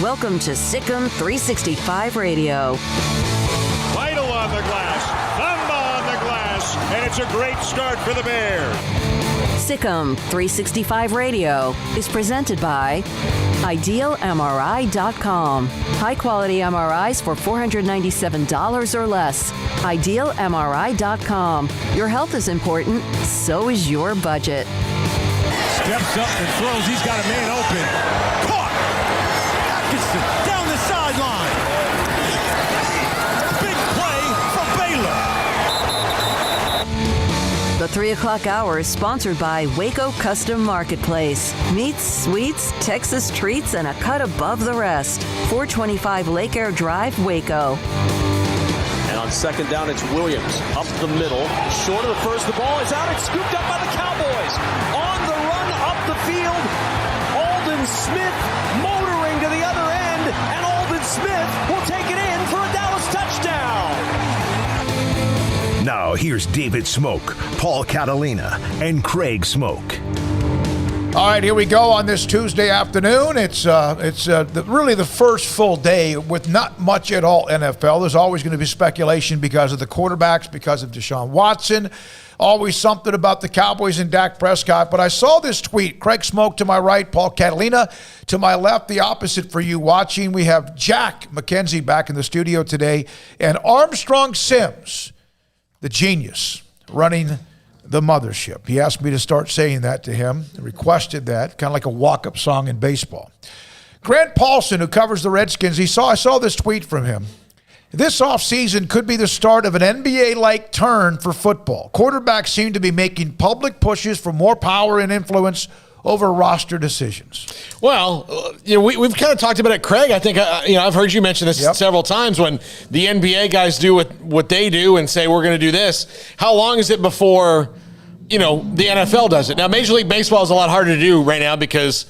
Welcome to SicEm365 Radio. Vital on the glass, Thumba on the glass, and it's a great start for the Bears. SicEm365 Radio is presented by IdealMRI.com. High-quality MRIs for $497 or less. IdealMRI.com. Your health is important, so is your budget. Steps up and throws. He's got a man open. Caught! Atkinson down the sideline. Big play from Baylor. The 3 o'clock hour is sponsored by Waco Custom Marketplace. Meats, sweets, Texas treats, and a cut above the rest. 425 Lake Air Drive, Waco. And on second down, it's Williams up the middle. Short of the first, the ball is out. It's scooped up by the Cowboys. On the run up the field, Aldon Smith motoring to the other end, and Aldon Smith will take it in for a Dallas touchdown. Now here's David Smoak, Paul Catalina, and Craig Smoak. All right, here we go on this Tuesday afternoon. It's really the first full day with not much at all NFL. There's always going to be speculation because of the quarterbacks, because of Deshaun Watson. Always something about the Cowboys and Dak Prescott. But I saw this tweet. Craig Smoak to my right, Paul Catalina to my left, the opposite for you watching. We have Jack McKenzie back in the studio today, and Armstrong Sims, the genius, running the mothership. He asked me to start saying that to him, requested that, kind of like a walk-up song in baseball. Grant Paulson, who covers the Redskins, I saw this tweet from him. This offseason could be the start of an NBA-like turn for football. Quarterbacks seem to be making public pushes for more power and influence over roster decisions. Well, we've kind of talked about it, Craig. I think I've heard you mention this several times when the NBA guys do what they do and say we're going to do this. How long is it before the NFL does it? Now, Major League Baseball is a lot harder to do right now because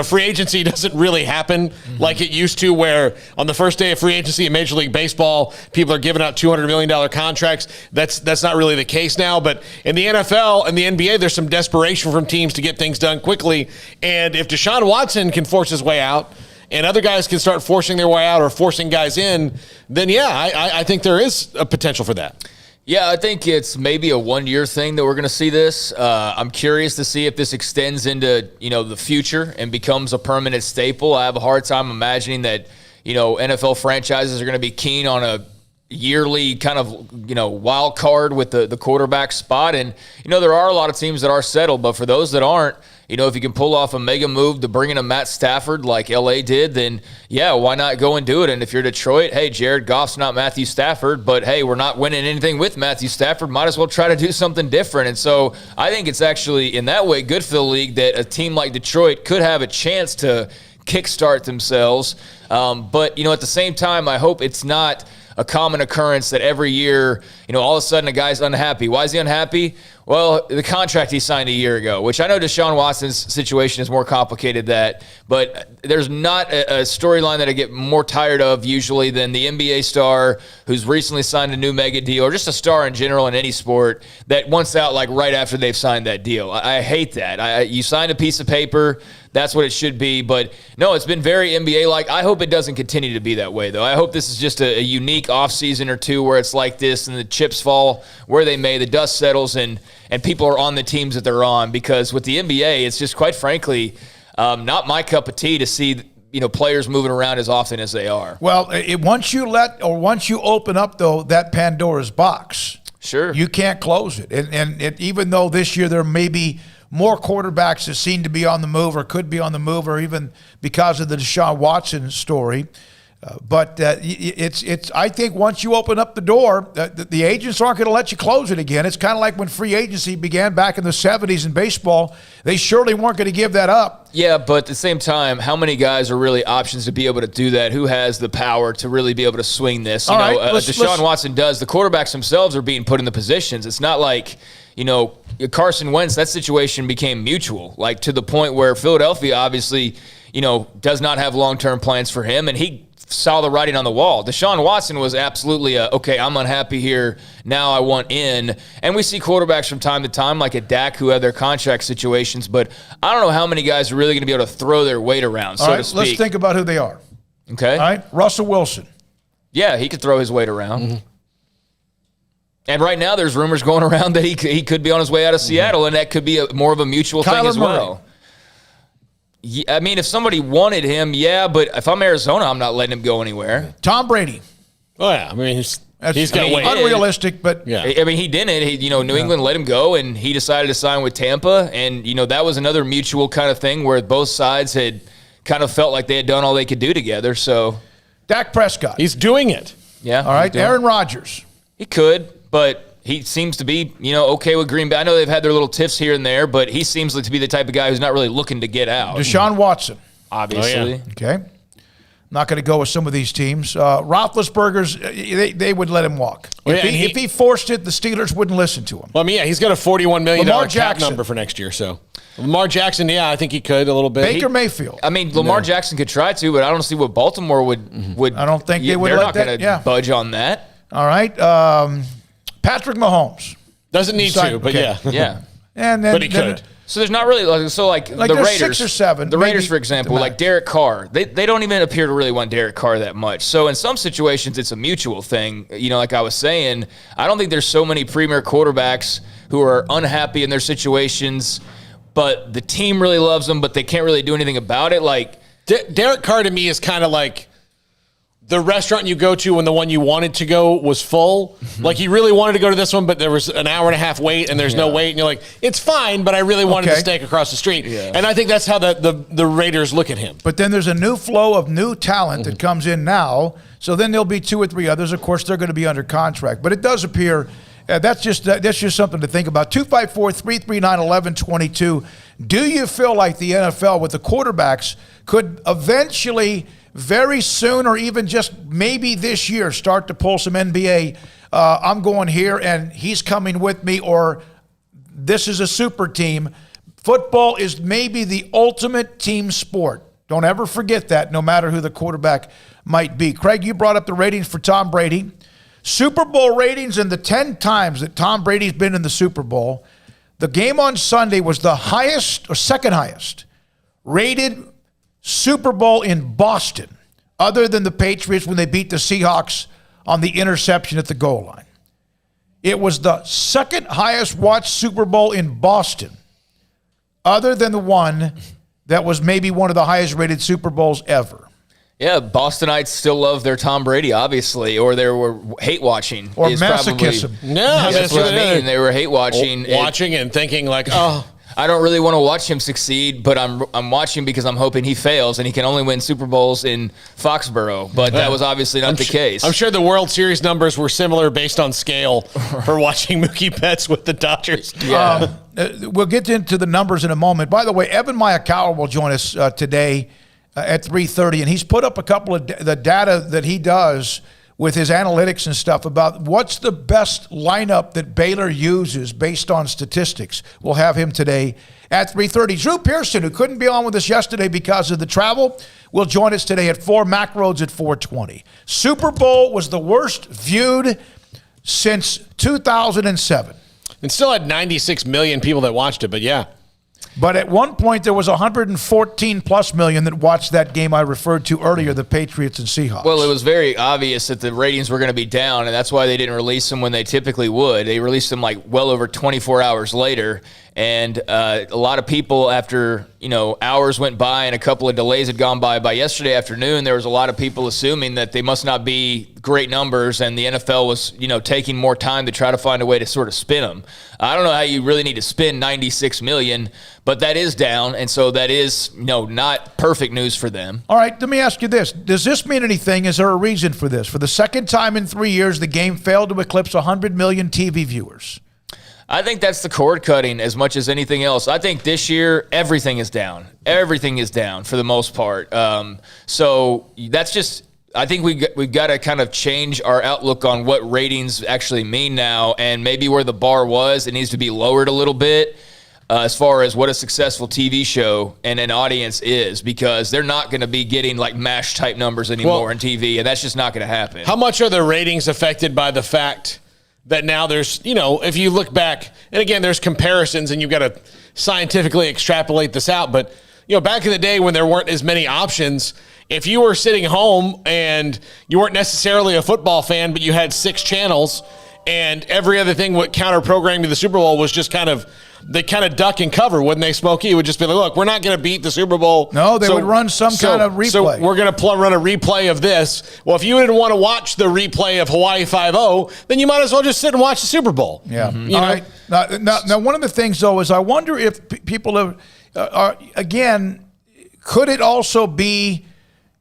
free agency doesn't really happen like it used to, where on the first day of free agency in Major League Baseball, people are giving out $200 million contracts. That's not really the case now. But in the NFL and the NBA, there's some desperation from teams to get things done quickly. And if Deshaun Watson can force his way out and other guys can start forcing their way out or forcing guys in, then, I think there is a potential for that. Yeah, I think it's maybe a one-year thing that we're going to see this. I'm curious to see if this extends into, the future and becomes a permanent staple. I have a hard time imagining that, NFL franchises are going to be keen on a yearly kind of, wild card with the quarterback spot. And, there are a lot of teams that are settled, but for those that aren't, if you can pull off a mega move to bring in a Matt Stafford like LA did, then yeah, why not go and do it? And if you're Detroit, hey, Jared Goff's not Matthew Stafford, but hey, we're not winning anything with Matthew Stafford. Might as well try to do something different. And so I think it's actually in that way good for the league that a team like Detroit could have a chance to kickstart themselves. But, at the same time, I hope it's not a common occurrence that every year, all of a sudden a guy's unhappy. Why is he unhappy? Well, the contract he signed a year ago, which I know Deshaun Watson's situation is more complicated but there's not a storyline that I get more tired of usually than the NBA star who's recently signed a new mega deal, or just a star in general in any sport that wants out like right after they've signed that deal. I hate that. You signed a piece of paper. That's what it should be. But no, it's been very NBA-like. I hope it doesn't continue to be that way, though. I hope this is just a unique offseason or two where it's like this and the chips fall where they may, the dust settles, and people are on the teams that they're on. Because with the NBA, it's just quite frankly not my cup of tea to see players moving around as often as they are. Well, once you open up, though, that Pandora's box, sure, you can't close it. And even though this year there may be more quarterbacks that seem to be on the move or could be on the move, or even because of the Deshaun Watson story. But I think once you open up the door, the agents aren't going to let you close it again. It's kind of like when free agency began back in the 70s in baseball. They surely weren't going to give that up. Yeah, but at the same time, how many guys are really options to be able to do that? Who has the power to really be able to swing this? Deshaun Watson does. The quarterbacks themselves are being put in the positions. It's not like, Carson Wentz, that situation became mutual, like to the point where Philadelphia obviously, does not have long-term plans for him, and he saw the writing on the wall. Deshaun Watson was absolutely okay, I'm unhappy here, now I want in. And we see quarterbacks from time to time, like a Dak, who have their contract situations, but I don't know how many guys are really going to be able to throw their weight around, so to speak. Let's think about who they are. Okay. All right, Russell Wilson. Yeah, he could throw his weight around. Mm-hmm. And right now there's rumors going around that he could be on his way out of Seattle, and that could be more of a mutual thing as well. Yeah, I mean, if somebody wanted him, yeah, but if I'm Arizona, I'm not letting him go anywhere. Tom Brady. Oh, yeah. I mean, he's got weight. Unrealistic, but yeah. I mean, he didn't. New England let him go, and he decided to sign with Tampa. And, that was another mutual kind of thing where both sides had kind of felt like they had done all they could do together. So, Dak Prescott. He's doing it. Yeah. All right, Aaron Rodgers. He could, but he seems to be, okay with Green Bay. I know they've had their little tiffs here and there, but he seems like to be the type of guy who's not really looking to get out. Deshaun Watson. Obviously. Oh, yeah. Okay. Not going to go with some of these teams. Roethlisberger's, they would let him walk. If he forced it, the Steelers wouldn't listen to him. Well, I mean, yeah, he's got a $41 million cap number for next year. So Lamar Jackson, yeah, I think he could a little bit. Baker Mayfield. I mean, Lamar Jackson could try to, but I don't see what Baltimore would. I don't think they would. They're not going to budge on that. All right. Patrick Mahomes. Doesn't need to, but yeah. Yeah. But he could. So there's not really the Raiders. 6 or 7. The Raiders, for example, like Derek Carr, they don't even appear to really want Derek Carr that much. So in some situations, it's a mutual thing. Like I was saying, I don't think there's so many premier quarterbacks who are unhappy in their situations, but the team really loves them, but they can't really do anything about it. Like Derek Carr to me is kind of like the restaurant you go to when the one you wanted to go was full. Like, he really wanted to go to this one, but there was an hour and a half wait, and there's no wait. And you're like, it's fine, but I really wanted the steak across the street. Yeah. And I think that's how the Raiders look at him. But then there's a new flow of new talent that comes in now. So then there'll be 2 or 3 others. Of course, they're going to be under contract. But it does appear that's just something to think about. 254-339-1122. Do you feel like the NFL with the quarterbacks could eventually, very soon, or even just maybe this year, start to pull some NBA, I'm going here and he's coming with me, or this is a super team? Football is maybe the ultimate team sport. Don't ever forget that, no matter who the quarterback might be. Craig, you brought up the ratings for Tom Brady. Super Bowl ratings, and the 10 times that Tom Brady's been in the Super Bowl, the game on Sunday was the highest or second highest rated Super Bowl in Boston, other than the Patriots when they beat the Seahawks on the interception at the goal line. It was the second highest watched Super Bowl in Boston, other than the one that was maybe one of the highest rated Super Bowls ever. Yeah, Bostonites still love their Tom Brady, obviously, or they were hate watching. Or masochism. No, that's what I mean. They were hate watching. And thinking like, oh, I don't really want to watch him succeed, but I'm watching because I'm hoping he fails and he can only win Super Bowls in Foxborough. But that was obviously not the case. I'm sure the World Series numbers were similar based on scale for watching Mookie Betts with the Dodgers. Yeah. We'll get into the numbers in a moment. By the way, Evan Mayakawa will join us today at 3:30, and he's put up a couple of the data that he does with his analytics and stuff about what's the best lineup that Baylor uses based on statistics. We'll have him today at 3:30. Drew Pearson, who couldn't be on with us yesterday because of the travel, will join us today at 4. Mack Rhoades at 4:20. Super Bowl was the worst viewed since 2007. And still had 96 million people that watched it, but yeah. But at one point, there was 114+ million that watched that game I referred to earlier, the Patriots and Seahawks. Well, it was very obvious that the ratings were going to be down, and that's why they didn't release them when they typically would. They released them like well over 24 hours later, and a lot of people, after hours went by and a couple of delays had gone by yesterday afternoon, there was a lot of people assuming that they must not be great numbers, and the NFL was taking more time to try to find a way to sort of spin them. I don't know how you really need to spin 96 million, but that is down, and so that is not perfect news for them. All right, let me ask you this. Does this mean anything? Is there a reason for this? For the second time in 3 years, the game failed to eclipse 100 million TV viewers. I think that's the cord cutting as much as anything else. I think this year, everything is down. Everything is down for the most part. So that's just, I think we've got to kind of change our outlook on what ratings actually mean now, and maybe where the bar was, it needs to be lowered a little bit as far as what a successful TV show and an audience is, because they're not going to be getting like MASH type numbers anymore in TV, and that's just not going to happen. How much are the ratings affected by the fact that now there's, if you look back, and again, there's comparisons and you've got to scientifically extrapolate this out, but, back in the day when there weren't as many options, if you were sitting home and you weren't necessarily a football fan, but you had 6 channels and every other thing what counter-programming to the Super Bowl was just they kind of duck and cover, wouldn't they, Smokey? It would just be like, look, we're not going to beat the Super Bowl. No, they would run some kind of replay. So we're going to run a replay of this. Well, if you didn't want to watch the replay of Hawaii 5-0, then you might as well just sit and watch the Super Bowl. Yeah. Mm-hmm. All right. Now, one of the things, though, is I wonder if people again, could it also be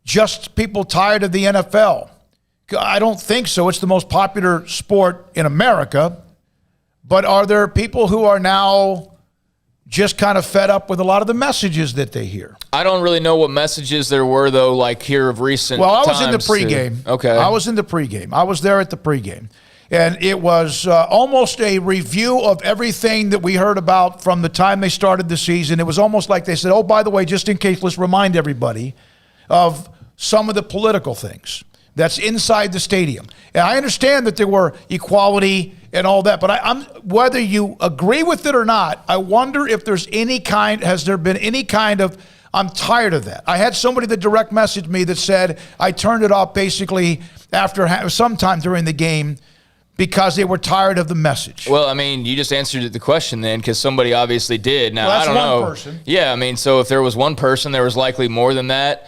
just people tired of the NFL? I don't think so. It's the most popular sport in America. But are there people who are now just kind of fed up with a lot of the messages that they hear? I don't really know what messages there were, though, like here of recent times. Well, I was in the pregame. Okay. I was in the pregame. I was there at the pregame. And it was almost a review of everything that we heard about from the time they started the season. It was almost like they said, oh, by the way, just in case, let's remind everybody of some of the political things that's inside the stadium. And I understand that there were equality and all that, but I'm whether you agree with it or not, I wonder if has there been any kind of, I'm tired of that. I had somebody that direct messaged me that said I turned it off basically after sometime during the game because they were tired of the message. Well, I mean, you just answered the question then, because somebody obviously did. Now, well, that's I don't know. One person. Yeah, I mean, so if there was one person, there was likely more than that.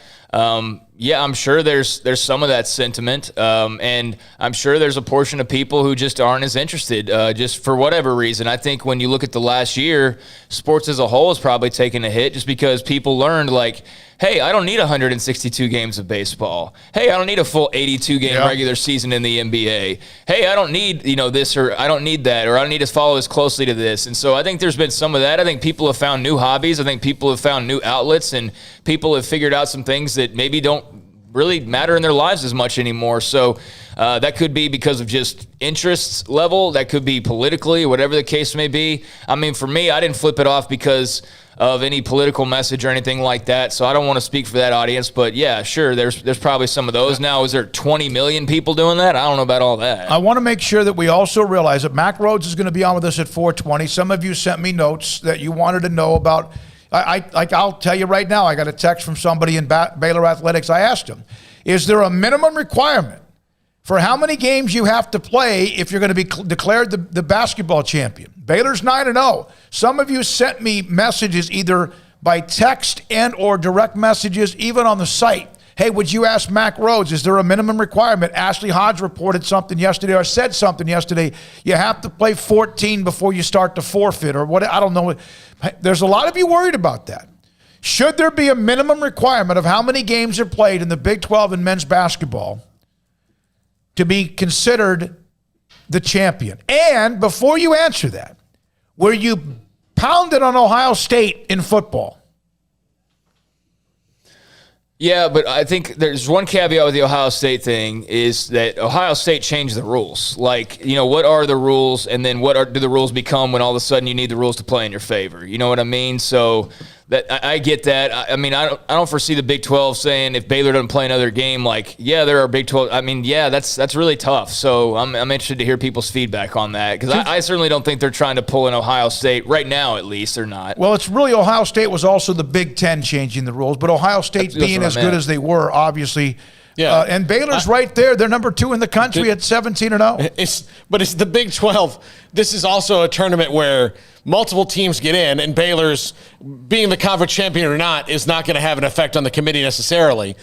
Yeah, I'm sure there's some of that sentiment, and I'm sure there's a portion of people who just aren't as interested, just for whatever reason. I think when you look at the last year, sports as a whole has probably taken a hit just because people learned, like, hey, I don't need 162 games of baseball. Hey, I don't need a full 82-game regular season in the NBA. Hey, I don't need this, or I don't need that, or I don't need to follow as closely to this. And so I think there's been some of that. I think people have found new hobbies. I think people have found new outlets, and people have figured out some things that maybe don't really matter in their lives as much anymore. So that could be because of just interest level. That could be politically, whatever the case may be. I mean, for me, I didn't flip it off because of any political message or anything like that. So I don't want to speak for that audience, but yeah, sure, there's probably some of those. Now, is there 20 million people doing that? I don't know about all that. I want to make sure that we also realize that Mack Rhoades is going to be on with us at 4:20. Some of you sent me notes that you wanted to know about. I'll tell you right now, I got a text from somebody in Baylor Athletics. I asked him, is there a minimum requirement for how many games you have to play if you're going to be declared the basketball champion? Baylor's 9-0. Some of you sent me messages either by text and or direct messages, even on the site. Hey, would you ask Mack Rhoades, is there a minimum requirement? Ashley Hodge reported something yesterday or said something yesterday. You have to play 14 before you start to forfeit or what? I don't know. There's a lot of you worried about that. Should there be a minimum requirement of how many games are played in the Big 12 in men's basketball to be considered the champion? And before you answer that, were you pounded on Ohio State in football? Yeah, but I think there's one caveat with the Ohio State thing is that Ohio State changed the rules. Like, what are the rules, and then do the rules become when all of a sudden you need the rules to play in your favor? You know what I mean? So that I get that. I mean, I don't foresee the Big 12 saying if Baylor doesn't play another game, like, yeah, there are Big 12. I mean, yeah, that's really tough. So I'm interested to hear people's feedback on that because I certainly don't think they're trying to pull in Ohio State right now. At least they're not. Well, it's really Ohio State was also the Big 10 changing the rules, but Ohio State being as good as they were, obviously. Yeah, and Baylor's right there. They're number 2 in the country at 17-0. But it's the Big 12. This is also a tournament where multiple teams get in, and Baylor's being the conference champion or not is not going to have an effect on the committee necessarily,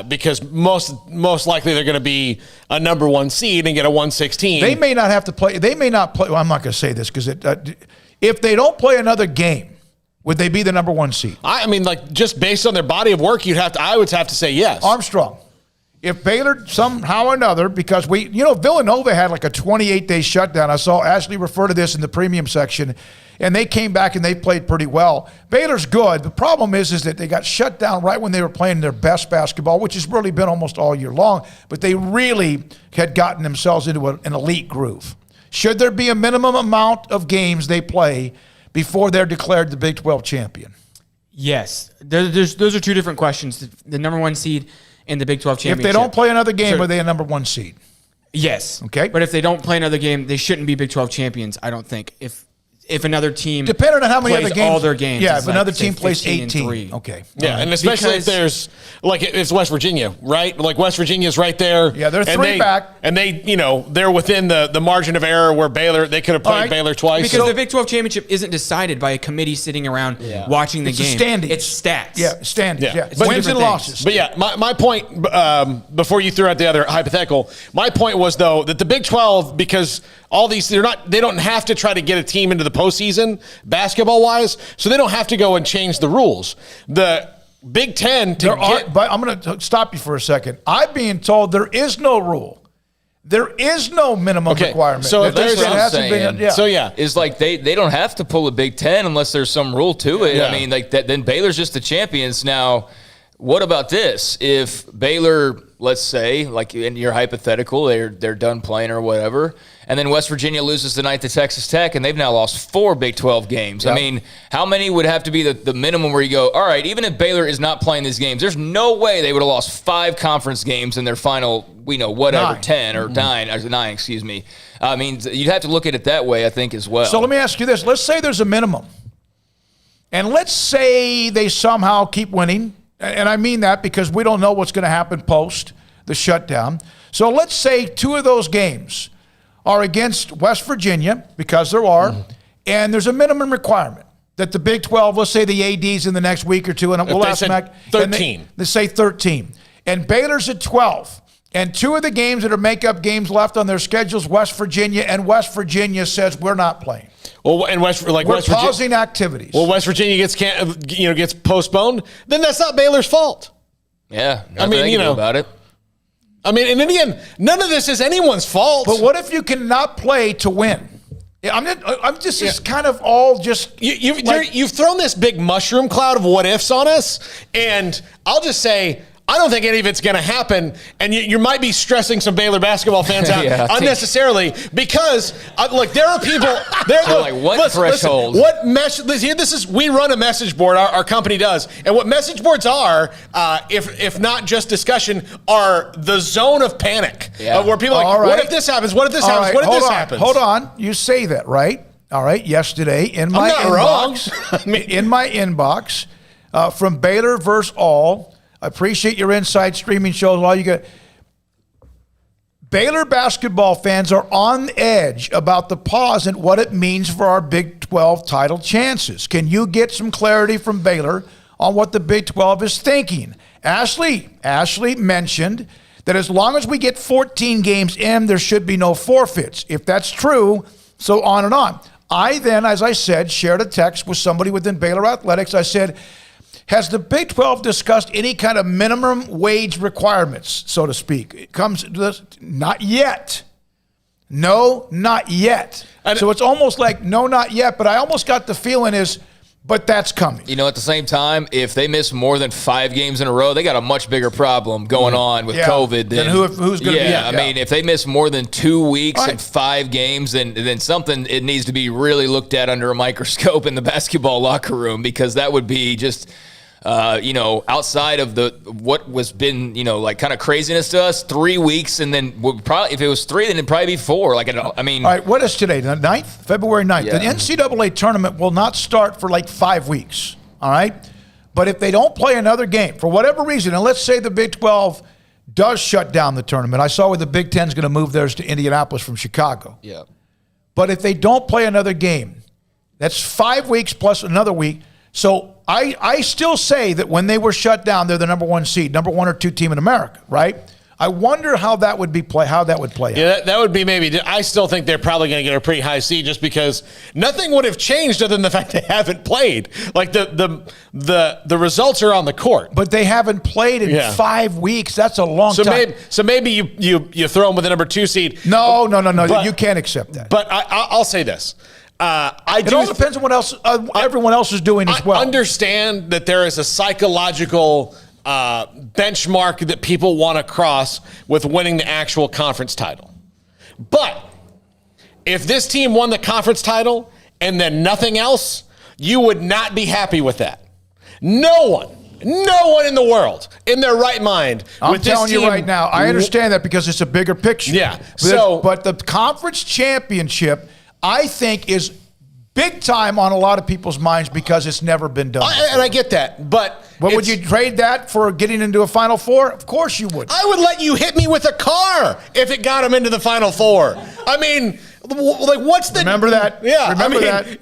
because most likely they're going to be a number 1 seed and get a 116. They may not have to play. They may not play. Well, I'm not going to say this because if they don't play another game, would they be the number 1 seed? I mean, like, just based on their body of work, I would have to say yes. Armstrong. If Baylor somehow or another, because Villanova had like a 28-day shutdown. I saw Ashley refer to this in the premium section, and they came back and they played pretty well. Baylor's good. The problem is that they got shut down right when they were playing their best basketball, which has really been almost all year long, but they really had gotten themselves into an elite groove. Should there be a minimum amount of games they play before they're declared the Big 12 champion? Yes. Those are two different questions. The number 1 seed and the Big 12 championship. If they don't play another game, are they a number 1 seed? Yes. Okay. But if they don't play another game, they shouldn't be Big 12 champions, I don't think. If another team depending on how many plays other games, all their games. Yeah, if another team plays 18. Okay. Yeah, and especially if there's, like, it's West Virginia, right? Like, West Virginia's right there. Yeah, they're 3 back. And they, they're within the margin of error where they could have played Baylor twice. Because the Big 12 championship isn't decided by a committee sitting around watching the game. Standings. It's stats. Yeah, standings. Yeah. But wins and losses. But yeah, my point, before you threw out the other hypothetical, my point was, though, that the Big 12, because all these, they don't have to try to get a team into the postseason basketball-wise, so they don't have to go and change the rules. The Big 10 but I'm going to stop you for a second. I'm being told there is no rule. There is no minimum requirement. So that's what I'm saying. So yeah, is like they don't have to pull a Big 10 unless there's some rule to it. Yeah. I mean, like that. Then Baylor's just the champions now. What about this? If Baylor, let's say, like in your hypothetical, they're done playing or whatever, and then West Virginia loses tonight to Texas Tech, and they've now lost 4 Big 12 games. Yep. I mean, how many would have to be the minimum where you go, all right, even if Baylor is not playing these games, there's no way they would have lost 5 conference games in their final, 10 or 9, excuse me. I mean, you'd have to look at it that way, I think, as well. So let me ask you this. Let's say there's a minimum, and let's say they somehow keep winning. And I mean that because we don't know what's going to happen post the shutdown. So let's say 2 of those games are against West Virginia, because there are, and there's a minimum requirement that the Big 12, let's say the AD's in the next week or 2, and we'll ask Mack. 13. They say 13. And Baylor's at 12. And 2 of the games that are makeup games left on their schedules, West Virginia, and West Virginia says we're not playing. Well, and we're pausing activities. Well, West Virginia gets postponed. Then that's not Baylor's fault. Yeah, I mean, about it. I mean, and in the end, none of this is anyone's fault. But what if you cannot play to win? I'm just it's kind of all just you've thrown this big mushroom cloud of what ifs on us, and I'll just say, I don't think any of it's going to happen, and you might be stressing some Baylor basketball fans out unnecessarily because, there are people. What threshold? What message? This is we run a message board. Our company does, and what message boards are, if not just discussion, are the zone of panic where people are like, what if this happens? What if this happens? What if this happens? Hold on, you say that right? All right. Yesterday in my inbox, from Baylor versus All. I appreciate your inside streaming shows. All you get. Baylor basketball fans are on edge about the pause and what it means for our Big 12 title chances. Can you get some clarity from Baylor on what the Big 12 is thinking? Ashley mentioned that as long as we get 14 games in, there should be no forfeits. If that's true, so on and on. I then, as I said, shared a text with somebody within Baylor Athletics. I said, has the Big 12 discussed any kind of minimum wage requirements, so to speak? It comes to this, not yet. No, not yet. So it's almost like, no, not yet, but I almost got the feeling is, but that's coming. You know, at the same time, if they miss more than 5 games in a row, they got a much bigger problem going on with COVID than who's going to be. I mean, if they miss more than 2 weeks and 5 games, then something, it needs to be really looked at under a microscope in the basketball locker room, because that would be just outside of what was been, like kind of craziness to us, 3 weeks, and then probably if it was 3, then it'd probably be 4. All right, what is today? The 9th? February 9th. Yeah. The NCAA tournament will not start for like 5 weeks, all right? But if they don't play another game, for whatever reason, and let's say the Big 12 does shut down the tournament. I saw where the Big 10 is going to move theirs to Indianapolis from Chicago. Yeah. But if they don't play another game, that's 5 weeks plus another week. So I still say that when they were shut down, they're the number 1 seed, number 1 or 2 team in America, right? I wonder how that would play out. Yeah, that would be maybe. I still think they're probably going to get a pretty high seed, just because nothing would have changed other than the fact they haven't played. Like the results are on the court, but they haven't played in 5 weeks. That's a long time. So maybe you throw them with the number 2 seed. No. You can't accept that. But I'll say this. It all depends on what else everyone else is doing as well. I understand that there is a psychological benchmark that people want to cross with winning the actual conference title. But if this team won the conference title and then nothing else, you would not be happy with that. No one in the world, in their right mind. I'm telling you right now, I understand that because it's a bigger picture. Yeah. But the conference championship, I think, is big time on a lot of people's minds because it's never been done. And I get that, but would you trade that for getting into a Final Four? Of course you would. I would let you hit me with a car if it got them into the Final Four. I mean, like, what's the... Remember that. Yeah. Remember that. I'm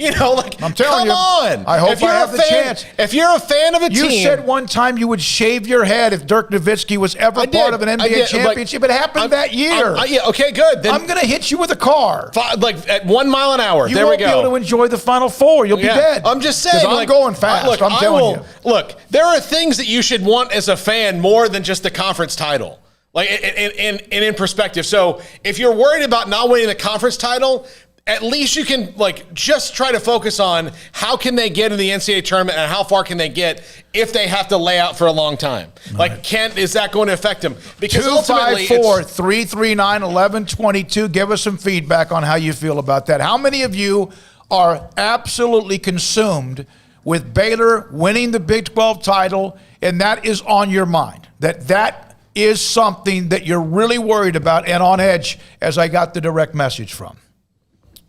telling you. Come on. I hope I have the chance. If you're a fan of a team... You said one time you would shave your head if Dirk Nowitzki was ever part of an NBA championship. It happened that year. Okay, good. Then I'm going to hit you with a car. Like at 1 mile an hour. You there we won't go. be able to enjoy the Final Four. You'll be dead. I'm just saying. I'm going fast. I'm telling you. Look, there are things that you should want as a fan more than just the conference title. Like, in perspective. So if you're worried about not winning the conference title, at least you can just try to focus on how can they get in the NCAA tournament and how far can they get if they have to lay out for a long time. Is that going to affect them? Because 254-339-1122. Give us some feedback on how you feel about that. How many of you are absolutely consumed with Baylor winning the Big 12 title, and that is on your mind? That is something that you're really worried about and on edge, as I got the direct message from.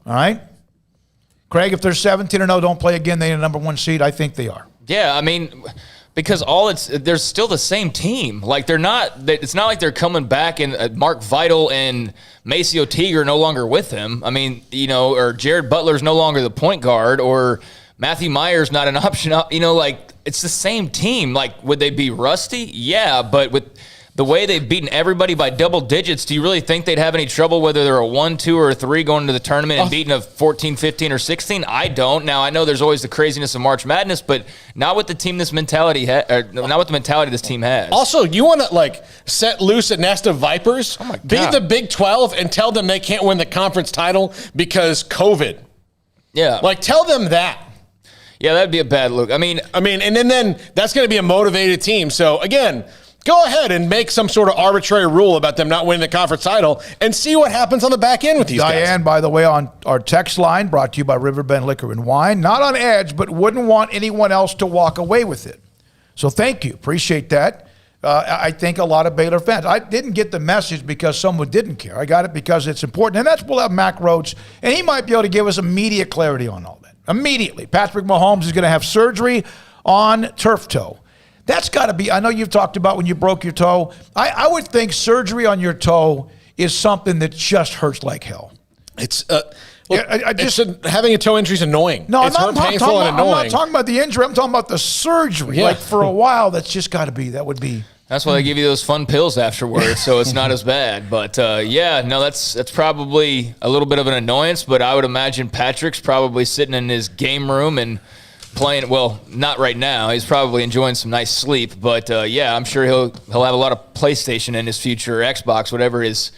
All right? Craig, if they're 17-0, don't play again, they're the number 1 seed. I think they are. Yeah, I mean, because they're still the same team. Like, it's not like they're coming back and Mark Vital and Maceo Teague are no longer with him. I mean, or Jared Butler's no longer the point guard, or Matthew Meyer's not an option. It's the same team. Like, would they be rusty? Yeah, but with the way they've beaten everybody by double digits, do you really think they'd have any trouble whether they're a 1, 2, or a 3 going into the tournament and beating a 14, 15, or 16? I don't. Now, I know there's always the craziness of March Madness, but not with the team not with the mentality this team has. Also, you want to set loose a nest of vipers, beat the Big 12, and tell them they can't win the conference title because COVID. Yeah. Tell them that. Yeah, that'd be a bad look. I mean, and then that's going to be a motivated team. So, again, go ahead and make some sort of arbitrary rule about them not winning the conference title and see what happens on the back end with these guys. Diane, by the way, on our text line, brought to you by Riverbend Liquor and Wine. Not on edge, but wouldn't want anyone else to walk away with it. So thank you. Appreciate that. I think a lot of Baylor fans. I didn't get the message because someone didn't care. I got it because it's important. And we'll have Mack Rhoades, and he might be able to give us immediate clarity on all that. Immediately. Patrick Mahomes is going to have surgery on turf toe. That's got to be, I know you've talked about when you broke your toe. I would think surgery on your toe is something that just hurts like hell. It's having a toe injury is annoying. No, it's painful and annoying. I'm not talking about the injury. I'm talking about the surgery. Yeah. Like for a while, that's just got to be. That would be. That's why they give you those fun pills afterwards, so it's not as bad. But that's probably a little bit of an annoyance. But I would imagine Patrick's probably sitting in his game room and playing. Well, not right now. He's probably enjoying some nice sleep. But I'm sure he'll have a lot of PlayStation in his future, Xbox, whatever his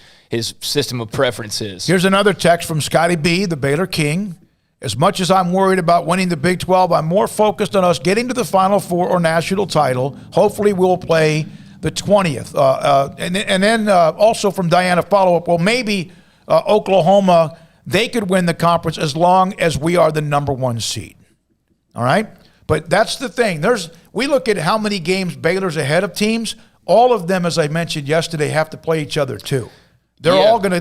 system of preference is. Here's another text from Scotty B, the Baylor King. As much as I'm worried about winning the Big 12, I'm more focused on us getting to the Final Four or national title. Hopefully we'll play the 20th. And then also from Diana, follow-up, well, maybe Oklahoma, they could win the conference as long as we are the number 1 seed. All right? But that's the thing. We look at how many games Baylor's ahead of teams. All of them, as I mentioned yesterday, have to play each other too. There's a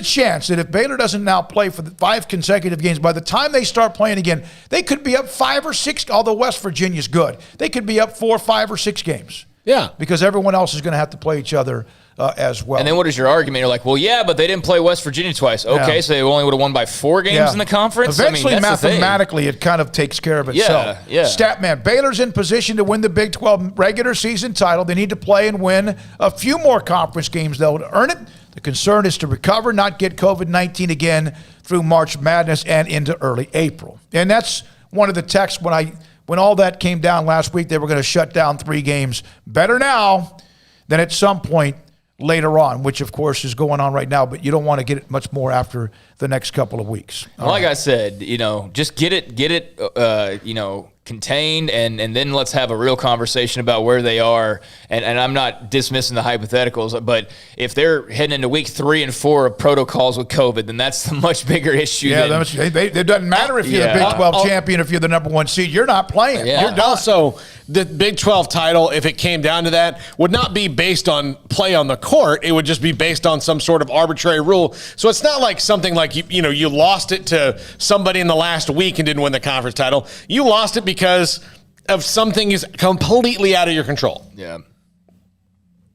chance that if Baylor doesn't now play for the 5 consecutive games, by the time they start playing again, they could be up 5 or 6, although West Virginia's good. They could be up 4, 5, or 6 games. Yeah. Because everyone else is going to have to play each other as well. And then what is your argument? You're like, well, yeah, but they didn't play West Virginia twice. Okay, so they only would have won by 4 games in the conference? Eventually, mathematically, it kind of takes care of itself. Yeah. Statman, Baylor's in position to win the Big 12 regular season title. They need to play and win a few more conference games, though, to earn it. The concern is to recover, not get COVID-19 again through March Madness and into early April. And that's one of the texts when all that came down last week, they were going to shut down 3 games. Better now than at some point later on, which of course is going on right now, but you don't want to get it much more after the next couple of weeks. Like I said, just get it, contained, and then let's have a real conversation about where they are. And I'm not dismissing the hypotheticals, but if they're heading into week 3 and 4 of protocols with COVID, then that's the much bigger issue. Yeah, it doesn't matter if you're the Big 12 champion, if you're the number 1 seed, you're not playing. Yeah. You're done. Also, the Big 12 title, if it came down to that, would not be based on play on the court. It would just be based on some sort of arbitrary rule. So it's not like something like you lost it to somebody in the last week and didn't win the conference title. You lost it because of something is completely out of your control. Yeah.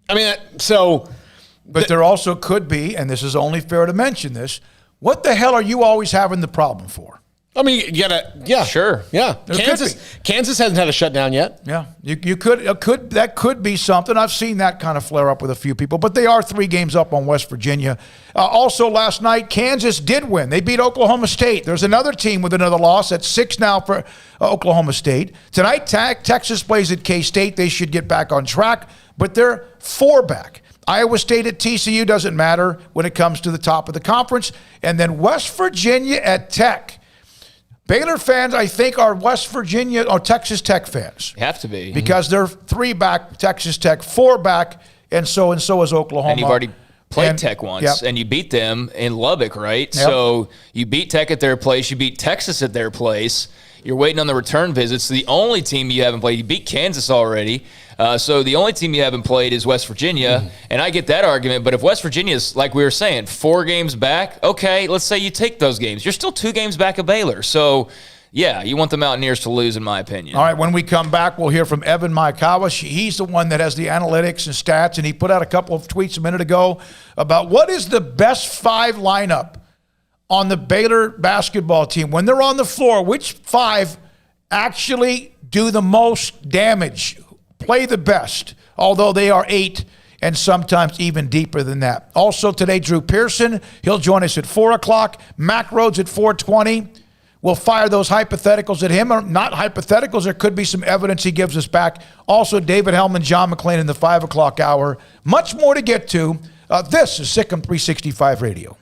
I mean, so. But there also could be, and this is only fair to mention this, what the hell are you always having the problem for? I mean, you gotta, yeah, sure, yeah. Kansas hasn't had a shutdown yet. Yeah, you could that could be something. I've seen that kind of flare up with a few people, but they are 3 games up on West Virginia. Also, last night Kansas did win. They beat Oklahoma State. There's another team with another loss. That's 6 now for Oklahoma State. Tonight, Texas plays at K-State. They should get back on track, but they're 4 back. Iowa State at TCU doesn't matter when it comes to the top of the conference, and then West Virginia at Tech. Baylor fans, I think, are West Virginia or Texas Tech fans. Have to be. Because they're 3 back, Texas Tech, 4 back, and so is Oklahoma. And you've already played Tech once, and you beat them in Lubbock, right? Yep. So you beat Tech at their place. You beat Texas at their place. You're waiting on the return visits. The only team you haven't played, you beat Kansas already. So the only team you haven't played is West Virginia, and I get that argument. But if West Virginia's, like we were saying, 4 games back, okay, let's say you take those games. You're still 2 games back of Baylor. So, yeah, you want the Mountaineers to lose, in my opinion. All right, when we come back, we'll hear from Evan Maikawa. He's the one that has the analytics and stats, and he put out a couple of tweets a minute ago about what is the best 5 lineup on the Baylor basketball team. When they're on the floor, which 5 actually do the most damage, play the best, although they are 8 and sometimes even deeper than that. Also today, Drew Pearson. He'll join us at 4 o'clock. Mack Rhoades at 4:20. We'll fire those hypotheticals at him, or not hypotheticals. There could be some evidence he gives us back. Also, David Hellman, John McClain in the 5 o'clock hour. Much more to get to. This is SicEm365 Radio.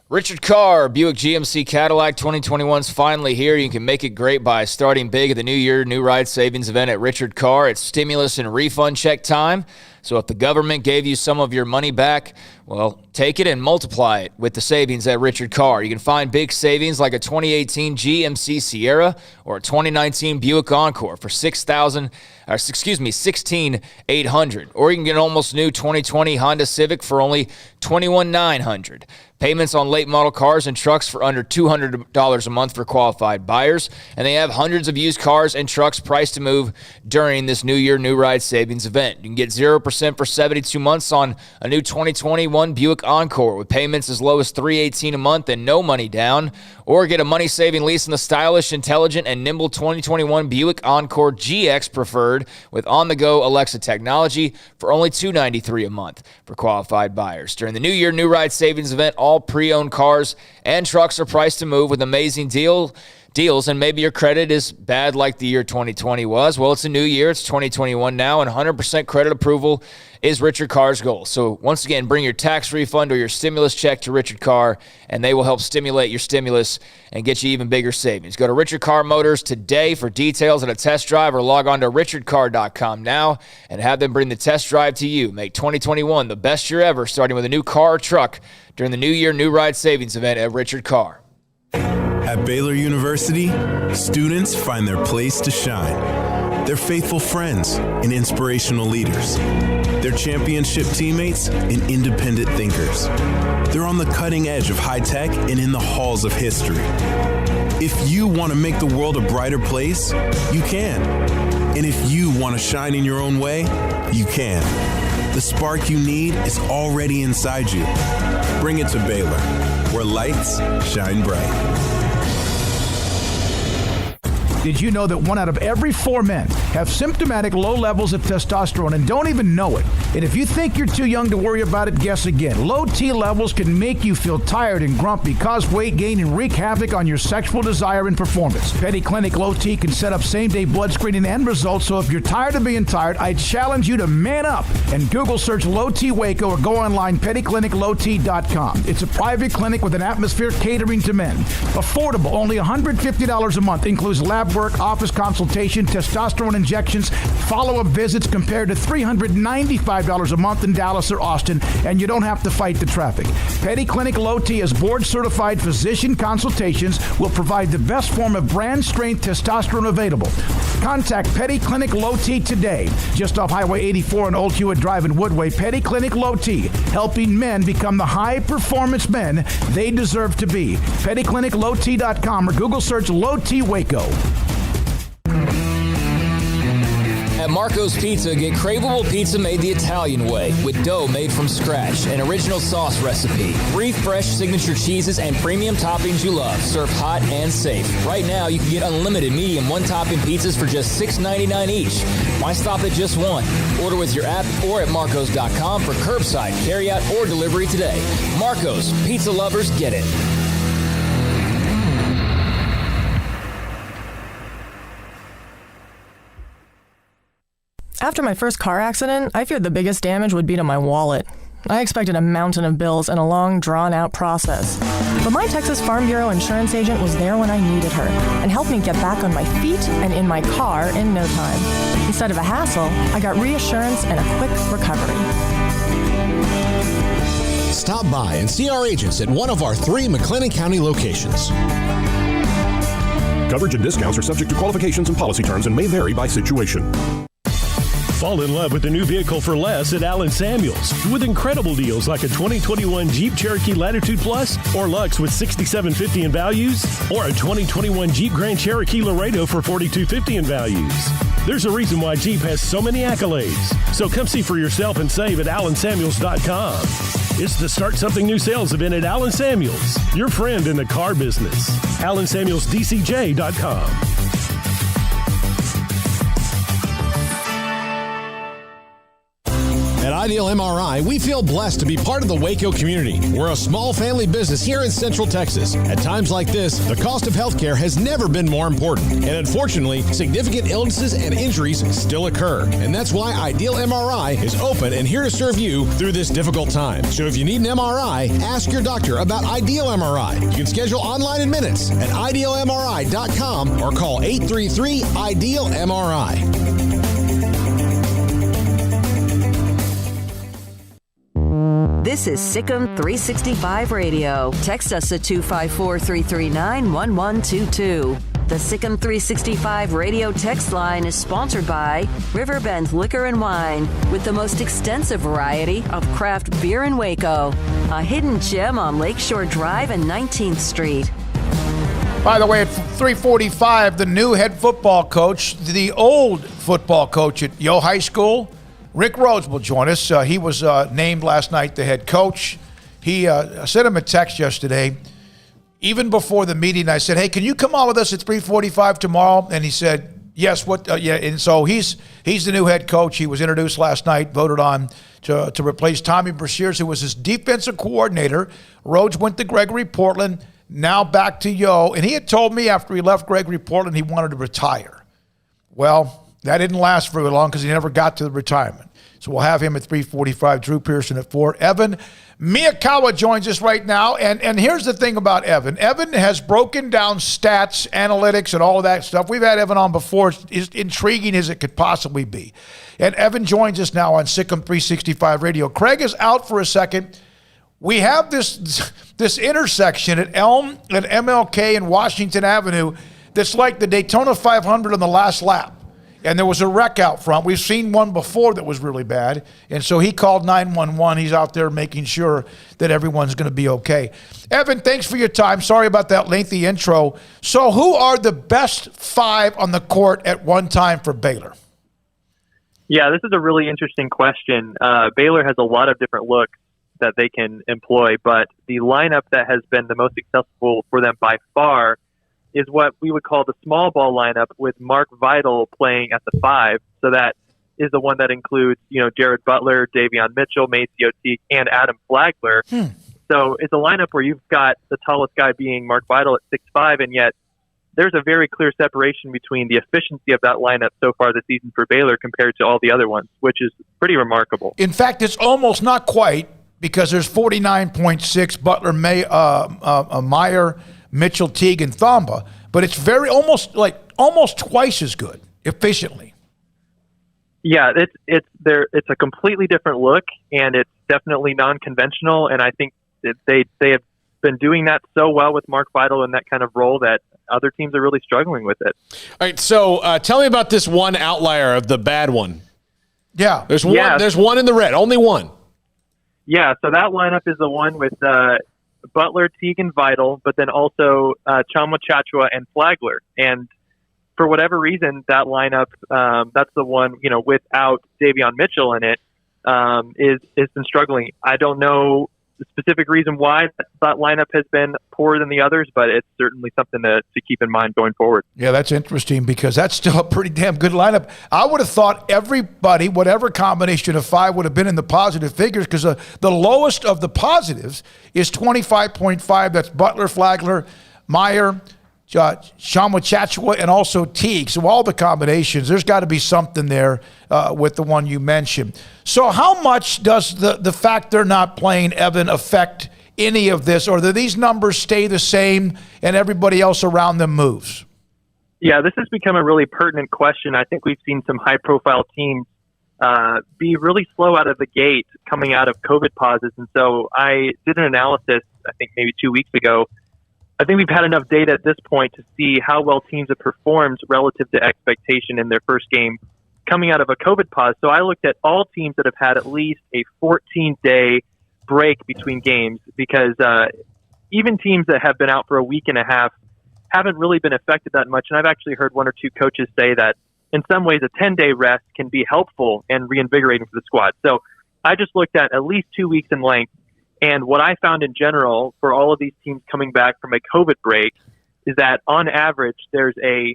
Richard Carr, Buick GMC Cadillac 2021's finally here. You can make it great by starting big at the New Year New Ride Savings event at Richard Carr. It's stimulus and refund check time. So if the government gave you some of your money back, well, take it and multiply it with the savings at Richard Carr. You can find big savings like a 2018 GMC Sierra or a 2019 Buick Encore for $16,800. Or you can get an almost new 2020 Honda Civic for only $21,900. Payments on late model cars and trucks for under $200 a month for qualified buyers. And they have hundreds of used cars and trucks priced to move during this New Year, New Ride savings event. You can get 0% for 72 months on a new 2021 Buick Encore with payments as low as $318 a month and no money down. Or get a money-saving lease on the stylish, intelligent, and nimble 2021 Buick Encore GX Preferred with on-the-go Alexa technology for only $293 a month for qualified buyers. During the New Year, New Ride savings event, all pre-owned cars and trucks are priced to move with amazing deals, and maybe your credit is bad like the year 2020 was. Well, it's a new year. It's 2021 now, and 100% credit approval is Richard Carr's goal. So once again, bring your tax refund or your stimulus check to Richard Carr, and they will help stimulate your stimulus and get you even bigger savings. Go to Richard Carr Motors today for details and a test drive, or log on to richardcarr.com now and have them bring the test drive to you. Make 2021 the best year ever, starting with a new car or truck during the New Year, New Ride savings event at Richard Carr. At Baylor University, students find their place to shine. They're faithful friends and inspirational leaders. They're championship teammates and independent thinkers. They're on the cutting edge of high tech and in the halls of history. If you want to make the world a brighter place, you can. And if you want to shine in your own way, you can. The spark you need is already inside you. Bring it to Baylor, where lights shine bright. Did you know that 1 out of every 4 men have symptomatic low levels of testosterone and don't even know it? And if you think you're too young to worry about it, guess again. Low T levels can make you feel tired and grumpy, cause weight gain, and wreak havoc on your sexual desire and performance. Petty Clinic Low T can set up same-day blood screening and results, so if you're tired of being tired, I challenge you to man up and Google search Low T Waco or go online pettycliniclowt.com. It's a private clinic with an atmosphere catering to men. Affordable, only $150 a month, includes lab work, office consultation, testosterone injections, follow-up visits compared to $395 a month in Dallas or Austin, and you don't have to fight the traffic. Petty Clinic Low T as board-certified physician consultations will provide the best form of brand-strength testosterone available. Contact Petty Clinic Low T today, just off Highway 84 and Old Hewitt Drive in Woodway. Petty Clinic Low T, helping men become the high-performance men they deserve to be. PettyClinicLowT.com or Google search Low T Waco. At Marco's Pizza, get craveable pizza made the Italian way with dough made from scratch, an original sauce recipe, 3 fresh signature cheeses, and premium toppings you love, served hot and safe. Right now, you can get unlimited medium one-topping pizzas for just $6.99 each. Why stop at just one? Order with your app or at marcos.com for curbside, carryout, or delivery today. Marco's, pizza lovers get it. After my first car accident, I feared the biggest damage would be to my wallet. I expected a mountain of bills and a long, drawn-out process. But my Texas Farm Bureau insurance agent was there when I needed her and helped me get back on my feet and in my car in no time. Instead of a hassle, I got reassurance and a quick recovery. Stop by and see our agents at one of our 3 McLennan County locations. Coverage and discounts are subject to qualifications and policy terms and may vary by situation. Fall in love with a new vehicle for less at Allen Samuels with incredible deals like a 2021 Jeep Cherokee Latitude Plus or Lux with $6,750 in values, or a 2021 Jeep Grand Cherokee Laredo for $4,250 in values. There's a reason why Jeep has so many accolades. So come see for yourself and save at allensamuels.com. It's the Start Something New sales event at Allen Samuels, your friend in the car business. allensamuelsdcj.com. At Ideal MRI, we feel blessed to be part of the Waco community. We're a small family business here in Central Texas. At times like this, the cost of healthcare has never been more important. And unfortunately, significant illnesses and injuries still occur. And that's why Ideal MRI is open and here to serve you through this difficult time. So if you need an MRI, ask your doctor about Ideal MRI. You can schedule online in minutes at idealmri.com or call 833-IDEAL-MRI. This is SicEm365 Radio. Text us at 254-339-1122. The SicEm365 Radio text line is sponsored by Riverbend Liquor and Wine, with the most extensive variety of craft beer in Waco. A hidden gem on Lakeshore Drive and 19th Street. By the way, at 3:45, the new head football coach, the old football coach at Yo High School, Rick Rhoades, will join us. He was named last night the head coach. I sent him a text yesterday. Even before the meeting, I said, hey, can you come on with us at 3:45 tomorrow? And he said, yes. Yeah. And so he's the new head coach. He was introduced last night, voted on to replace Tommy Brashears, who was his defensive coordinator. Rhoades went to Gregory Portland, now back to Yo. And he had told me after he left Gregory Portland, he wanted to retire. Well, that didn't last very long because he never got to the retirement. So we'll have him at 3:45, Drew Pearson at 4. Evan Miyakawa joins us right now. And here's the thing about Evan. Evan has broken down stats, analytics, and all of that stuff. We've had Evan on before. It's as intriguing as it could possibly be. And Evan joins us now on SicEm365 Radio. Craig is out for a second. We have this intersection at Elm and MLK and Washington Avenue that's like the Daytona 500 on the last lap. And there was a wreck out front. We've seen one before that was really bad. And so he called 911. He's out there making sure that everyone's going to be okay. Evan, thanks for your time. Sorry about that lengthy intro. So who are the best 5 on the court at one time for Baylor? Yeah, this is a really interesting question. Baylor has a lot of different looks that they can employ, but the lineup that has been the most successful for them by far is what we would call the small ball lineup, with Mark Vidal playing at the 5. So that is the one that includes, Jared Butler, Davion Mitchell, Maceo Teague, and Adam Flagler. So it's a lineup where you've got the tallest guy being Mark Vidal at 6'5", and yet there's a very clear separation between the efficiency of that lineup so far this season for Baylor compared to all the other ones, which is pretty remarkable. In fact, it's almost not quite, because there's 49.6 Butler, Meyer, Mitchell, Teague, and Thamba, but it's almost twice as good efficiently. Yeah, it's a completely different look, and it's definitely non-conventional. And I think that they have been doing that so well with Mark Vidal in that kind of role that other teams are really struggling with it. All right, so tell me about this one outlier of the bad one. Yeah, there's one. There's one in the red, only one. Yeah, so that lineup is the one with Butler, Teague, and Vidal, but then also Chamwa Chachua and Flagler. And for whatever reason, that lineup, that's the one, without Davion Mitchell in it, is been struggling. I don't know the specific reason why that lineup has been poorer than the others, but it's certainly something to keep in mind going forward. Yeah, that's interesting because that's still a pretty damn good lineup. I would have thought everybody, whatever combination of 5, would have been in the positive figures, because the lowest of the positives is 25.5. That's Butler, Flagler, Meyer, Chamwa Chachua, and also Teague. So all the combinations, there's got to be something there with the one you mentioned. So how much does the fact they're not playing, Evan, affect any of this, or do these numbers stay the same and everybody else around them moves? Yeah, this has become a really pertinent question. I think we've seen some high-profile teams be really slow out of the gate coming out of COVID pauses. And so I did an analysis, I think maybe 2 weeks ago. I think we've had enough data at this point to see how well teams have performed relative to expectation in their first game coming out of a COVID pause. So I looked at all teams that have had at least a 14-day break between games, because even teams that have been out for a week and a half haven't really been affected that much. And I've actually heard 1 or 2 coaches say that in some ways a 10-day rest can be helpful and reinvigorating for the squad. So I just looked at least 2 weeks in length. And what I found in general for all of these teams coming back from a COVID break is that on average, there's a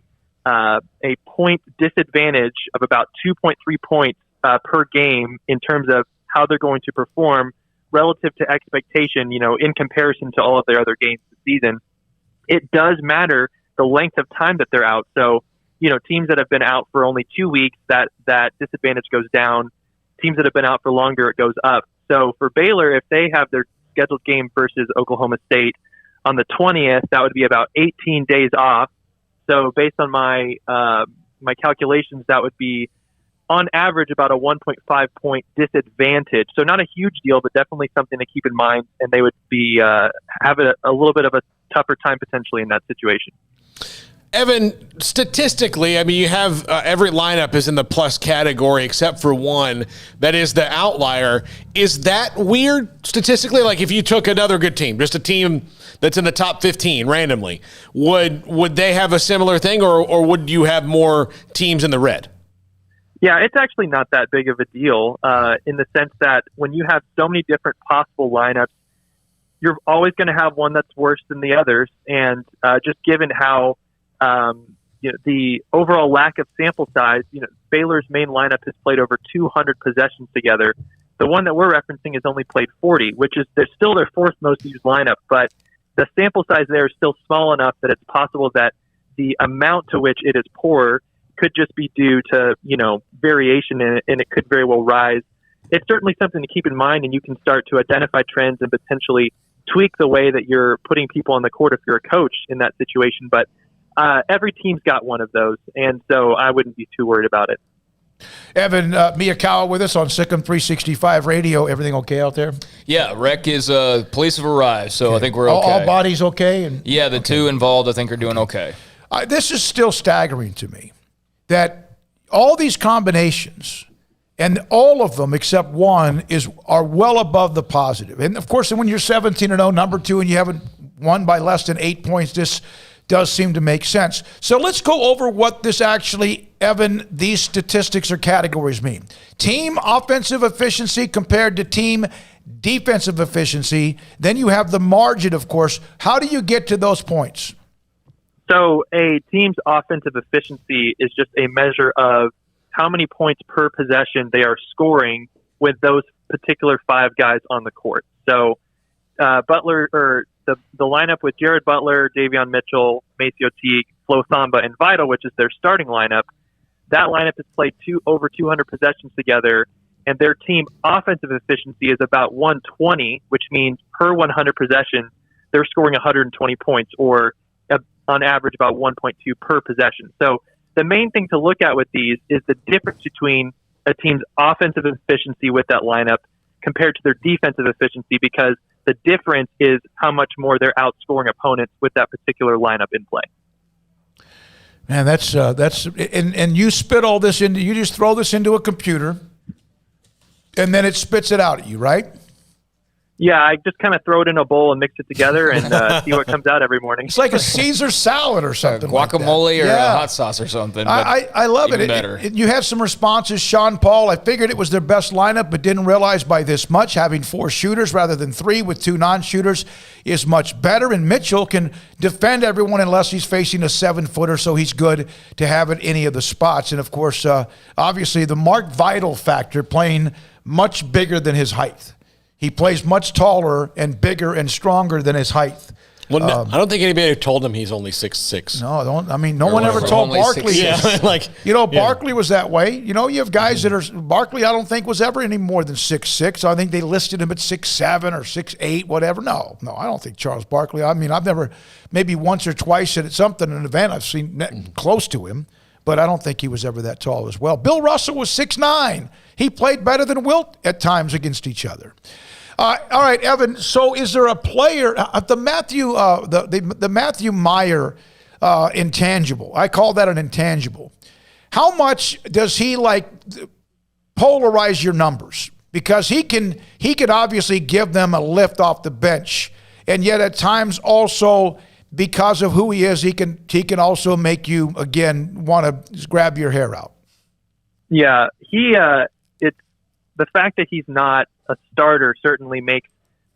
point disadvantage of about 2.3 points per game in terms of how they're going to perform relative to expectation, in comparison to all of their other games this season. It does matter the length of time that they're out. So, teams that have been out for only 2 weeks, that disadvantage goes down. Teams that have been out for longer, it goes up. So for Baylor, if they have their scheduled game versus Oklahoma State on the 20th, that would be about 18 days off. So based on my calculations, that would be on average about a 1.5 point disadvantage. So not a huge deal, but definitely something to keep in mind. And they would be have a little bit of a tougher time potentially in that situation. Evan, statistically, I mean, you have every lineup is in the plus category except for one that is the outlier. Is that weird statistically? Like if you took another good team, just a team that's in the top 15 randomly, would they have a similar thing, or would you have more teams in the red? Yeah, it's actually not that big of a deal in the sense that when you have so many different possible lineups, you're always going to have one that's worse than the others. And just given how the overall lack of sample size, Baylor's main lineup has played over 200 possessions together. The one that we're referencing has only played 40, which is they're still their fourth most used lineup, but the sample size there is still small enough that it's possible that the amount to which it is poor could just be due to, variation in it, and it could very well rise. It's certainly something to keep in mind, and you can start to identify trends and potentially tweak the way that you're putting people on the court if you're a coach in that situation. But every team's got one of those, and so I wouldn't be too worried about it. Evan Miyakawa with us on SicEm365 Radio. Everything okay out there? Yeah, Rec is police have arrived, so I think we're okay. All bodies okay? The two involved I think are doing okay. This is still staggering to me that all these combinations, and all of them except one, are well above the positive. And, of course, when you're 17-0, number 2, and you haven't won by less than 8 points, this does seem to make sense. So let's go over what this actually, Evan, these statistics or categories mean. Team offensive efficiency compared to team defensive efficiency. Then you have the margin, of course. How do you get to those points? So a team's offensive efficiency is just a measure of how many points per possession they are scoring with those particular 5 guys on the court. So Butler, or the lineup with Jared Butler, Davion Mitchell, Maceo Teague, Flo Thamba, and Vital, which is their starting lineup, that lineup has played over 200 possessions together, and their team offensive efficiency is about 120, which means per 100 possessions, they're scoring 120 points, or on average about 1.2 per possession. So the main thing to look at with these is the difference between a team's offensive efficiency with that lineup compared to their defensive efficiency, because the difference is how much more they're outscoring opponents with that particular lineup in play. Man, that's and you spit all this into, you just throw this into a computer and then it spits it out at you, right? Yeah, I just kind of throw it in a bowl and mix it together and see what comes out every morning. It's like a Caesar salad or something. Guacamole like or a hot sauce or something. I love it. Better. You had some responses. Sean Paul, I figured it was their best lineup, but didn't realize by this much. Having 4 shooters rather than 3 with 2 non-shooters is much better. And Mitchell can defend everyone unless he's facing a 7-footer, so he's good to have at any of the spots. And, of course, obviously the Mark Vital factor, playing much bigger than his height. He plays much taller and bigger and stronger than his height. Well, no, I don't think anybody told him he's only 6'6". No one ever told Barkley. Barkley was that way. You have guys that are Barkley. I don't think was ever any more than 6'6". I think they listed him at 6'7" or 6'8", whatever. No, I don't think Charles Barkley. I mean, I've never, maybe once or twice at something, an event, I've seen close to him, but I don't think he was ever that tall as well. Bill Russell was 6'9". He played better than Wilt at times against each other. All right, Evan. So, is there a player, the Matthew Meyer intangible? I call that an intangible. How much does he polarize your numbers? Because he could obviously give them a lift off the bench, and yet at times also, because of who he is, he can also make you again want to grab your hair out. Yeah, it's the fact that he's not a starter certainly makes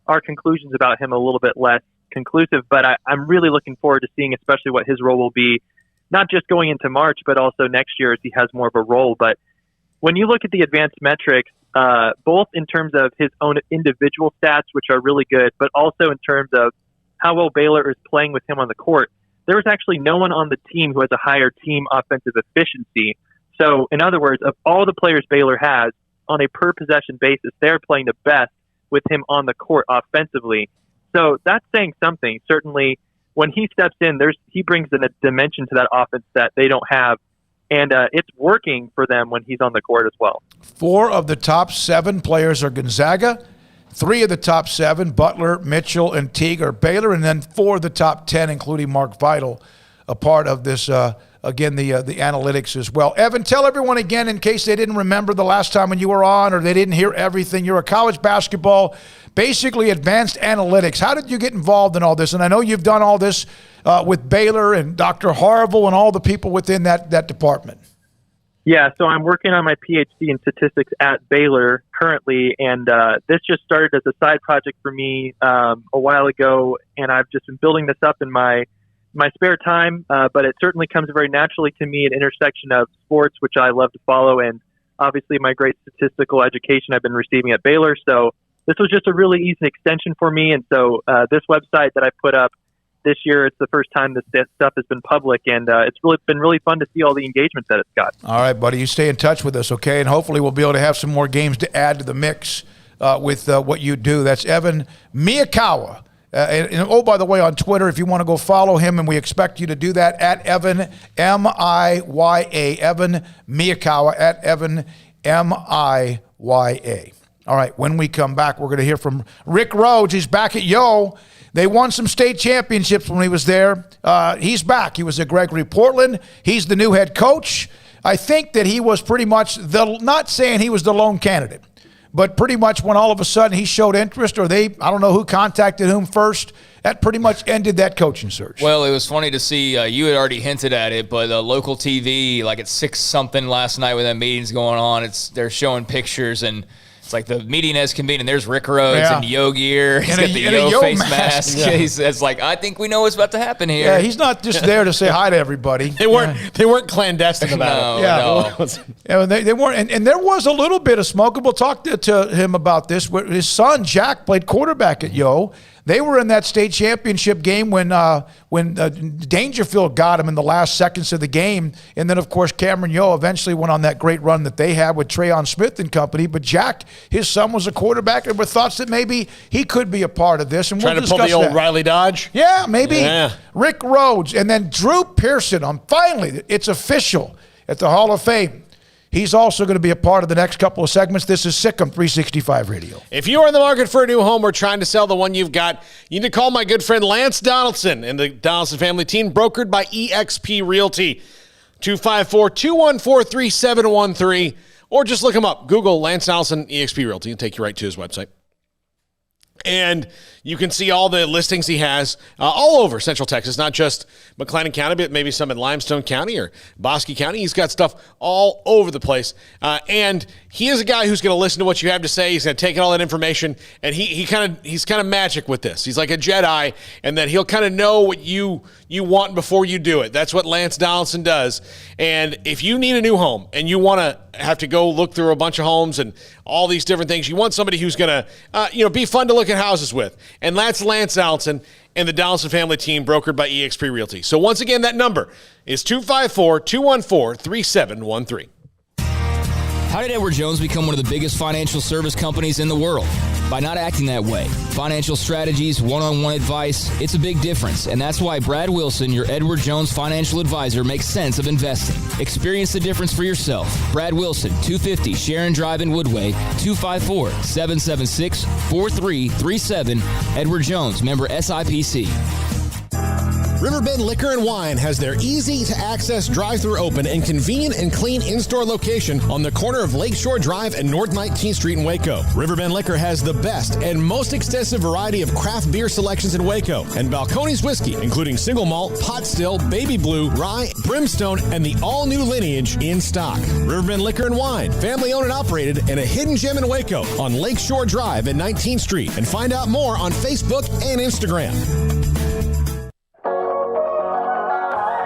our conclusions about him a little bit less conclusive, but I'm really looking forward to seeing especially what his role will be, not just going into March, but also next year as he has more of a role. But when you look at the advanced metrics, both in terms of his own individual stats, which are really good, but also in terms of how well Baylor is playing with him on the court, there was actually no one on the team who has a higher team offensive efficiency. So, in other words, of all the players Baylor has, on a per-possession basis, they're playing the best with him on the court offensively. So that's saying something. Certainly, when he steps in, he brings in a dimension to that offense that they don't have, and it's working for them when he's on the court as well. 4 of the top 7 players are Gonzaga. 3 of the top 7, Butler, Mitchell, and Teague, are Baylor, and then 4 of the top 10, including Mark Vital, a part of this, again, the analytics as well. Evan, tell everyone again, in case they didn't remember the last time when you were on or they didn't hear everything. You're a college basketball, basically advanced analytics. How did you get involved in all this? And I know you've done all this with Baylor and Dr. Harville and all the people within that department. Yeah, so I'm working on my PhD in statistics at Baylor currently, and this just started as a side project for me a while ago, and I've just been building this up in my spare time, but it certainly comes very naturally to me at intersection of sports, which I love to follow, and obviously my great statistical education I've been receiving at Baylor. So this was just a really easy extension for me, and so this website that I put up this year, it's the first time this stuff has been public, and it's been really fun to see all the engagement that it's got. All right, buddy, you stay in touch with us, okay? And hopefully we'll be able to have some more games to add to the mix with what you do. That's Evan Miyakawa. And oh, by the way, on Twitter, if you want to go follow him, and we expect you to do that, at Evan, M-I-Y-A, Evan Miyakawa, at Evan, M-I-Y-A. All right, when we come back, we're going to hear from Rick Rhoades. He's back at Yo. They won some state championships when he was there. He's back. He was at Gregory Portland. He's the new head coach. I think that he was pretty much, not saying he was the lone candidate, but pretty much when all of a sudden he showed interest, or I don't know who contacted whom first, that pretty much ended that coaching search. Well, it was funny to see, you had already hinted at it, but local TV, like at 6-something last night when that meeting's going on, they're showing pictures, and it's like the meeting has convened, and there's Rick Rhoades in Yo gear. He's got the Yo face mask. Yeah. It's like, I think we know what's about to happen here. Yeah, he's not just there to say hi to everybody. They weren't clandestine about it. No. They weren't. And there was a little bit of smoke. We'll talk to him about this. His son, Jack, played quarterback at Yo. They were in that state championship game when Dangerfield got him in the last seconds of the game. And then, of course, Cameron Yo eventually went on that great run that they had with Trayon Smith and company. But Jack, his son, was a quarterback, and with thoughts that maybe he could be a part of this. And trying to pull the old Riley Dodge? Yeah, maybe. Yeah. Rick Rhoades. And then Drew Pearson, finally, it's official at the Hall of Fame. He's also going to be a part of the next couple of segments. This is SicEm365 Radio. If you are in the market for a new home or trying to sell the one you've got, you need to call my good friend Lance Donaldson and the Donaldson family team, brokered by eXp Realty. 254-214-3713, or just look him up. Google Lance Donaldson, eXp Realty, and take you right to his website. And you can see all the listings he has all over Central Texas, not just McLennan County, but maybe some in Limestone County or Bosque County. He's got stuff all over the place. And he is a guy who's going to listen to what you have to say. He's going to take all that information, and he's kind of magic with this. He's like a Jedi, and that he'll kind of know what you want before you do it. That's what Lance Donaldson does. And if you need a new home and you want to have to go look through a bunch of homes and all these different things, you want somebody who's going to be fun to look at houses with. And that's Lance Donaldson and the Donaldson family team, brokered by eXp Realty. So once again, that number is 254-214-3713. How did Edward Jones become one of the biggest financial service companies in the world? By not acting that way. Financial strategies, one-on-one advice, it's a big difference. And that's why Brad Wilson, your Edward Jones financial advisor, makes sense of investing. Experience the difference for yourself. Brad Wilson, 250 Sharon Drive in Woodway, 254-776-4337. Edward Jones, member SIPC. Riverbend Liquor and Wine has their easy-to-access drive-thru open and convenient and clean in-store location on the corner of Lakeshore Drive and North 19th Street in Waco. Riverbend Liquor has the best and most extensive variety of craft beer selections in Waco, and Balcones whiskey, including single malt, pot still, baby blue, rye, brimstone, and the all-new lineage in stock. Riverbend Liquor and Wine, family-owned and operated, and a hidden gem in Waco on Lakeshore Drive and 19th Street. And find out more on Facebook and Instagram.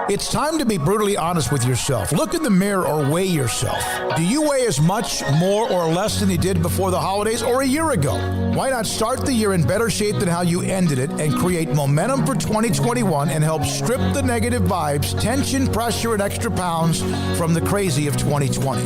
It's time to be brutally honest with yourself. Look in the mirror or weigh yourself. Do you weigh as much, more, or less than you did before the holidays or a year ago? Why not start the year in better shape than how you ended it and create momentum for 2021 and help strip the negative vibes, tension, pressure, and extra pounds from the crazy of 2020?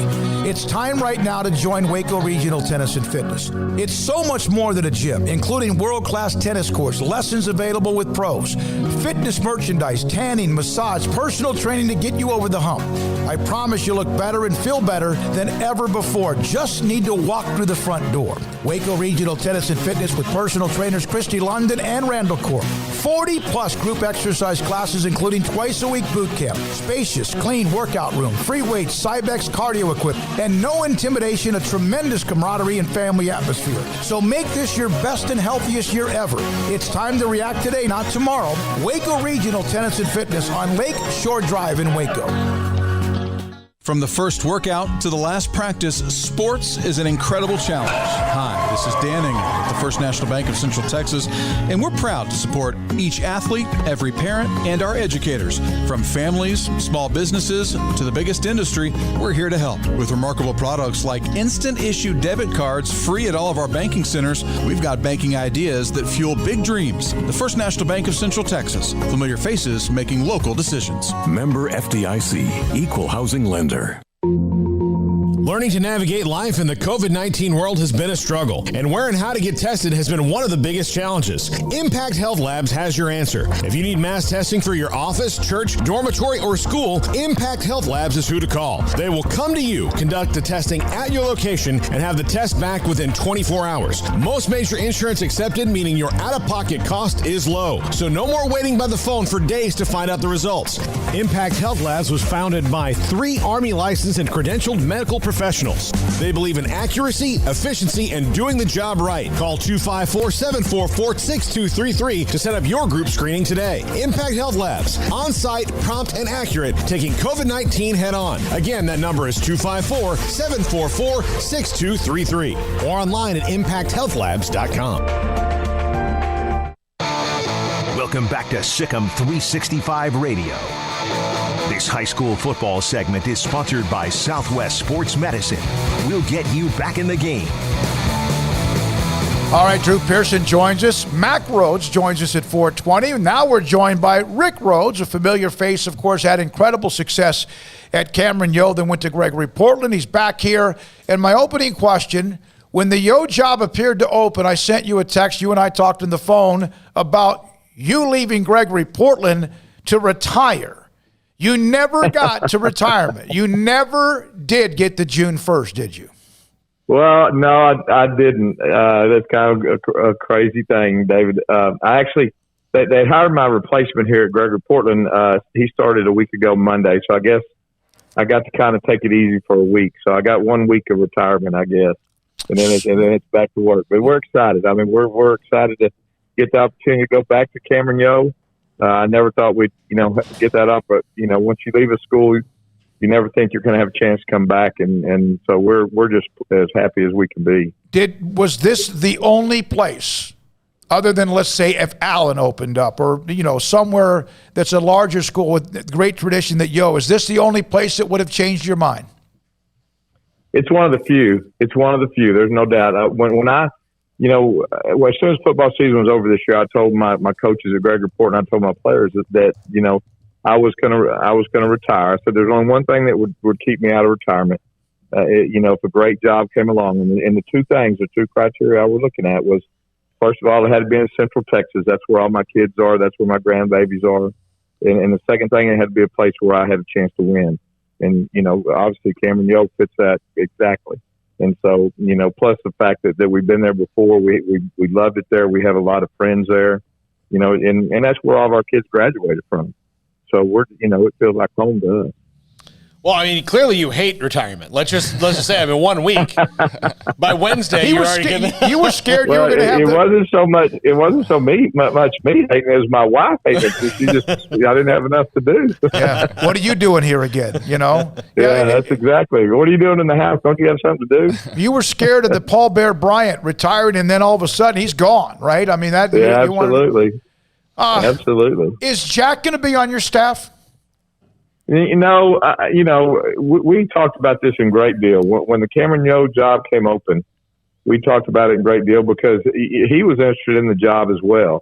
It's time right now to join Waco Regional Tennis and Fitness. It's so much more than a gym, including world-class tennis courts, lessons available with pros, fitness merchandise, tanning, massage, personal training to get you over the hump. I promise you'll look better and feel better than ever before. Just need to walk through the front door. Waco Regional Tennis and Fitness with personal trainers Christy London and Randall Corp. 40-plus group exercise classes, including twice-a-week boot camp. Spacious, clean workout room, free weights, Cybex cardio equipment, and no intimidation, a tremendous camaraderie and family atmosphere. So make this your best and healthiest year ever. It's time to react today, not tomorrow. Waco Regional Tennis and Fitness on Lake Shore Drive in Waco. From the first workout to the last practice, sports is an incredible challenge. Hi, this is Dan Ingram at the First National Bank of Central Texas, and we're proud to support each athlete, every parent, and our educators. From families, small businesses, to the biggest industry, we're here to help. With remarkable products like instant issue debit cards free at all of our banking centers, we've got banking ideas that fuel big dreams. The First National Bank of Central Texas. Familiar faces making local decisions. Member FDIC, Equal Housing Lender. Learning to navigate life in the COVID-19 world has been a struggle, and where and how to get tested has been one of the biggest challenges. Impact Health Labs has your answer. If you need mass testing for your office, church, dormitory, or school, Impact Health Labs is who to call. They will come to you, conduct the testing at your location, and have the test back within 24 hours. Most major insurance accepted, meaning your out-of-pocket cost is low. So no more waiting by the phone for days to find out the results. Impact Health Labs was founded by 3 Army licensed and credentialed medical professionals. They believe in accuracy, efficiency, and doing the job right. Call 254-744-6233 to set up your group screening today. Impact Health Labs, on-site, prompt, and accurate, taking COVID-19 head-on. Again, that number is 254-744-6233 or online at impacthealthlabs.com. Welcome back to SicEm365 Radio. This high school football segment is sponsored by Southwest Sports Medicine. We'll get you back in the game. All right, Drew Pearson joins us. Mack Rhoades joins us at 4:20. Now we're joined by Rick Rhoades, a familiar face, of course, had incredible success at Cameron Yo, then went to Gregory Portland. He's back here. And my opening question, when the Yo job appeared to open, I sent you a text. You and I talked on the phone about you leaving Gregory Portland to retire. You never got to retirement. You never did get to June 1st, did you? Well, no, I didn't. That's kind of a crazy thing, David. They hired my replacement here at Gregory Portland. He started a week ago Monday, so I guess I got to kind of take it easy for a week. So I got 1 week of retirement, I guess, and then it's back to work. But we're excited. I mean, we're excited to get the opportunity to go back to Cameron Yo. I never thought we'd, get that up, but once you leave a school, you never think you're going to have a chance to come back, and so we're just as happy as we can be. Was this the only place, other than let's say if Allen opened up, or somewhere that's a larger school with great tradition that Yo, is this the only place that would have changed your mind? It's one of the few. There's no doubt. When I as soon as football season was over this year, I told my coaches at Gregory Portland, I told my players that I was gonna retire. I said there's only one thing that would keep me out of retirement. If a great job came along, and the two criteria I was looking at was, first of all, it had to be in Central Texas. That's where all my kids are. That's where my grandbabies are. And the second thing, it had to be a place where I had a chance to win. And obviously Cameron Yo fits that exactly. And so, plus the fact that we've been there before, we loved it there. We have a lot of friends there, and that's where all of our kids graduated from. So it feels like home to us. Well, I mean, clearly you hate retirement. Let's just say, 1 week. By Wednesday, you're already getting. You were scared you were going to have. It wasn't so much me hating it as my wife hated it. I didn't have enough to do. Yeah. What are you doing here again? Yeah, that's exactly. What are you doing in the house? Don't you have something to do? You were scared of the Paul Bear Bryant retiring, and then all of a sudden he's gone, right? I mean that. Yeah, absolutely. Absolutely. Is Jack going to be on your staff? We talked about this in great deal. When the Cameron Yo job came open, we talked about it in great deal because he was interested in the job as well,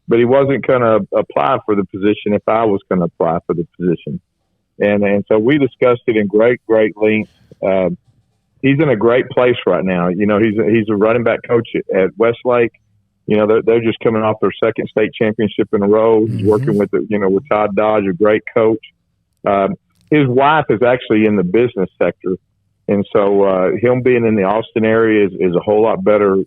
but he wasn't going to apply for the position if I was going to apply for the position. And so we discussed it in great length. He's in a great place right now. He's a running back coach at Westlake. They're just coming off their second state championship in a row. He's working with Todd Dodge, a great coach. His wife is actually in the business sector. And so him being in the Austin area is a whole lot better,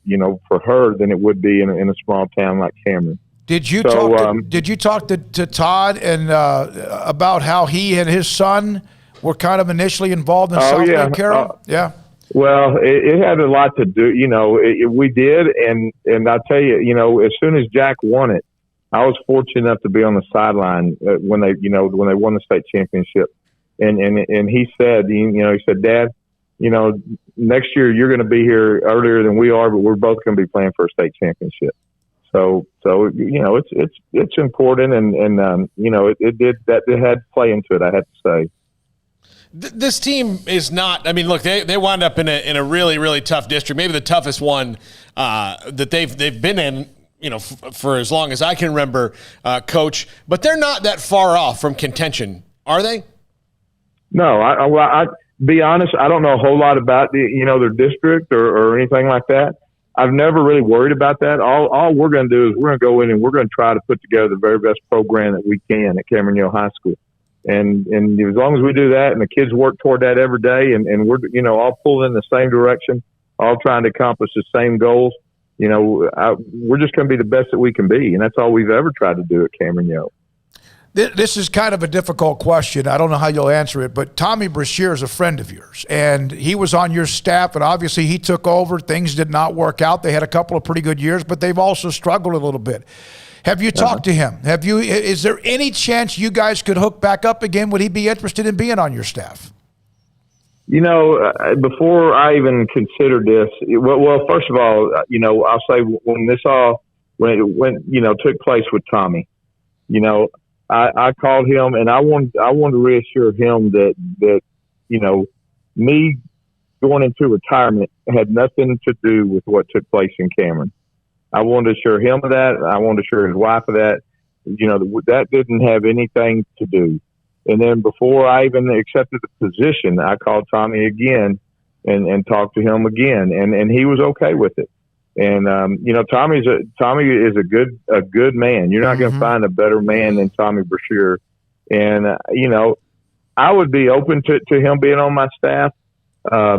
for her than it would be in a small town like Cameron. Did you talk to Todd and about how he and his son were kind of initially involved in South Lake Carroll? Yeah. Well, it had a lot to do. We did, and I'll tell you, as soon as Jack won it, I was fortunate enough to be on the sideline when they won the state championship, and he said, he said, Dad, next year you're going to be here earlier than we are, but we're both going to be playing for a state championship. So it's important, and it had play into it, I have to say. This team is not. I mean, look, they wound up in a really, really tough district, maybe the toughest one that they've been in, for as long as I can remember, Coach. But they're not that far off from contention, are they? No, I be honest, I don't know a whole lot about their district or anything like that. I've never really worried about that. All we're going to do is we're going to go in and we're going to try to put together the very best program that we can at Cameron Hill High School. And as long as we do that and the kids work toward that every day and we're, all pulling in the same direction, all trying to accomplish the same goals, we're just going to be the best that we can be. And that's all we've ever tried to do at Cameron Hill. This is kind of a difficult question. I don't know how you'll answer it, but Tommy Brashear is a friend of yours, and he was on your staff, and obviously he took over. Things did not work out. They had a couple of pretty good years, but they've also struggled a little bit. Have you talked to him? Is there any chance you guys could hook back up again? Would he be interested in being on your staff? Before I even considered this, well, first of all, I'll say when it took place with Tommy, I called him and I wanted to reassure him that me going into retirement had nothing to do with what took place in Cameron. I wanted to assure him of that. I wanted to assure his wife of that. That didn't have anything to do. And then before I even accepted the position, I called Tommy again and talked to him again, and he was okay with it. And Tommy is a good man. You're not going to find a better man than Tommy Brashear. And I would be open to him being on my staff. I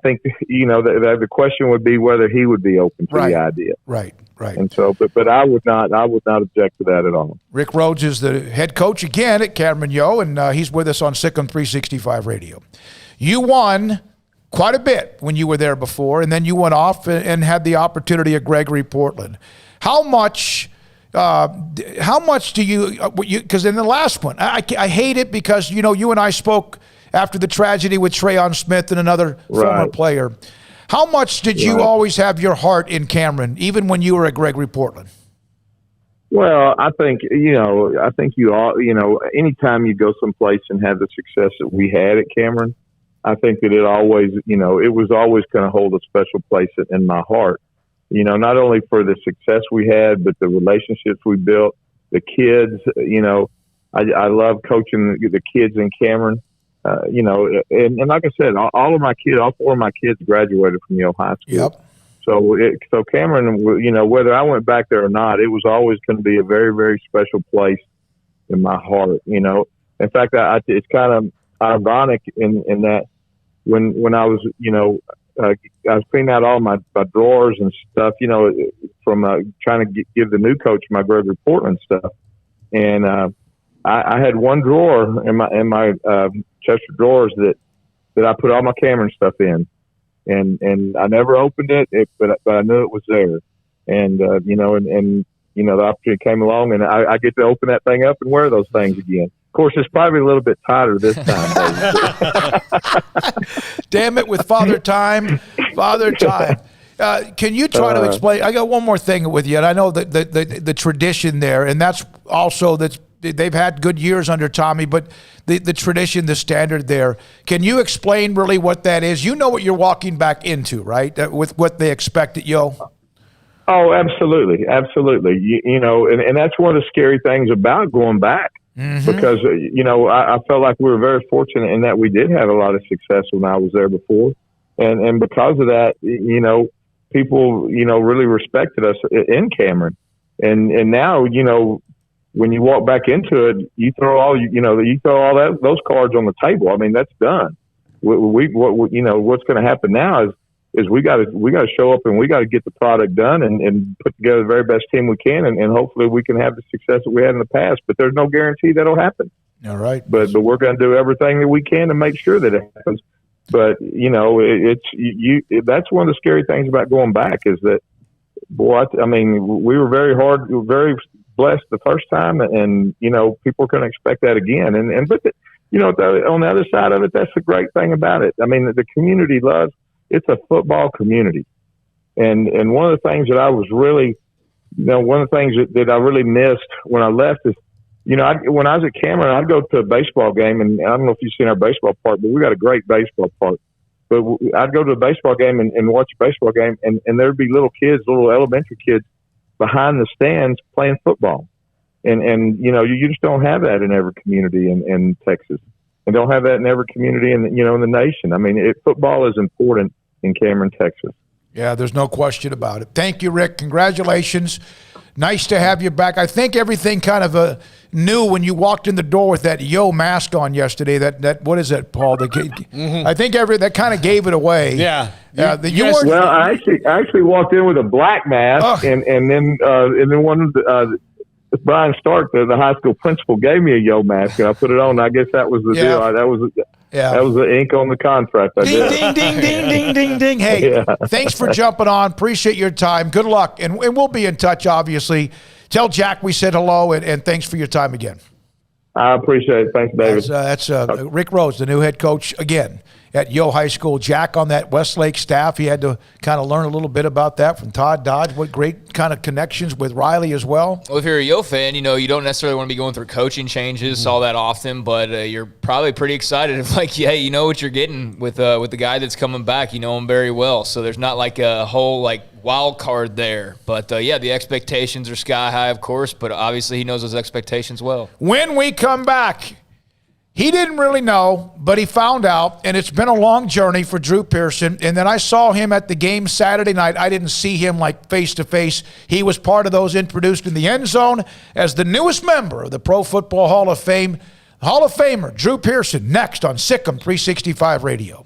think the question would be whether he would be open to the idea. Right. And so, but I would not object to that at all. Rick Rhoades is the head coach again at Cameron Yo, and he's with us on SicEm365 Radio. You won quite a bit when you were there before, and then you went off and had the opportunity at Gregory Portland. How much do you? Because in the last one, I hate it because you and I spoke after the tragedy with Trayon Smith and another former player. How much did you always have your heart in Cameron, even when you were at Gregory Portland? Well, I think you all, anytime you go someplace and have the success that we had at Cameron, I think that it always, it was always going to hold a special place in my heart. Not only for the success we had, but the relationships we built, the kids. I love coaching the kids in Cameron. And like I said, all four of my kids graduated from Yale High School. Yep. So Cameron, whether I went back there or not, it was always going to be a very, very special place in my heart. In fact, it's kind of ironic in that when I was, I was cleaning out all my drawers and stuff, from trying to give the new coach my Gregory Portland stuff, and I had one drawer in my chest of drawers that I put all my Cameron stuff in, and I never opened it, but I knew it was there, and the opportunity came along, and I get to open that thing up and wear those things again. Of course, it's probably a little bit tighter this time. Damn it, with Father Time. Can you try to explain? I got one more thing with you, and I know that the tradition there, and that's also they've had good years under Tommy, but the tradition, the standard there. Can you explain really what that is? You know what you're walking back into, right? With what they expect at Yo. Oh, absolutely, absolutely. And that's one of the scary things about going back. Mm-hmm. Because, I felt like we were very fortunate in that we did have a lot of success when I was there before. And because of that, people, really respected us in Cameron. And now, when you walk back into it, you throw all those cards on the table. I mean, that's done. What's going to happen now is we got to show up and we got to get the product done and put together the very best team we can, and hopefully we can have the success that we had in the past. But there's no guarantee that'll happen. All right. But we're going to do everything that we can to make sure that it happens. But that's one of the scary things about going back is that, boy, I mean, we were very blessed the first time, and people can expect that again. On the other side of it, that's the great thing about it. I mean, the community loves. It's a football community, and one of the things that I was really, one of the things that I really missed when I left is, when I was at Cameron, I'd go to a baseball game, and I don't know if you've seen our baseball park, but we got a great baseball park. But I'd go to a baseball game and watch a baseball game, and there'd be little elementary kids behind the stands playing football. And you just don't have that in every community in Texas, and don't have that in every community in the nation. I mean, football is important in Cameron, Texas. Yeah, there's no question about it. Thank you, Rick. Congratulations. Nice to have you back. I think everything kind of new when you walked in the door with that Yo mask on yesterday. That what is that, Paul? I think that kind of gave it away. Yeah. I actually walked in with a black mask, and then one of Brian Stark, the high school principal, gave me a Yo mask, and I put it on. I guess that was the deal. That was the ink on the contract. Ding. Hey, thanks for jumping on. Appreciate your time. Good luck, and we'll be in touch, obviously. Tell Jack we said hello, and thanks for your time again. I appreciate it. Thanks, David. That's Rick Rhoades, the new head coach, again, at Yo High School. Jack on that Westlake staff. He had to kind of learn a little bit about that from Todd Dodge. What great kind of connections with Riley as well. Well, if you're a Yo fan, you don't necessarily want to be going through coaching changes all that often, but you're probably pretty excited if, you know what you're getting with the guy that's coming back. You know him very well, so there's not like a whole wild card there. But the expectations are sky high, of course, but obviously he knows those expectations well. When we come back, he didn't really know, but he found out, and it's been a long journey for Drew Pearson. And then I saw him at the game Saturday night. I didn't see him face-to-face. He was part of those introduced in the end zone as the newest member of the Pro Football Hall of Fame. Hall of Famer Drew Pearson, next on SicEm365 Radio.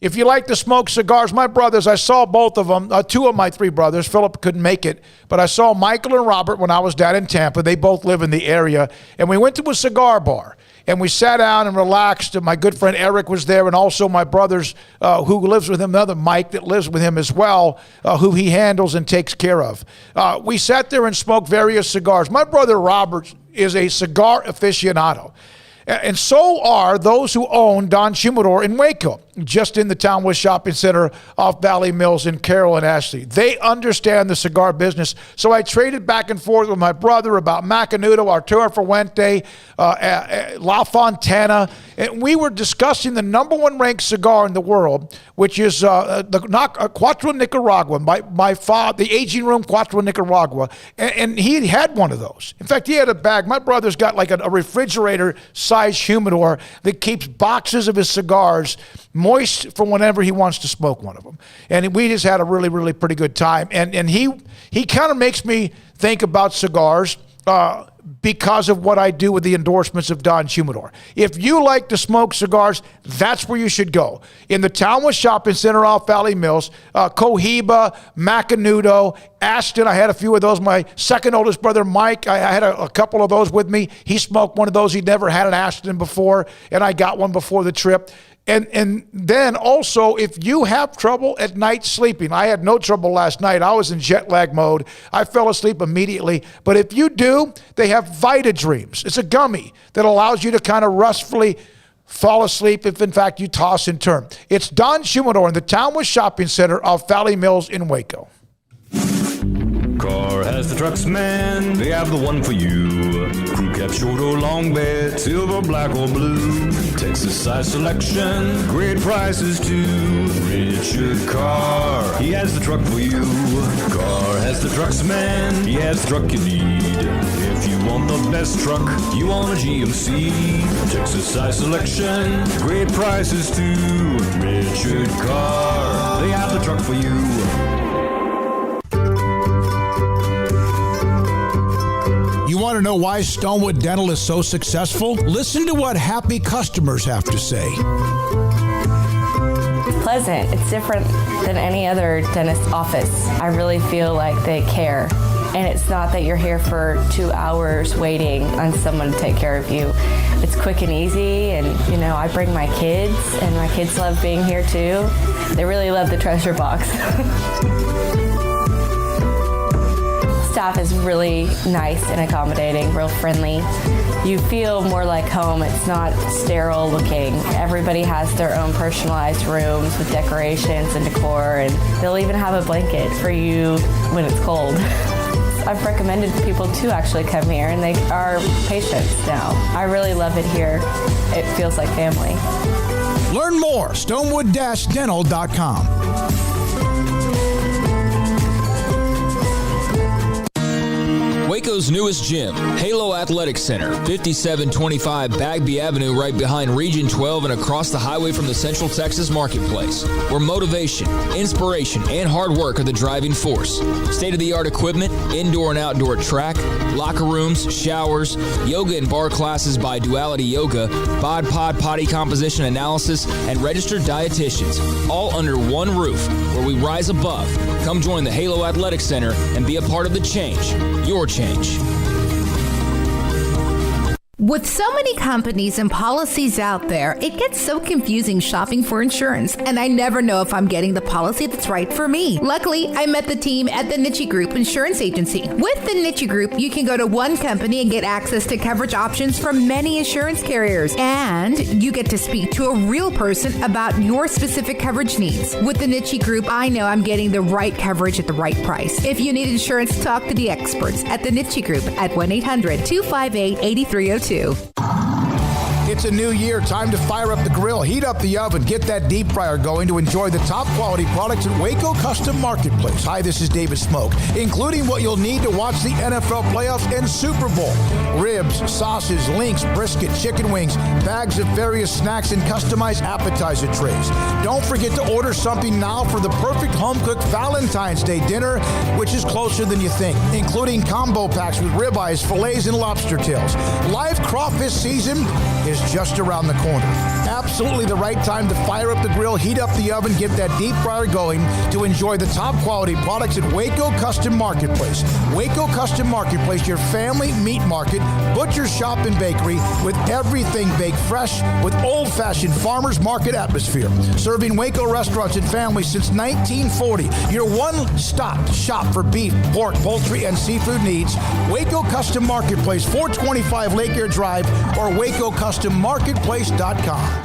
If you like to smoke cigars, my brothers, I saw both of them, two of my three brothers. Philip couldn't make it, but I saw Michael and Robert when I was down in Tampa. They both live in the area, and we went to a cigar bar. And we sat down and relaxed. And my good friend Eric was there, and also my brothers who lives with him, another Mike that lives with him as well, who he handles and takes care of. We sat there and smoked various cigars. My brother Robert is a cigar aficionado. And so are those who own Don Humidor in Waco, just in the Townwood Shopping Center off Valley Mills in Carroll and Ashley. They understand the cigar business. So I traded back and forth with my brother about Macanudo, Arturo Fuente, La Fontana, and we were discussing the number one ranked cigar in the world, which is the Cuatro Nicaragua, my father, the aging room Cuatro Nicaragua, and he had one of those. In fact, he had a bag. My brother's got like a refrigerator-sized humidor that keeps boxes of his cigars moist for whenever he wants to smoke one of them. And we just had a really, really pretty good time. And he kind of makes me think about cigars because of what I do with the endorsements of Don Humidor. If you like to smoke cigars, that's where you should go. In the Townwood Shopping Center off Valley Mills, Cohiba, Macanudo, Ashton, I had a few of those. My second oldest brother, Mike, I had a couple of those with me. He smoked one of those. He'd never had an Ashton before, and I got one before the trip. And then also, if you have trouble at night sleeping, I had no trouble last night. I was in jet lag mode. I fell asleep immediately. But if you do, they have Vita Dreams. It's a gummy that allows you to kind of restfully fall asleep if, in fact, you toss and turn. It's Don Humidor in the Townwood Shopping Center off Valley Mills in Waco. Car has the trucks, man. They have the one for you. Crew cab, short or long bed, silver, black or blue. Texas size selection, great prices too. Richard Carr, he has the truck for you. Carr has the trucks, man. He has the truck you need. If you want the best truck, you want a GMC. Texas size selection, great prices too. Richard Carr, they have the truck for you. You want Want to know why Stonewood Dental is so successful? Listen to what happy customers have to say. Pleasant. It's different than any other dentist office. I really feel like they care. And it's not that you're here for 2 hours waiting on someone to take care of you. It's quick and easy, and I bring my kids, and my kids love being here too. They really love the treasure box. Staff is really nice and accommodating, real friendly. You feel more like home. It's not sterile looking. Everybody has their own personalized rooms with decorations and decor, and they'll even have a blanket for you when it's cold. I've recommended people to actually come here, and they are patients now. I really love it here. It feels like family. Learn more, stonewood-dental.com. Waco's newest gym, Halo Athletic Center, 5725 Bagby Avenue, right behind Region 12 and across the highway from the Central Texas Marketplace, where motivation, inspiration, and hard work are the driving force. State-of-the-art equipment, indoor and outdoor track, locker rooms, showers, yoga and bar classes by Duality Yoga, bod pod potty composition analysis, and registered dietitians, all under one roof, where we rise above. Come join the Halo Athletic Center and be a part of the change, your change. With so many companies and policies out there, it gets so confusing shopping for insurance, and I never know if I'm getting the policy that's right for me. Luckily, I met the team at the Niche Group Insurance Agency. With the Niche Group, you can go to one company and get access to coverage options from many insurance carriers, and you get to speak to a real person about your specific coverage needs. With the Niche Group, I know I'm getting the right coverage at the right price. If you need insurance, talk to the experts at the Niche Group at 1-800-258-8302. It's a new year. Time to fire up the grill, heat up the oven, get that deep fryer going to enjoy the top quality products at Waco Custom Marketplace. Hi, this is David Smoak, including what you'll need to watch the NFL playoffs and Super Bowl. Ribs, sausage, links, brisket, chicken wings, bags of various snacks, and customized appetizer trays. Don't forget to order something now for the perfect home-cooked Valentine's Day dinner, which is closer than you think, including combo packs with ribeyes, fillets, and lobster tails. Live crawfish season is just around the corner. Absolutely the right time to fire up the grill, heat up the oven, get that deep fryer going to enjoy the top quality products at Waco Custom Marketplace. Waco Custom Marketplace, your family meat market, butcher shop and bakery with everything baked fresh with old-fashioned farmers market atmosphere. Serving Waco restaurants and families since 1940. Your one-stop shop for beef, pork, poultry, and seafood needs. Waco Custom Marketplace, 425 Lake Air Drive or WacoCustomMarketplace.com.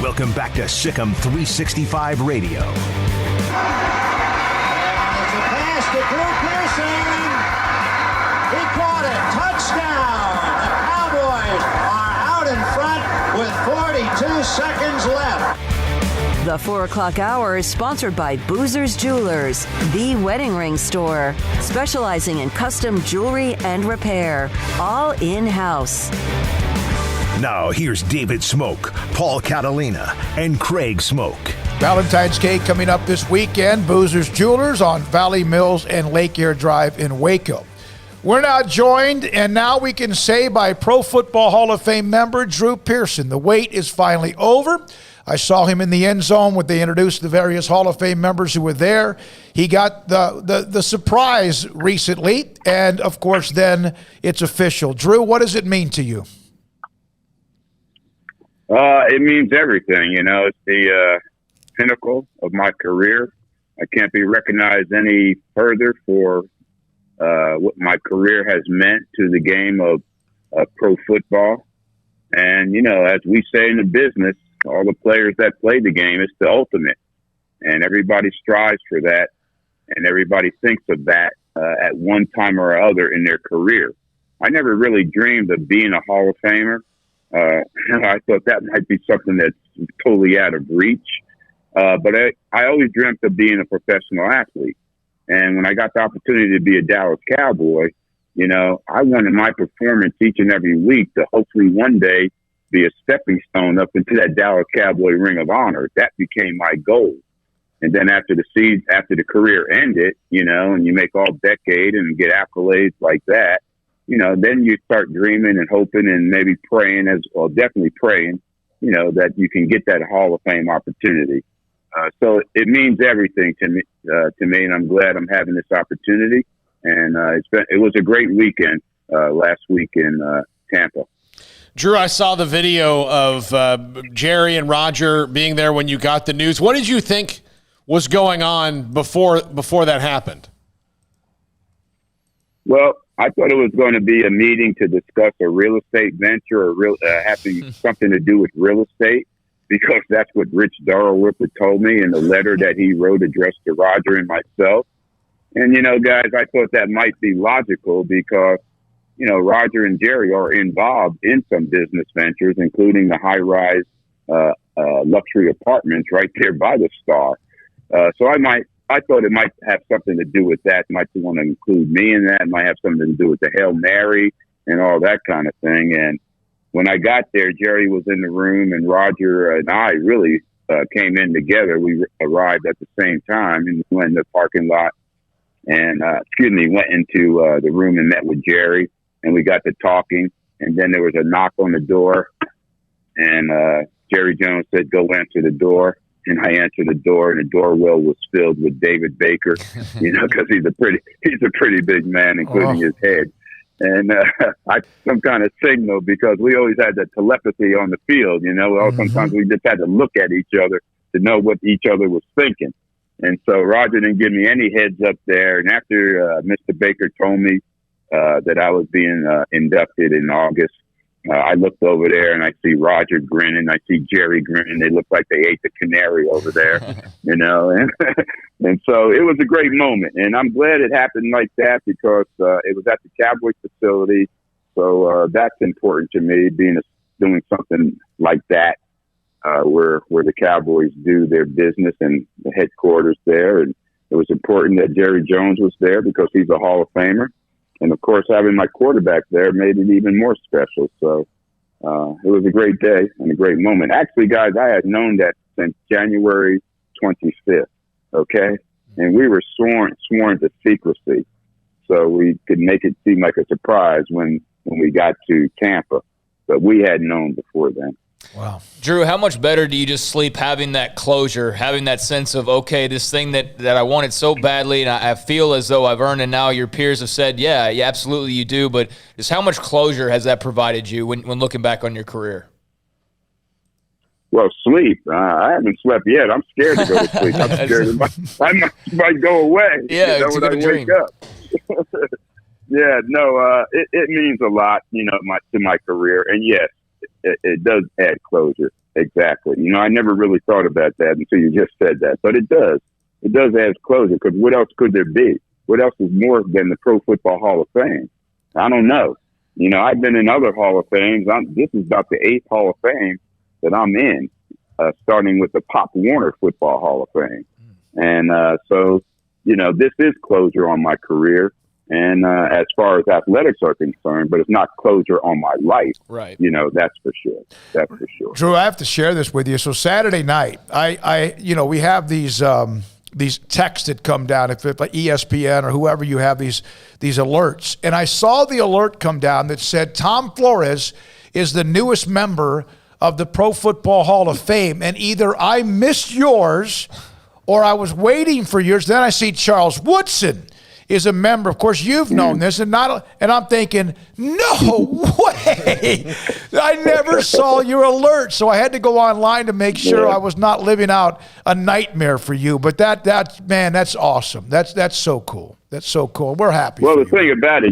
Welcome back to SicEm365 Radio. It's a pass to Drew Pearson. He caught it. Touchdown. The Cowboys are out in front with 42 seconds left. The 4 o'clock hour is sponsored by Boozer's Jewelers, the wedding ring store, specializing in custom jewelry and repair, all in-house. Now, here's David Smoak, Paul Catalina, and Craig Smoak. Valentine's Day coming up this weekend. Boozer's Jewelers on Valley Mills and Lake Air Drive in Waco. We're now joined, and now we can say, by Pro Football Hall of Fame member Drew Pearson. The wait is finally over. I saw him in the end zone when they introduced the various Hall of Fame members who were there. He got the surprise recently, and, of course, then it's official. Drew, what does it mean to you? It means everything. It's the pinnacle of my career. I can't be recognized any further for what my career has meant to the game of pro football. And, as we say in the business, all the players that play the game, it's the ultimate. And everybody strives for that, and everybody thinks of that at one time or other in their career. I never really dreamed of being a Hall of Famer. I thought that might be something that's totally out of reach. But I always dreamt of being a professional athlete. And when I got the opportunity to be a Dallas Cowboy, I wanted my performance each and every week to hopefully one day be a stepping stone up into that Dallas Cowboy Ring of Honor. That became my goal. And then after the career ended, and you make all decade and get accolades like that, then you start dreaming and hoping and maybe praying definitely praying, that you can get that Hall of Fame opportunity. So it means everything to me, and I'm glad I'm having this opportunity. And it was a great weekend last week in Tampa. Drew, I saw the video of Jerry and Roger being there when you got the news. What did you think was going on before that happened? Well, I thought it was going to be a meeting to discuss a real estate venture or having something to do with real estate, because that's what Rich Darrell-Whipper told me in the letter that he wrote addressed to Roger and myself. And, guys, I thought that might be logical because, Roger and Jerry are involved in some business ventures, including the high-rise luxury apartments right there by the Star. So I thought it might have something to do with that. Might want to include me in that. It might have something to do with the Hail Mary and all that kind of thing. And when I got there, Jerry was in the room, and Roger and I really came in together. We arrived at the same time and went in the parking lot and, went into the room and met with Jerry. And we got to talking. And then there was a knock on the door. And Jerry Jones said, "Go answer the door." And I answered the door, and the door well was filled with David Baker, because he's a pretty big man, including his head. And some kind of signal, because we always had that telepathy on the field, Sometimes we just had to look at each other to know what each other was thinking. And so Roger didn't give me any heads up there. And after Mr. Baker told me that I was being inducted in August, I looked over there and I see Roger grinning. I see Jerry grinning. They look like they ate the canary over there, and so it was a great moment. And I'm glad it happened like that because it was at the Cowboys facility. So that's important to me, doing something like that where the Cowboys do their business and the headquarters there. And it was important that Jerry Jones was there because he's a Hall of Famer. And, of course, having my quarterback there made it even more special. So it was a great day and a great moment. Actually, guys, I had known that since January 25th, okay? And we were sworn to secrecy. So we could make it seem like a surprise when we got to Tampa. But we had known before then. Wow. Drew, how much better do you just sleep having that closure, having that sense of, okay, this thing that I wanted so badly and I feel as though I've earned, and now your peers have said, yeah, absolutely you do, but just how much closure has that provided you when looking back on your career? Well, sleep. I haven't slept yet. I'm scared to go to sleep. I'm scared I might go away. Yeah, it's a good dream. Wake up. Yeah, no, it means a lot, to my career. And yes, it does add closure. Exactly. I never really thought about that until you just said that. But it does. It does add closure, because what else could there be? What else is more than the Pro Football Hall of Fame? I don't know. I've been in other Hall of Fames. This is about the 8th Hall of Fame that I'm in, starting with the Pop Warner Football Hall of Fame. And so, this is closure on my career. And as far as athletics are concerned, but it's not closure on my life. Right. That's for sure. That's for sure. Drew, I have to share this with you. So Saturday night, we have these texts that come down, if it's like ESPN or whoever, you have these alerts. And I saw the alert come down that said Tom Flores is the newest member of the Pro Football Hall of Fame. And either I missed yours or I was waiting for yours. Then I see Charles Woodson is a member. Of course, you've known this, and I'm thinking, no way. I never saw your alert, so I had to go online to make sure I was not living out a nightmare for you. But that's awesome. That's so cool. That's so cool. We're happy. Well, the thing about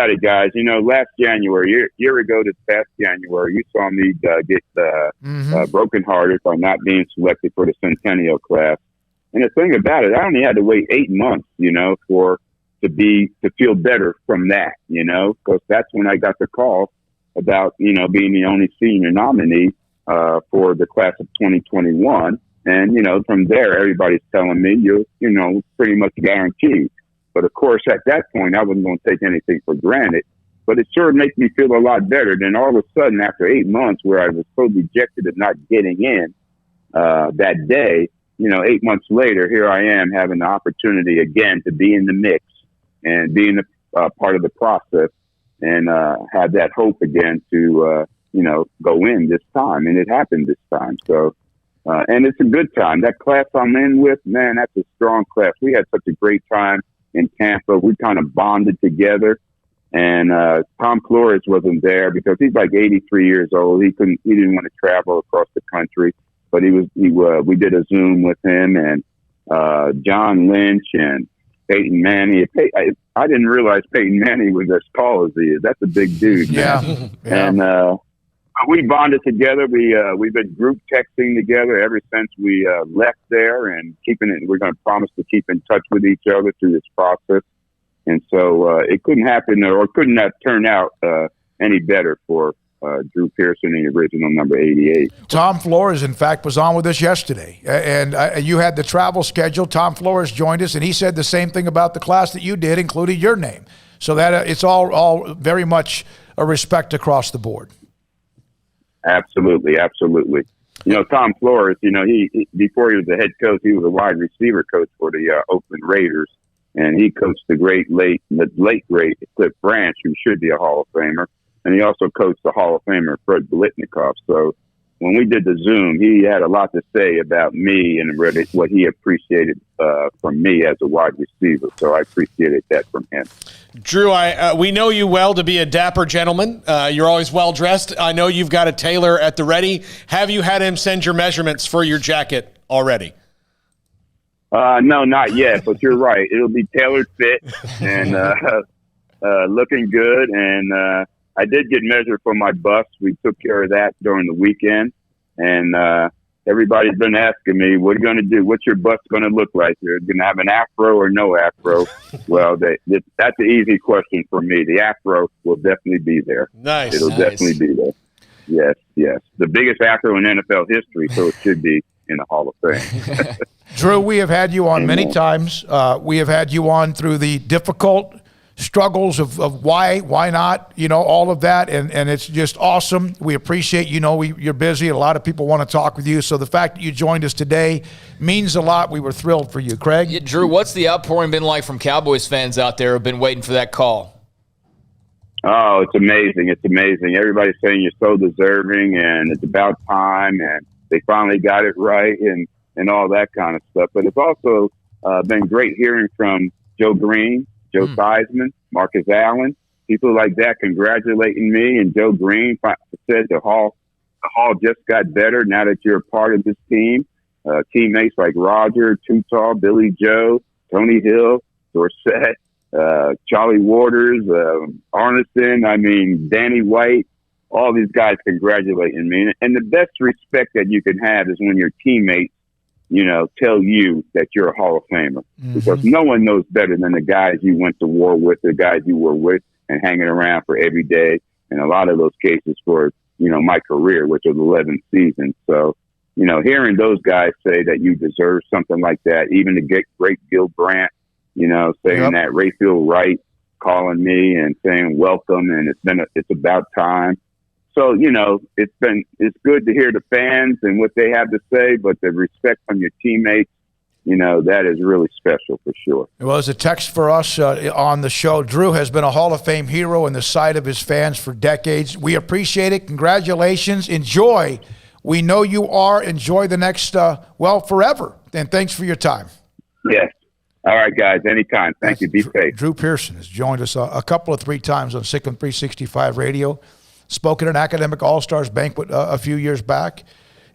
it, guys, last January, year ago this past January, you saw me get brokenhearted by not being selected for the Centennial class. And the thing about it, I only had to wait 8 months, to feel better from that, because that's when I got the call about, being the only senior nominee for the class of 2021. And, from there, everybody's telling me you're, pretty much guaranteed. But of course, at that point, I wasn't going to take anything for granted. But it sure makes me feel a lot better than all of a sudden after 8 months where I was so dejected of not getting in that day. 8 months later, here I am having the opportunity again to be in the mix and being a part of the process. and have that hope again to, go in this time. And it happened this time. So, and it's a good time. That class I'm in with, man, that's a strong class. We had such a great time in Tampa. We kind of bonded together. And Tom Flores wasn't there because he's like 83 years old. He didn't want to travel across the country, but we did a Zoom with him and John Lynch and Peyton Manning. I didn't realize Peyton Manning was as tall as he is. That's a big dude. Yeah. And we bonded together. We've been group texting together ever since we left there, and we're going to promise to keep in touch with each other through this process. And so it couldn't happen or couldn't have turned out any better for Drew Pearson, the original number 88. Tom Flores, in fact, was on with us yesterday, and you had the travel schedule. Tom Flores joined us, and he said the same thing about the class that you did, including your name. So that it's all very much a respect across the board. Absolutely. Tom Flores, he before he was the head coach, he was a wide receiver coach for the Oakland Raiders, and he coached the late great Cliff Branch, who should be a Hall of Famer, and he also coached the Hall of Famer Fred Biletnikoff. So when we did the Zoom, he had a lot to say about me and what he appreciated from me as a wide receiver. So I appreciated that from him. Drew, we know you well to be a dapper gentleman. You're always well dressed. I know you've got a tailor at the ready. Have you had him send your measurements for your jacket already? No, not yet, but you're right. It'll be tailored fit and looking good. And I did get measured for my bust. We took care of that during the weekend. And everybody's been asking me, what are you going to do? What's your bust going to look like? You're going to have an afro or no afro? Well, that's an easy question for me. The afro will definitely be there. Nice. It'll definitely be there. Yes. The biggest afro in NFL history, so it should be in the Hall of Fame. Drew, we have had you on many times. We have had you on through the difficult struggles of why not, all of that. And it's just awesome. We appreciate, you're busy. A lot of people want to talk with you. So the fact that you joined us today means a lot. We were thrilled for you. Craig? Yeah, Drew, what's the outpouring been like from Cowboys fans out there who have been waiting for that call? Oh, it's amazing. It's amazing. Everybody's saying you're so deserving and it's about time and they finally got it right and all that kind of stuff. But it's also been great hearing from Joe Green, Joe Theismann, Marcus Allen, people like that congratulating me. And Joe Green said the Hall just got better now that you're a part of this team. Teammates like Roger, Too Billy Joe, Tony Hill, Dorsett, Charlie Waters, Arneson, Danny White, all these guys congratulating me. And the best respect that you can have is when your teammates, tell you that you're a Hall of Famer, because no one knows better than the guys you went to war with, the guys you were with and hanging around for every day. And a lot of those cases for, my career, which was 11 seasons. So, hearing those guys say that you deserve something like that, even the great Gil Brandt, saying that, Rayfield Wright calling me and saying welcome. And it's about time. So, it's good to hear the fans and what they have to say, but the respect from your teammates, that is really special for sure. Well, as a text for us on the show, Drew has been a Hall of Fame hero in the sight of his fans for decades. We appreciate it. Congratulations. Enjoy. We know you are. Enjoy the next, forever. And thanks for your time. Yes. All right, guys. Anytime. Thank you. Be safe. Drew Pearson has joined us a couple of 3 times on SicEm365 Radio. Spoke at an academic all-stars banquet a few years back,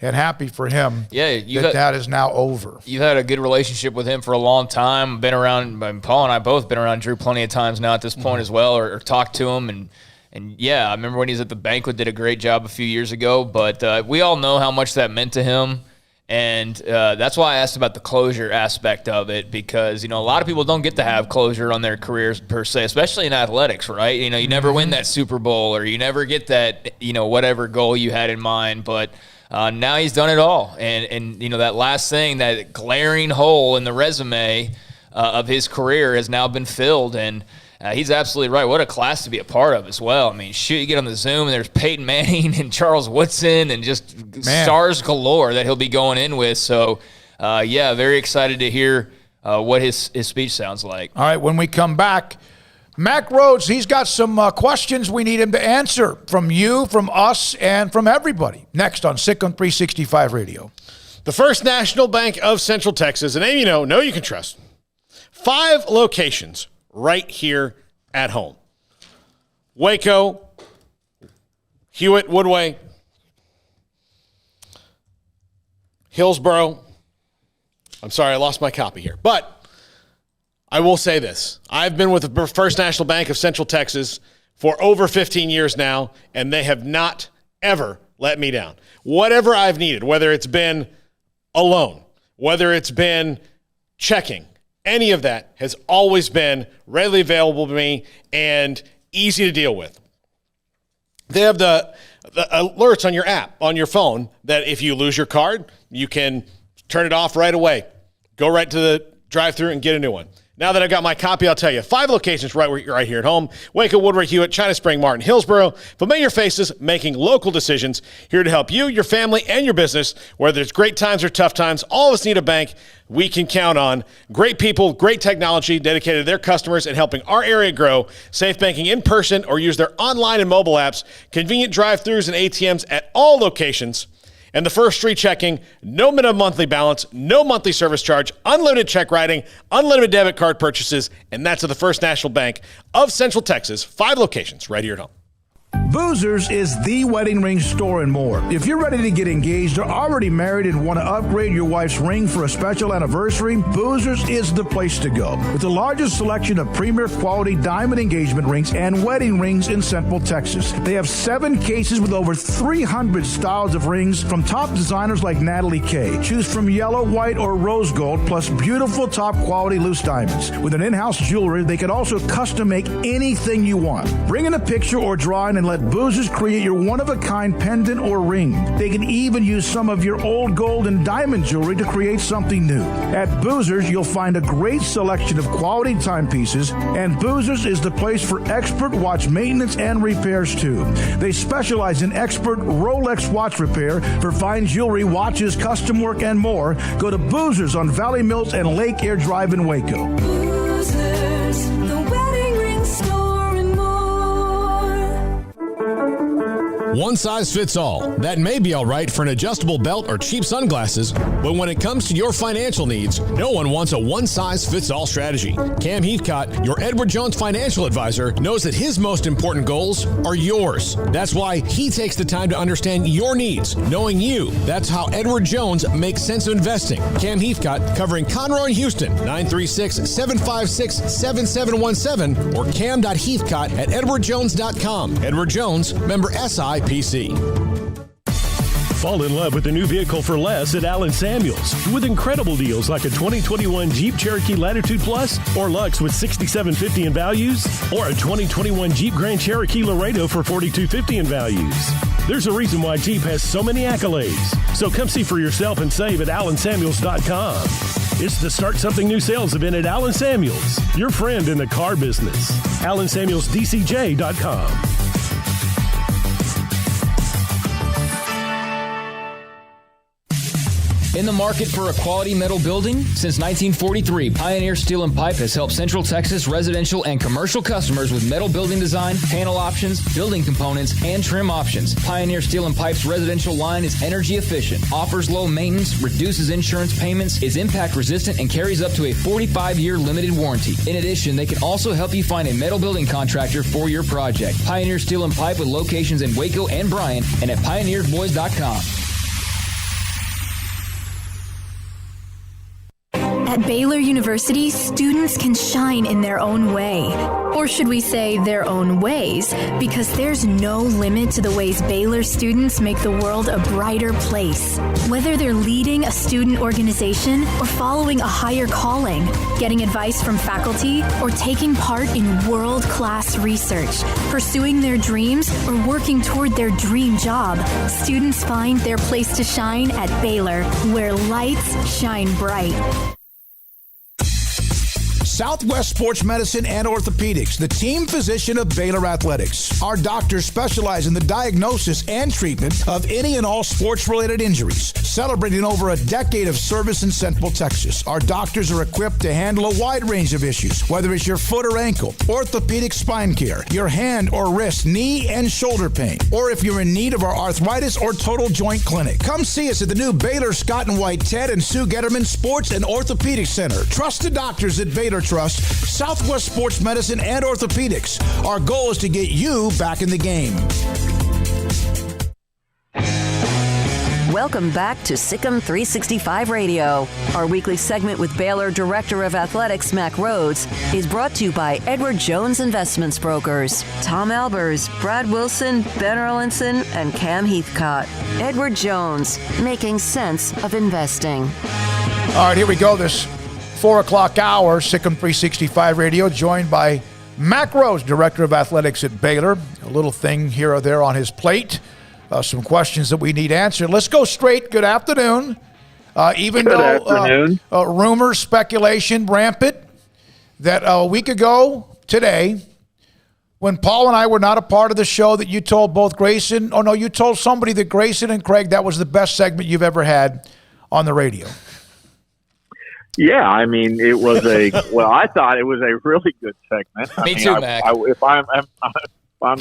and happy for him that is now over. You've had a good relationship with him for a long time. Been around, Paul and I both been around Drew plenty of times now at this point as well, or talked to him. And I remember when he was at the banquet, did a great job a few years ago. But we all know how much that meant to him. And that's why I asked about the closure aspect of it, because, a lot of people don't get to have closure on their careers per se, especially in athletics, right? You never win that Super Bowl, or you never get that, whatever goal you had in mind. But now he's done it all. And that last thing, that glaring hole in the resume of his career has now been filled. And he's absolutely right. What a class to be a part of as well. You get on the Zoom and there's Peyton Manning and Charles Woodson and just stars galore that he'll be going in with. So, very excited to hear what his speech sounds like. All right, when we come back, Mack Rhoades, he's got some questions we need him to answer from you, from us, and from everybody. Next on SicEm365 Radio. The First National Bank of Central Texas, a name you know you can trust. 5 locations right here at home. Waco, Hewitt, Woodway, Hillsboro. I'm sorry, I lost my copy here. But I will say this. I've been with the First National Bank of Central Texas for over 15 years now, and they have not ever let me down. Whatever I've needed, whether it's been a loan, whether it's been checking, any of that has always been readily available to me and easy to deal with. They have the alerts on your app, on your phone, that if you lose your card, you can turn it off right away. Go right to the drive-thru and get a new one. Now that I've got my copy, I'll tell you. 5 locations right here at home. Waco, Woodward, Hewitt, China Spring, Martin, Hillsboro. Familiar faces making local decisions. Here to help you, your family, and your business. Whether it's great times or tough times, all of us need a bank we can count on. Great people, great technology dedicated to their customers and helping our area grow. Safe banking in person or use their online and mobile apps. Convenient drive-thrus and ATMs at all locations. And the first free checking, no minimum monthly balance, no monthly service charge, unlimited check writing, unlimited debit card purchases, and that's at the First National Bank of Central Texas. 5 locations right here at home. Boozers is the wedding ring store and more. If you're ready to get engaged or already married and want to upgrade your wife's ring for a special anniversary, Boozers is the place to go. With the largest selection of premier quality diamond engagement rings and wedding rings in Central Texas. They have 7 cases with over 300 styles of rings from top designers like Natalie Kay. Choose from yellow, white, or rose gold, plus beautiful top quality loose diamonds. With an in-house jewelry, they can also custom make anything you want. Bring in a picture or drawing and let Boozers create your one-of-a-kind pendant or ring. They can even use some of your old gold and diamond jewelry to create something new. At Boozers, you'll find a great selection of quality timepieces, and Boozers is the place for expert watch maintenance and repairs, too. They specialize in expert Rolex watch repair for fine jewelry, watches, custom work, and more. Go to Boozers on Valley Mills and Lake Air Drive in Waco. Boozers, the wedding ring store and more. One size fits all. That may be all right for an adjustable belt or cheap sunglasses, but when it comes to your financial needs, no one wants a one-size-fits-all strategy. Cam Heathcott, your Edward Jones financial advisor, knows that his most important goals are yours. That's why he takes the time to understand your needs, knowing you. That's how Edward Jones makes sense of investing. Cam Heathcott, covering Conroe and Houston, 936-756-7717 or cam.heathcott at edwardjones.com. Edward Jones, member SIPC. Fall in love with a new vehicle for less at Allen Samuels with incredible deals like a 2021 Jeep Cherokee Latitude Plus or Lux with $6,750 in values, or a 2021 Jeep Grand Cherokee Laredo for $4,250 in values. There's a reason why Jeep has so many accolades. So come see for yourself and save at AllenSamuels.com. It's the Start Something New sales event at Allen Samuels, your friend in the car business. AllenSamuelsDCJ.com. In the market for a quality metal building? Since 1943, Pioneer Steel and Pipe has helped Central Texas residential and commercial customers with metal building design, panel options, building components, and trim options. Pioneer Steel and Pipe's residential line is energy efficient, offers low maintenance, reduces insurance payments, is impact resistant, and carries up to a 45-year limited warranty. In addition, they can also help you find a metal building contractor for your project. Pioneer Steel and Pipe with locations in Waco and Bryan and at pioneersboys.com. At Baylor University, students can shine in their own way. Or should we say their own ways? Because there's no limit to the ways Baylor students make the world a brighter place. Whether they're leading a student organization or following a higher calling, getting advice from faculty, or taking part in world-class research, pursuing their dreams, or working toward their dream job, students find their place to shine at Baylor, where lights shine bright. Southwest Sports Medicine and Orthopedics, the team physician of Baylor Athletics. Our doctors specialize in the diagnosis and treatment of any and all sports-related injuries. Celebrating over a decade of service in Central Texas, our doctors are equipped to handle a wide range of issues, whether it's your foot or ankle, orthopedic spine care, your hand or wrist, knee and shoulder pain, or if you're in need of our arthritis or total joint clinic. Come see us at the new Baylor Scott and White Ted and Sue Getterman Sports and Orthopedic Center. Trusted doctors at Baylor Trust, Southwest Sports Medicine and Orthopedics. Our goal is to get you back in the game. Welcome back to SicEm365 Radio. Our weekly segment with Baylor Director of Athletics, Mack Rhoades, is brought to you by Edward Jones Investments Brokers, Tom Albers, Brad Wilson, Ben Erlinson, and Cam Heathcott. Edward Jones, making sense of investing. All right, here we go. This 4 o'clock hour, SicEm365 Radio, joined by Mack Rhoades, Director of Athletics at Baylor. A little thing here or there on his plate. Some questions that we need answered. Let's go straight. Good afternoon. Good afternoon. Rumors, speculation, rampant, that a week ago today, when Paul and I were not a part of the show, that you told both Grayson, you told somebody that Grayson and Craig, that was the best segment you've ever had on the radio. Yeah, I mean, it was I thought it was a really good segment. Me too, Mac. If I'm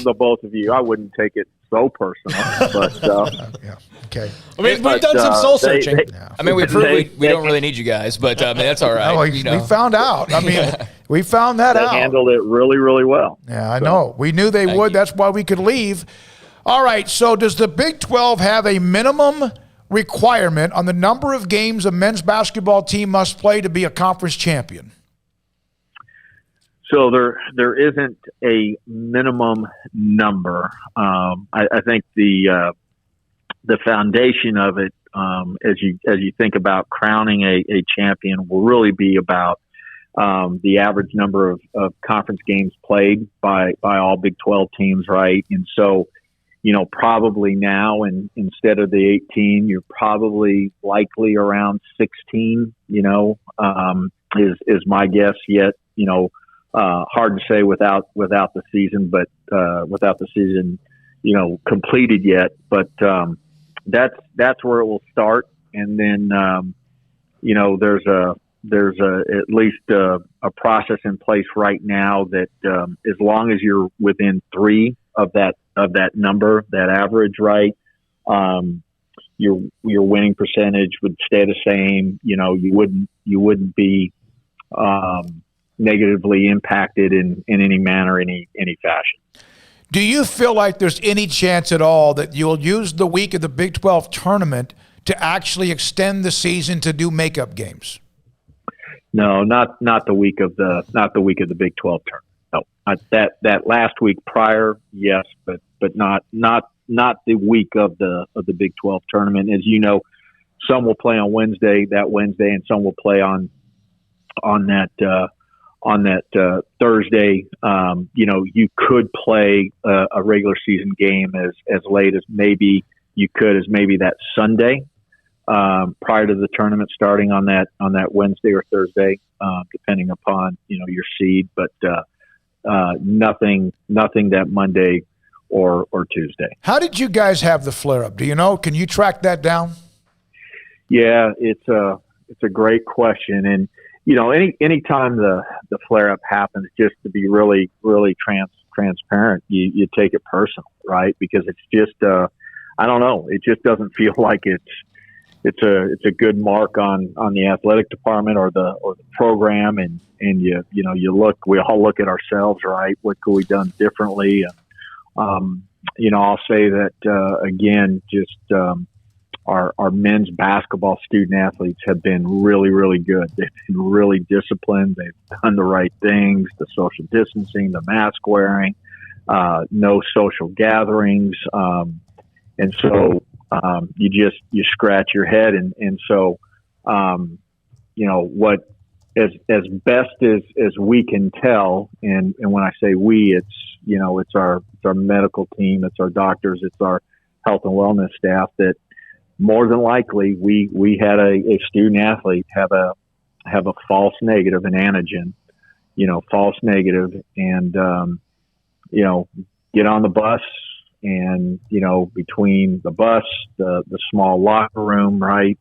the both of you, I wouldn't take it so personal, but yeah, okay. I mean, we've done some soul searching. I mean, we proved we don't really need you guys, but that's all right. We found out. I mean, we found that out. They handled it really, really well. Yeah, I know. We knew they would. That's why we could leave. All right. So, does the Big 12 have a minimum requirement on the number of games a men's basketball team must play to be a conference champion? So there isn't a minimum number. I think the foundation of it, as you think about crowning a champion, will really be about the average number of conference games played by all Big 12 teams, right? And so, probably now, and instead of the 18, you're probably likely around 16. Is my guess. Yet, hard to say without the season, but without the season, completed yet. But that's where it will start, and then there's at least a process in place right now that as long as you're within 3 of that number, that average, right, your winning percentage would stay the same. You wouldn't be negatively impacted in any manner, any fashion. Do you feel like there's any chance at all that you'll use the week of the Big 12 tournament to actually extend the season to do makeup games? No, not the week of the Big 12 tournament. No, that last week prior, yes, but not the week of the Big 12 tournament. As you know, some will play on Wednesday, and some will play on that Thursday. You could play a regular season game as late as maybe that Sunday prior to the tournament starting on that Wednesday or Thursday, depending upon your seed. But nothing that Monday or Tuesday. How did you guys have the flare up? Do you know? Can you track that down? Yeah, it's a great question, and any time the flare up happens, just to be really, really transparent, you take it personal, right? Because it's just I don't know, it just doesn't feel like it's a good mark on the athletic department or the program, and we all look at ourselves, right? What could we done differently? I'll say that again, just our men's basketball student athletes have been really, really good. They've been really disciplined. They've done the right things, the social distancing, the mask wearing, no social gatherings. And so you scratch your head. And so, what as best as we can tell, and when I say we, it's our medical team, it's our doctors, it's our health and wellness staff, that more than likely we had a student athlete have a false negative, an antigen, false negative, and get on the bus, and between the bus, the small locker room, right?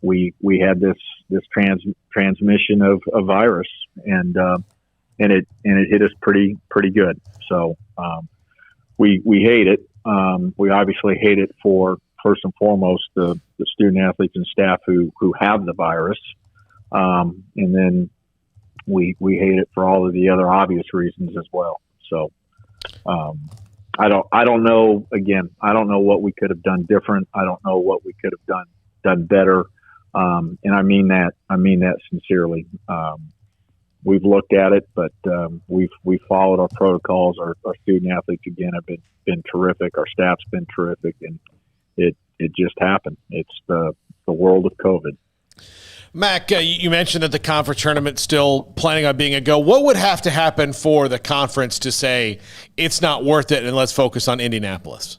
We had this transmission of a virus, and it hit us pretty good. So we hate it. We obviously hate it for, first and foremost, the student athletes and staff who have the virus, and then we hate it for all of the other obvious reasons as well. So I don't know. Again, I don't know what we could have done different. I don't know what we could have done better. And I mean that sincerely. We've looked at it, but we've followed our protocols. Our student athletes again have been terrific. Our staff's been terrific, and it just happened. It's the world of COVID. Mack, you mentioned that the conference tournament's still planning on being a go. What would have to happen for the conference to say it's not worth it and let's focus on Indianapolis?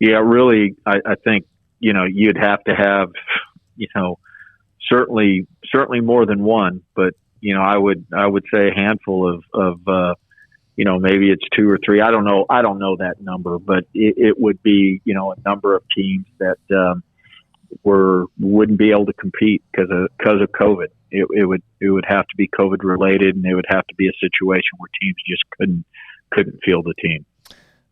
Yeah, really, I think you'd have to have certainly more than one, but I would say a handful of maybe it's two or three. I don't know that number, but it would be a number of teams that wouldn't be able to compete because of COVID. It would have to be COVID related, and it would have to be a situation where teams just couldn't field the team.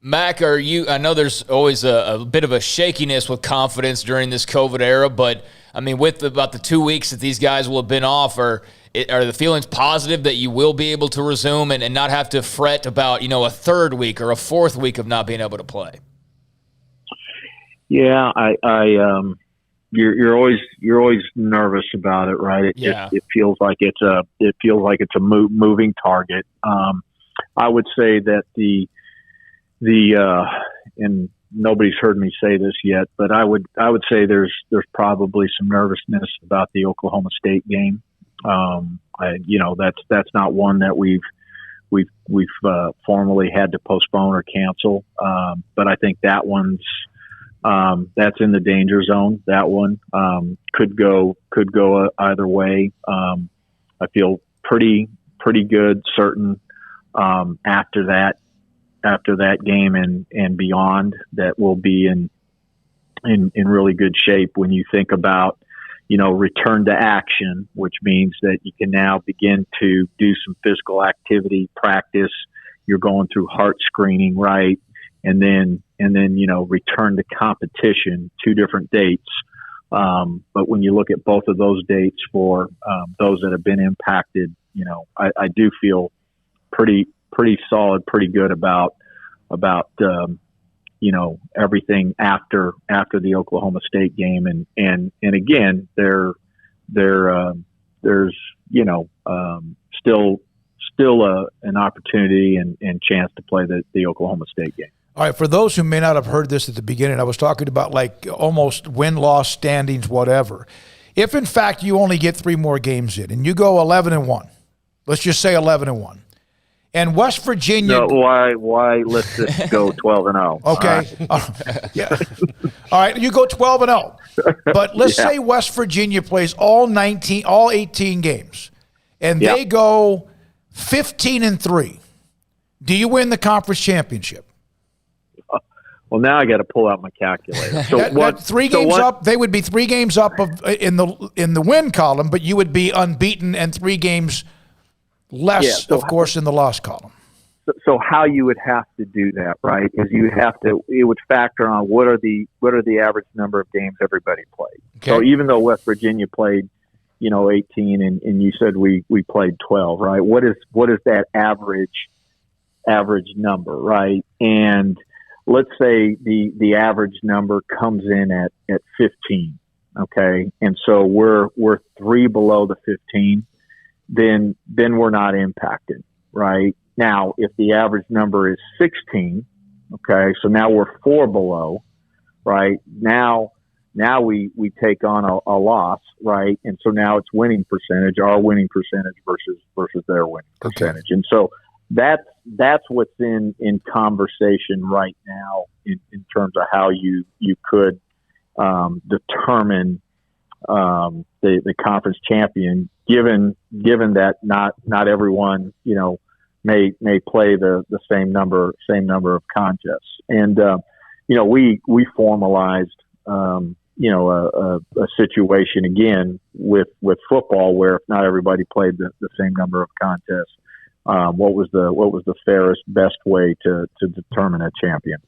Mack, I know there's always a bit of a shakiness with confidence during this COVID era, but I mean, with about the 2 weeks that these guys will have been off, are the feelings positive that you will be able to resume and not have to fret about, a third week or a fourth week of not being able to play? Yeah, you're always nervous about it, right? It feels like it's a moving target. I would say that the and nobody's heard me say this yet, but I would say there's probably some nervousness about the Oklahoma State game. That's not one that we've formally had to postpone or cancel. But I think that one's that's in the danger zone. That one could go either way. I feel pretty good, certain after that game and beyond, that we'll be in really good shape when you think about return to action, which means that you can now begin to do some physical activity, practice. You're going through heart screening, right? And then return to competition, 2 different dates. But when you look at both of those dates for those that have been impacted, I do feel pretty solid, pretty good about everything after the Oklahoma State game, and again there's still an opportunity and chance to play the Oklahoma State game. All right, for those who may not have heard this at the beginning, I was talking about like almost win-loss standings, whatever. If in fact you only get 3 more games in and you go 11-1, let's just say 11-1. And West Virginia. No, why? Let's just go 12-0. Okay. Yeah. All right. You go 12-0. But let's say West Virginia plays all 18 games, and they go 15-3. Do you win the conference championship? Well, now I got to pull out my calculator. So 3 games up. They would be 3 games up in the win column, but you would be unbeaten and 3 games less, of course, in the loss column. So how you would have to do that, right, is it would factor on what are the average number of games everybody played. Okay. So even though West Virginia played, 18 and you said we played 12, right? What is that average number, right? And let's say the average number comes in at 15, okay? And so we're 3 below the 15. Then we're not impacted, right? Now, if the average number is 16, okay, so now we're 4 below, right? Now we take on a loss, right? And so now it's winning percentage, our winning percentage versus their winning percentage. And so that's what's in conversation right now in terms of how you could determine the conference champion, given that not everyone, may play the same number of contests. And, we formalized, a situation again with football where if not everybody played the same number of contests, what was the fairest, best way to determine a champion?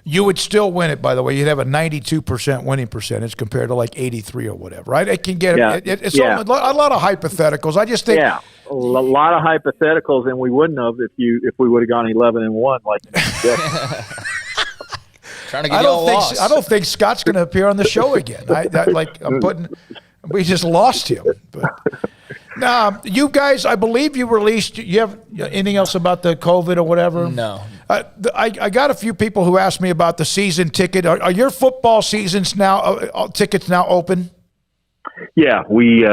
You would still win it, by the way. You'd have a 92% winning percentage compared to like 83 or whatever, right? It can get it's a lot of hypotheticals. I just think a lot of hypotheticals, and we wouldn't have if we would have gone 11-1 like. Trying to get lost. I don't think Scott's going to appear on the show again. We just lost him. But now, you guys, I believe you released. You have anything else about the COVID or whatever? No. I got a few people who asked me about the season ticket. Are your football seasons now tickets now open? Yeah, we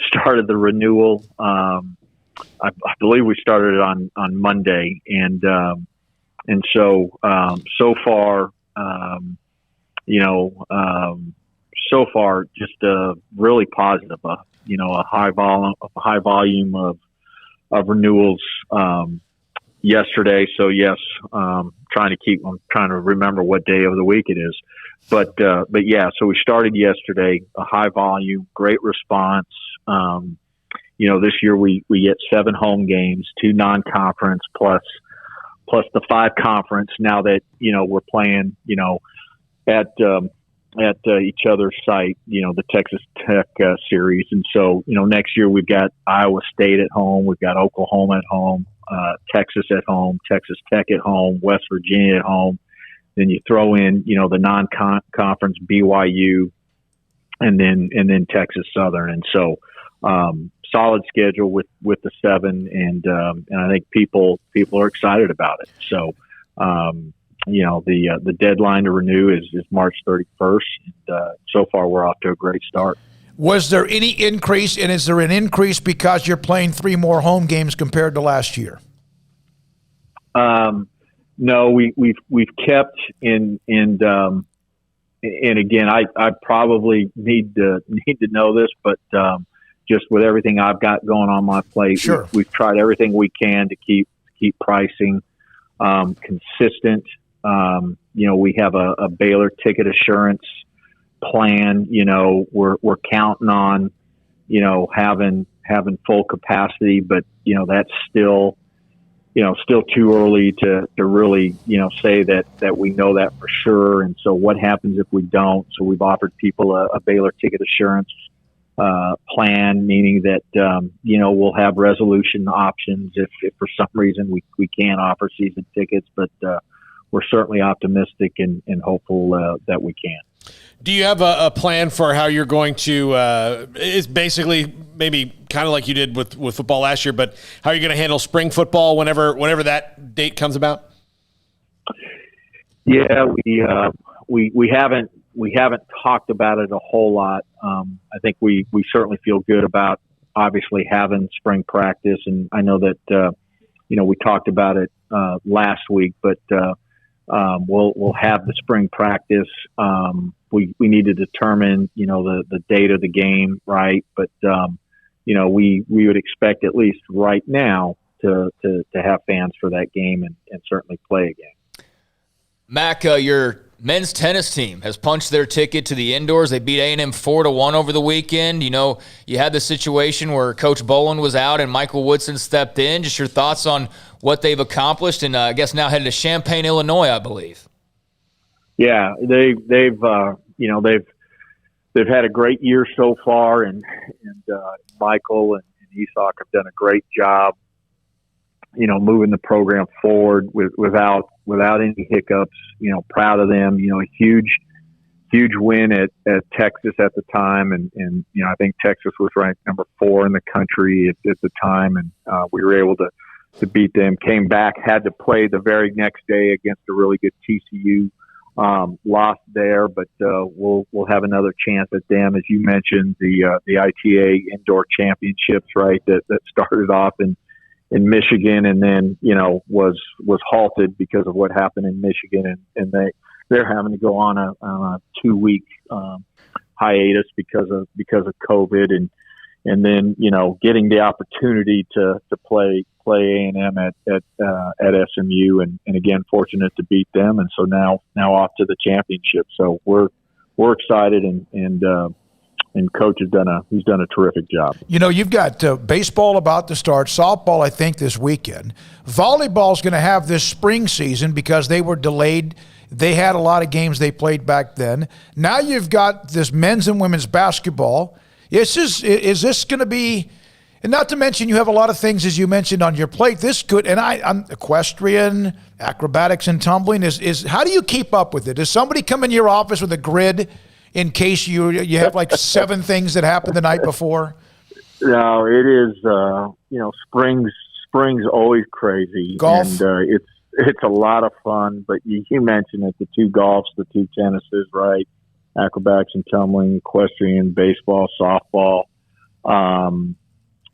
started the renewal. I believe we started it on Monday, and so far, so far just really positive. A high volume of renewals yesterday. So yes, I'm trying to remember what day of the week it is, but yeah. So we started yesterday. A high volume, great response. This year we get 7 home games, 2 non-conference plus the 5 conference. Now that we're playing at each other's site, the Texas Tech series, and so next year we've got Iowa State at home, we've got Oklahoma at home, Texas at home, Texas Tech at home, West Virginia at home. Then you throw in the non-conference BYU, and then Texas Southern, and so solid schedule with the 7, and I think people are excited about it. So the deadline to renew is March 31st, and so far we're off to a great start. Was there any increase, and is there an increase because you're playing 3 more home games compared to last year? No, we've kept and again, I probably need to know this, but just with everything I've got going on my plate, sure. We've tried everything we can to keep pricing consistent. We have a Baylor ticket assurance plan. We're counting on having full capacity, but that's still too early to really say that we know that for sure. And so what happens if we don't? So we've offered people a Baylor ticket assurance plan, meaning that we'll have resolution options if for some reason we can't offer season tickets, but we're certainly optimistic and hopeful that we can. Do you have a plan for how you're going to it's basically maybe kind of like you did with football last year, but how are you going to handle spring football whenever that date comes about? Yeah, we haven't talked about it a whole lot. I think we certainly feel good about obviously having spring practice, and I know that we talked about it last week, but we'll have the spring practice. We need to determine the date of the game, right? But we would expect at least right now to have fans for that game and certainly play a game. Mack, your men's tennis team has punched their ticket to the indoors. They beat A&M 4-1 over the weekend. You had the situation where Coach Boland was out and Michael Woodson stepped in. Just your thoughts on what they've accomplished, and I guess now headed to Champaign, Illinois, I believe. Yeah, they've had a great year so far, and Michael and Isak have done a great job, moving the program forward without any hiccups. Proud of them. A huge win at Texas at the time, and I think Texas was ranked number 4 in the country at the time, and we were able to beat them. Came back, had to play the very next day against a really good TCU. Lost there, but we'll have another chance at them. As you mentioned, the ITA Indoor Championships, right? That started off in Michigan, and then was halted because of what happened in Michigan, and they're having to go on a 2-week hiatus because of COVID, and then getting the opportunity to play A&M at SMU, and again fortunate to beat them, and so now off to the championship. So we're excited, and Coach has done a terrific job. You've got baseball about to start, softball I think this weekend. Volleyball's going to have this spring season because they were delayed. They had a lot of games they played back then. Now you've got this men's and women's basketball. Is this going to be, and not to mention you have a lot of things, as you mentioned, on your plate. This could, and I'm equestrian, acrobatics and tumbling, is how do you keep up with it? Does somebody come in your office with a grid in case you have like 7 things that happened the night before? No, it is, spring's always crazy. Golf? And it's a lot of fun, but you mentioned it, the 2 golfs, the 2 tennises, right? Acrobatics and tumbling, equestrian, baseball, softball.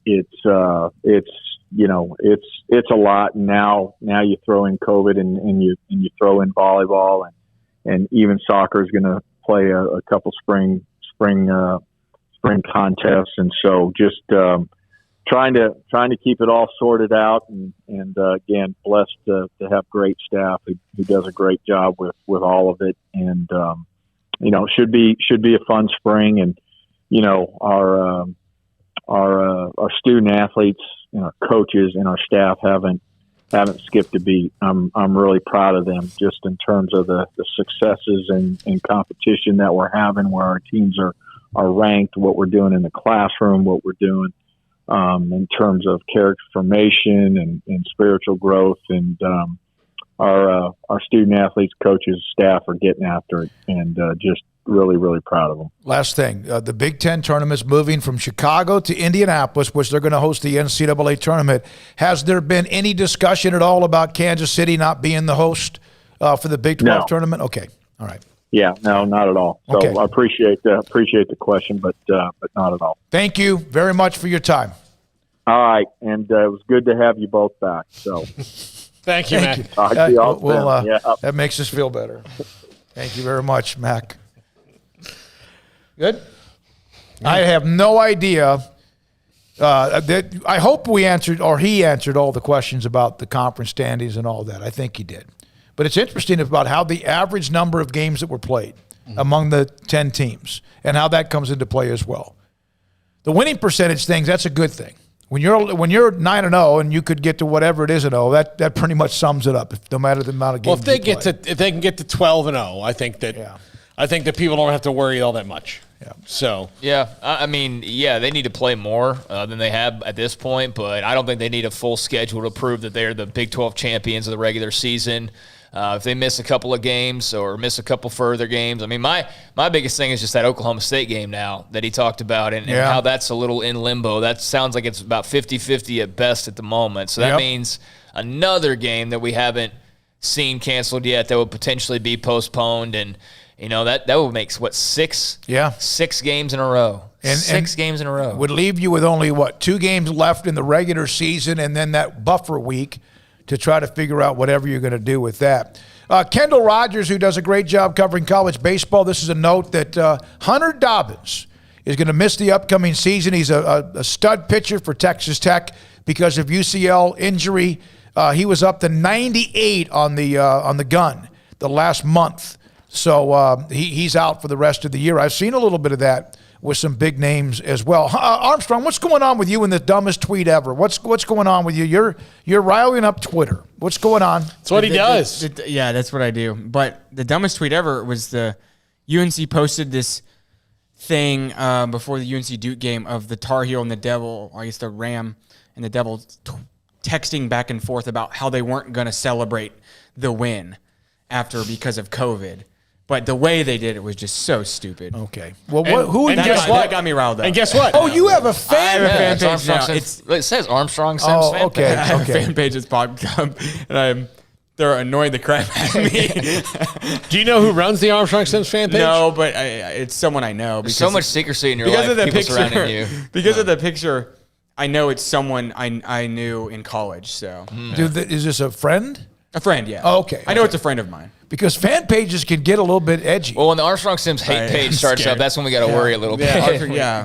It's a lot. Now you throw in COVID and you throw in volleyball, and even soccer is going to play a couple spring contests, and so just trying to keep it all sorted out, and again blessed to have great staff who does a great job with all of it, and should be a fun spring, and our student athletes and our coaches and our staff haven't skipped a beat. I'm really proud of them, just in terms of the successes and competition that we're having, where our teams are ranked, what we're doing in the classroom, what we're doing in terms of character formation and spiritual growth, and our student athletes, coaches, staff are getting after it, and just really, really proud of them. Last thing, the Big Ten tournament's moving from Chicago to Indianapolis, which they're going to host the NCAA tournament. Has there been any discussion at all about Kansas City not being the host for the Big 12 tournament? Okay, all right. Yeah, no, not at all. So Okay. I appreciate the question, but not at all. Thank you very much for your time. All right, and it was good to have you both back. So Thank you, Mack. Talk to you all soon. Yeah. That makes us feel better. Thank you very much, Mack. Good? I have no idea. I hope we answered, or he answered, all the questions about the conference standings and all that. I think he did. But it's interesting about how the average number of games that were played among the 10 teams and how that comes into play as well. The winning percentage things, that's a good thing. When you're 9-0 and you could get to whatever it is 0, that pretty much sums it up. No matter the amount of games. Well, if they can get to 12-0, I think that people don't have to worry all that much. Yeah. So I mean, they need to play more than they have at this point, but I don't think they need a full schedule to prove that they're the Big 12 champions of the regular season. If they miss a couple of games or miss a couple further games, I mean, my biggest thing is just that Oklahoma State game now that he talked about, and how that's a little in limbo. That sounds like it's about 50-50 at best at the moment. So that means another game that we haven't seen canceled yet that would potentially be postponed, and that would make, 6 games in a row. And 6 games in a row. Would leave you with only, 2 games left in the regular season, and then that buffer week to try to figure out whatever you're going to do with that. Kendall Rogers, who does a great job covering college baseball, this is a note that Hunter Dobbins is going to miss the upcoming season. He's a stud pitcher for Texas Tech because of UCL injury. He was up to 98 on the gun the last month. So he's out for the rest of the year. I've seen a little bit of that with some big names as well. Armstrong, what's going on with you in the dumbest tweet ever? What's going on with you? You're riling up Twitter. What's going on? That's what he does. Yeah, that's what I do. But the dumbest tweet ever was the UNC posted this thing before the UNC Duke game of the Tar Heel and the Devil, I guess the Ram and the Devil texting back and forth about how they weren't going to celebrate the win because of COVID. But the way they did it was just so stupid. Okay. Well, that got me riled up. And guess what? Oh, you have a fan. I have a fan page now. It says Armstrong Sims fan page. I have a fan page that's popped up, and they're annoying the crap out of me. Do you know who runs the Armstrong Sims fan page? No, but it's someone I know. There's so much secrecy in your life. People surrounding you. Because of the picture, I know it's someone I knew in college. So, is this a friend? A friend, yeah. Oh, okay. I know it's a friend of mine. because fan pages can get a little bit edgy. Well, when the Armstrong Sims hate page starts up, that's when we got to worry a little bit.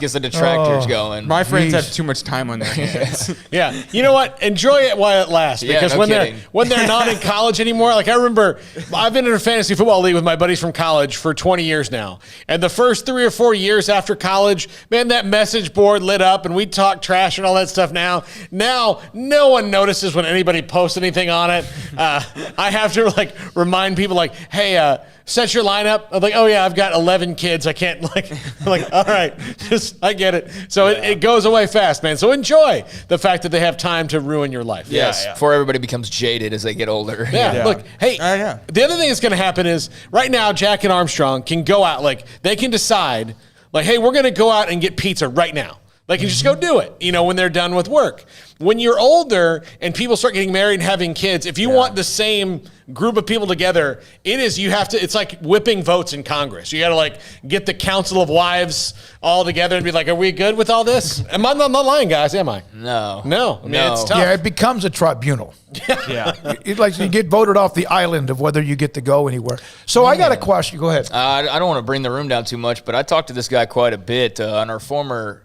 Gets the detractors going. My friends have too much time on their hands. Yeah. You know what? Enjoy it while it lasts. Because when they're not in college anymore, like I remember, I've been in a fantasy football league with my buddies from college for 20 years now. And the first 3 or 4 years after college, man, that message board lit up and we'd talk trash and all that stuff now. Now, no one notices when anybody posts anything on it. I have to like remind people like, hey, set your lineup. I'm like, oh yeah, I've got 11 kids. I can't like, all right, I get it. So it goes away fast, man. So enjoy the fact that they have time to ruin your life. Yes, before everybody becomes jaded as they get older. Yeah. Look, hey, the other thing that's going to happen is right now, Jack and Armstrong can go out, like they can decide like, hey, we're going to go out and get pizza right now. They can just go do it, when they're done with work. When you're older and people start getting married and having kids, if you want the same group of people together, it's like whipping votes in Congress. You got to like get the Council of Wives all together and be like, are we good with all this? I'm not lying, guys, am I? No. I mean, it's tough. Yeah, it becomes a tribunal. It's like you get voted off the island of whether you get to go anywhere. So I got a question. Go ahead. I don't want to bring the room down too much, but I talked to this guy quite a bit on our former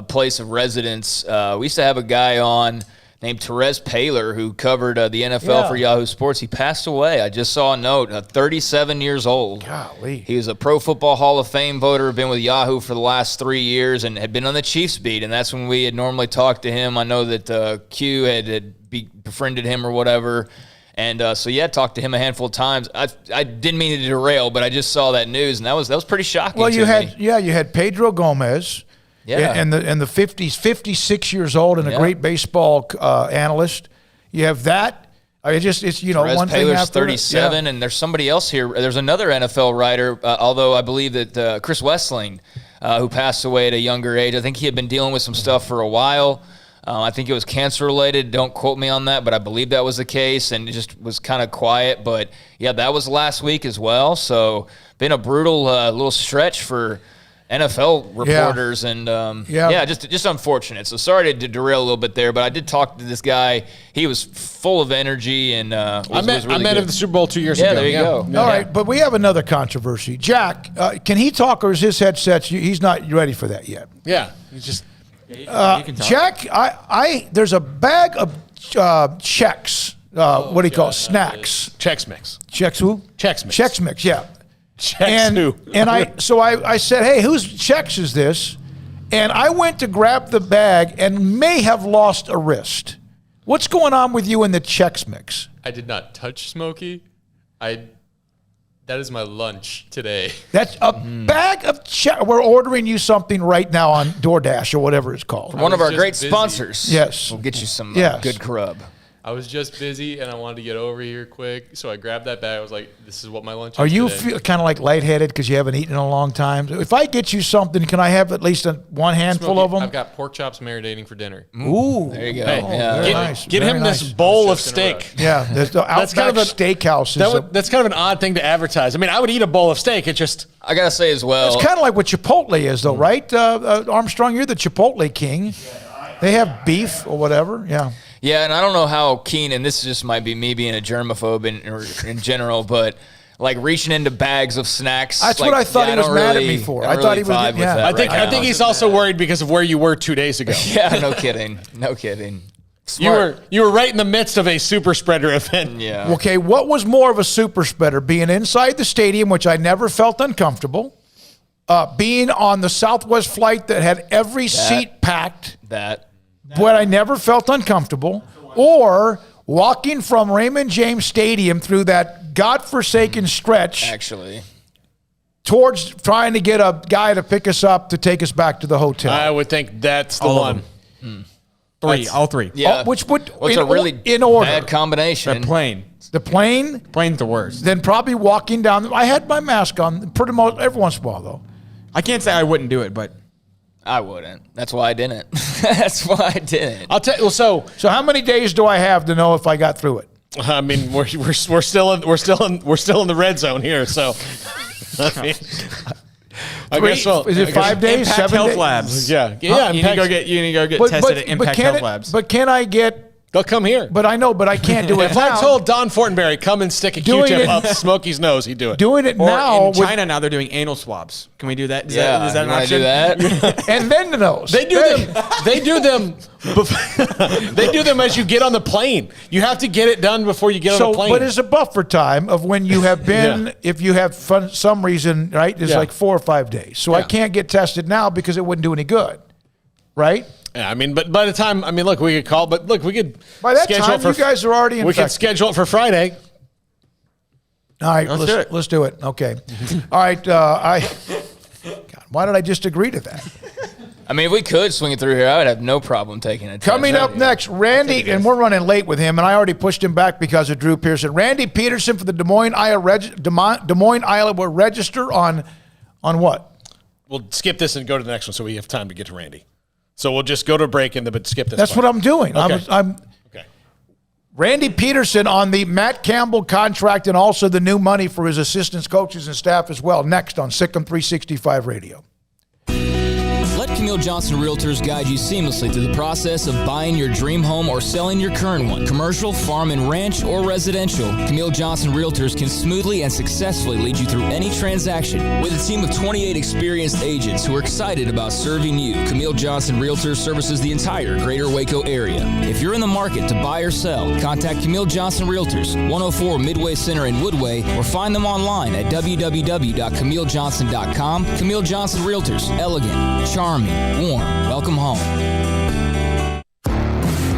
place of residence. We used to have a guy on named Therese Paylor who covered the NFL for Yahoo Sports. He passed away. I just saw a note, 37 years old. Golly. He was a Pro Football Hall of Fame voter, been with Yahoo for the last 3 years, and had been on the Chiefs beat, and that's when we had normally talked to him. I know that Q had befriended him or whatever. And talked to him a handful of times. I didn't mean to derail, but I just saw that news, and that was pretty shocking. Well, you had Pedro Gomez. Yeah, and the 50s, 56 years old, and a great baseball analyst. You have that. It's one thing Paylor's after 37, and there's somebody else here. There's another NFL writer, although I believe that Chris Wessling, who passed away at a younger age. I think he had been dealing with some stuff for a while. I think it was cancer related. Don't quote me on that, but I believe that was the case, and it just was kind of quiet. But yeah, that was last week as well. So been a brutal little stretch for NFL reporters, and just unfortunate. So sorry to derail a little bit there, but I did talk to this guy. He was full of energy, and I met him at the Super Bowl 2 years ago. Yeah, there you go. All right, but we have another controversy. Jack, can he talk, or is his headset? He's not ready for that yet. Yeah, he's just. Jack, there's a bag of checks. What do you call it? Snacks. Chex Mix. Chex who? Chex Mix. Chex Mix. Yeah. And I said, hey, whose checks is this? And I went to grab the bag and may have lost a wrist. What's going on with you in the Chex Mix? I did not touch Smokey. That is my lunch today. That's a bag of Chex. We're ordering you something right now on DoorDash or whatever it's called. One of our great sponsors. Yes. We'll get you some good grub. I was just busy and I wanted to get over here quick, so I grabbed that bag. I was like, "This is what my lunch is." Are you today. kind of like lightheaded because you haven't eaten in a long time? If I get you something, can I have at least one handful Smokey, of them? I've got pork chops marinating for dinner. Ooh, there you go. Hey, nice. Get him this bowl of steak. Yeah, the Outback Steakhouse. That's kind of an odd thing to advertise. I mean, I would eat a bowl of steak. It just I gotta say as well. It's kind of like what Chipotle is, though, right? Armstrong, you're the Chipotle king. They have beef or whatever. Yeah. Yeah, and I don't know how keen, and this just might be me being a germaphobe in general, but like reaching into bags of snacks. That's what I thought he was mad at me for. I thought he was. I think he's also worried because of where you were 2 days ago. Yeah, no kidding. Smart. You were right in the midst of a super spreader event. Yeah. Okay, what was more of a super spreader? Being inside the stadium, which I never felt uncomfortable. Being on the Southwest flight that had every seat packed. But I never felt uncomfortable, or walking from Raymond James Stadium through that godforsaken stretch, towards trying to get a guy to pick us up to take us back to the hotel. I would think that's the one. All three. Yeah. Which would What's a really in order bad combination? The plane. The plane's the worst. Then probably walking down. I had my mask on pretty much every once in a while, though. I can't say I wouldn't do it, but. I wouldn't. That's why I didn't. That's why I didn't. I'll tell you. So how many days do I have to know if I got through it? I mean, we're still in the red zone here. So I guess so. Is it 5 days? Impact 7 Health days? Labs. Yeah. You need to go get tested at Impact Health Labs. But can I get They'll come here. But I know, but I can't do it If now. I told Don Fortenberry, come and stick a Q-tip up Smokey's nose, he'd do it. Doing it Or now. in China now, they're doing anal swabs. Can we do that? Is that an option? Do that? And then the nose. They do them. They do them as you get on the plane. You have to get it done before you get on the plane. But it's a buffer time of when you have been, if you have some reason, right, it's like 4 or 5 days. So I can't get tested now because it wouldn't do any good, right? Yeah, I mean, but by the time, I mean, look, we could call, but look, we could by that schedule time, it for, you guys are already infected. We could schedule it for Friday. All right, let's do it. Okay. All right, God, why did I just agree to that? I mean, if we could swing it through here, I would have no problem taking it. Coming up next, Randy, and we're running late with him, and I already pushed him back because of Drew Pearson. Randy Peterson for the Des Moines, Iowa will register on what? We'll skip this and go to the next one so we have time to get to Randy. So we'll just go to a break but skip this. That's part. what I'm doing. Okay. I'm Randy Peterson on the Matt Campbell contract and also the new money for his assistants, coaches, and staff as well. Next on SicEm365 Radio. Let Camille Johnson Realtors guide you seamlessly through the process of buying your dream home or selling your current one. Commercial, farm and ranch, or residential, Camille Johnson Realtors can smoothly and successfully lead you through any transaction. With a team of 28 experienced agents who are excited about serving you, Camille Johnson Realtors services the entire greater Waco area. If you're in the market to buy or sell, contact Camille Johnson Realtors, 104 Midway Center in Woodway, or find them online at www.camillejohnson.com. Camille Johnson Realtors, elegant, charming, warm. Welcome home.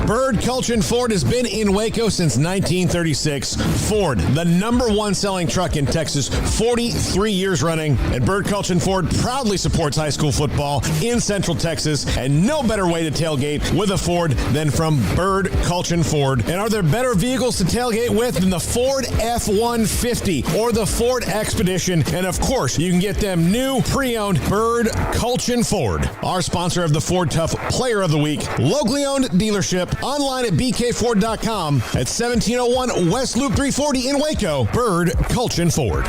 Bird Culchin Ford has been in Waco since 1936. Ford, the #1 selling truck in Texas, 43 years running. And Bird Culchin Ford proudly supports high school football in Central Texas. And no better way to tailgate with a Ford than from Bird Culchin Ford. And are there better vehicles to tailgate with than the Ford F-150 or the Ford Expedition? And of course, you can get them new, pre-owned Bird Culchin Ford. Our sponsor of the Ford Tough Player of the Week, locally owned dealership. Online at bkford.com at 1701 West Loop 340 in Waco. Bird Culchin Ford.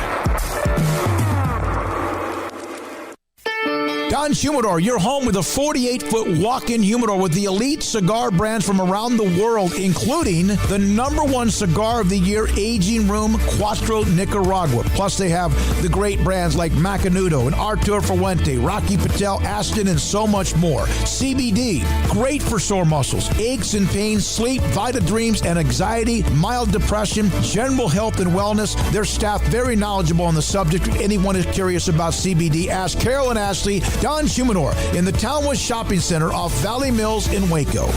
Don Humidor, your home with a 48-foot walk-in humidor with the elite cigar brands from around the world, including the #1 cigar of the year, Aging Room Cuatro Nicaragua. Plus, they have the great brands like Macanudo and Artur Fuente, Rocky Patel, Aston, and so much more. CBD, great for sore muscles, aches and pains, sleep, Vita Dreams, and anxiety, mild depression, general health and wellness. Their staff very knowledgeable on the subject. If anyone is curious about CBD, ask Carol and Ashley. Don Humidor in the Townwest Shopping Center off Valley Mills in Waco.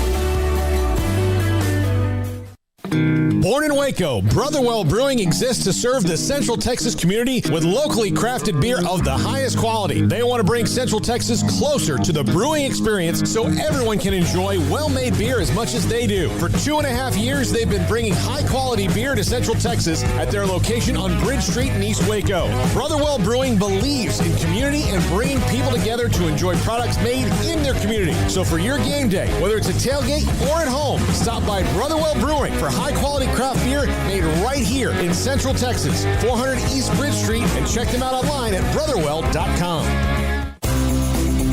Born in Waco, Brotherwell Brewing exists to serve the Central Texas community with locally crafted beer of the highest quality. They want to bring Central Texas closer to the brewing experience so everyone can enjoy well-made beer as much as they do. For 2.5 years, they've been bringing high-quality beer to Central Texas at their location on Bridge Street in East Waco. Brotherwell Brewing believes in community and bringing people together to enjoy products made in their community. So for your game day, whether it's a tailgate or at home, stop by Brotherwell Brewing for high-quality craft beer made right here in Central Texas, 400 East Bridge Street, and check them out online at brotherwell.com.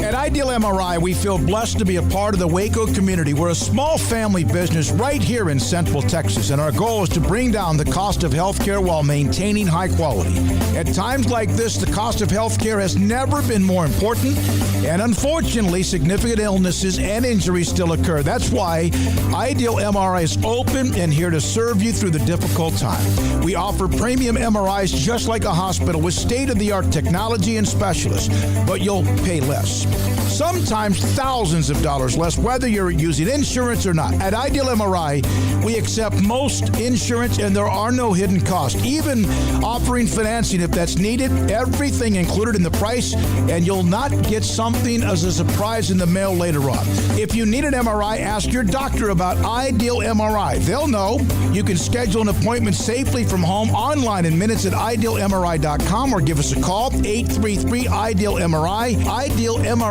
At Ideal MRI, we feel blessed to be a part of the Waco community. We're a small family business right here in Central Texas, and our goal is to bring down the cost of healthcare while maintaining high quality. At times like this, the cost of healthcare has never been more important, and unfortunately, significant illnesses and injuries still occur. That's why Ideal MRI is open and here to serve you through the difficult time. We offer premium MRIs just like a hospital with state-of-the-art technology and specialists, but you'll pay less. Sometimes thousands of dollars less, whether you're using insurance or not. At Ideal MRI, we accept most insurance and there are no hidden costs, even offering financing if that's needed. Everything included in the price, and you'll not get something as a surprise in the mail later on. If you need an MRI, ask your doctor about Ideal MRI. They'll know. You can schedule an appointment safely from home online in minutes at idealmri.com or give us a call, 833-IDEAL-MRI, idealmri.com.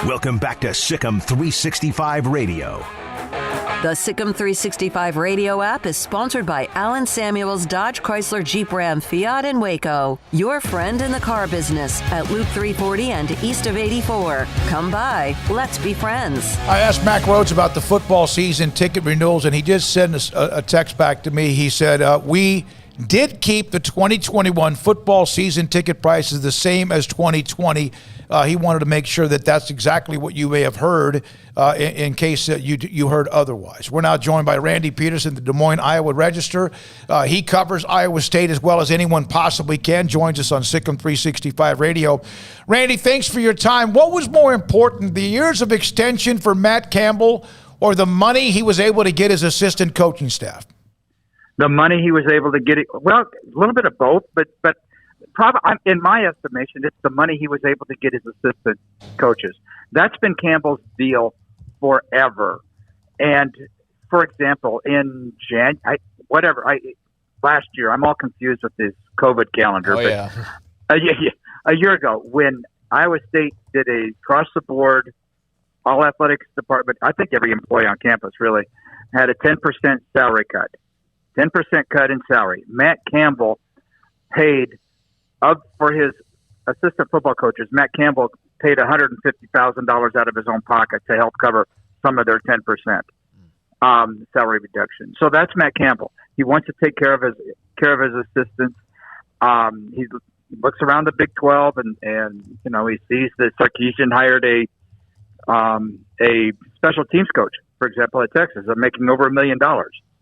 Welcome back to SicEm365 Radio. The SicEm365 Radio app is sponsored by Alan Samuels Dodge Chrysler Jeep Ram Fiat in Waco. Your friend in the car business at Loop 340 and east of 84. Come by. Let's be friends. I asked Mack Rhoades about the football season ticket renewals, and he just sent a text back to me. He said, we did keep the 2021 football season ticket prices the same as 2020. He wanted to make sure that that's exactly what you may have heard in case you heard otherwise. We're now joined by Randy Peterson, the Des Moines, Iowa Register. He covers Iowa State as well as anyone possibly can. Joins us on SicEm365 Radio. Randy, thanks for your time. What was more important, the years of extension for Matt Campbell or the money he was able to get his assistant coaching staff? The money he was able to get, well, a little bit of both, but probably, in my estimation, it's the money he was able to get his assistant coaches. That's been Campbell's deal forever. And for example, in last year, I'm all confused with this COVID calendar. A year ago, when Iowa State did a across the board all athletics department, I think every employee on campus really had a 10% salary cut. 10% cut in salary. Matt Campbell paid for his assistant football coaches. Matt Campbell paid $150,000 out of his own pocket to help cover some of their 10% salary reduction. So that's Matt Campbell. He wants to take care of his assistants. He looks around the Big 12 and he sees that Sarkisian hired a special teams coach, for example, at Texas, making over $1 million.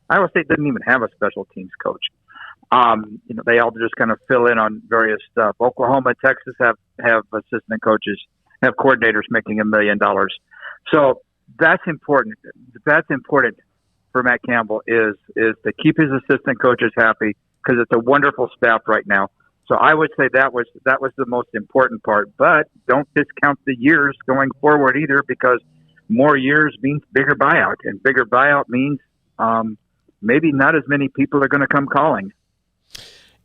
Iowa State didn't even have a special teams coach. They all just kind of fill in on various stuff. Oklahoma and Texas have assistant coaches, have coordinators making $1 million. So that's important. That's important for Matt Campbell is to keep his assistant coaches happy because it's a wonderful staff right now. So I would say that was the most important part. But don't discount the years going forward either, because more years means bigger buyout, and bigger buyout means maybe not as many people are going to come calling.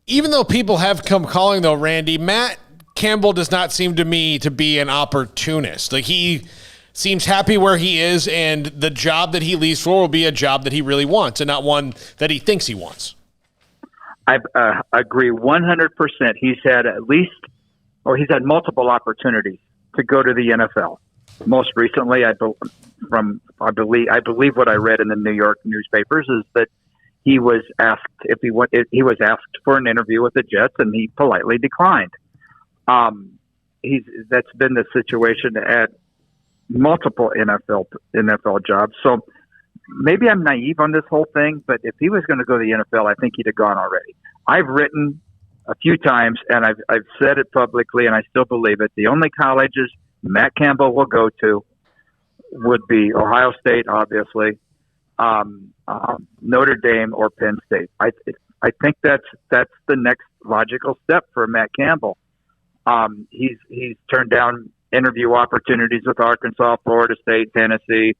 Even though people have come calling, though, Randy, Matt Campbell does not seem to me to be an opportunist. Like, he seems happy where he is, and the job that he leaves for will be a job that he really wants and not one that he thinks he wants. I agree 100%. He's had he's had multiple opportunities to go to the NFL. Most recently, I believe what I read in the New York newspapers is that he was asked he was asked for an interview with the Jets, and he politely declined. That's been the situation at multiple NFL jobs. So maybe I'm naive on this whole thing, but if he was going to go to the NFL, I think he'd have gone already. I've written a few times, and I've said it publicly, and I still believe it. The only colleges Matt Campbell will go to would be Ohio State, obviously, Notre Dame, or Penn State. I think that's the next logical step for Matt Campbell. He's turned down interview opportunities with Arkansas, Florida State, Tennessee.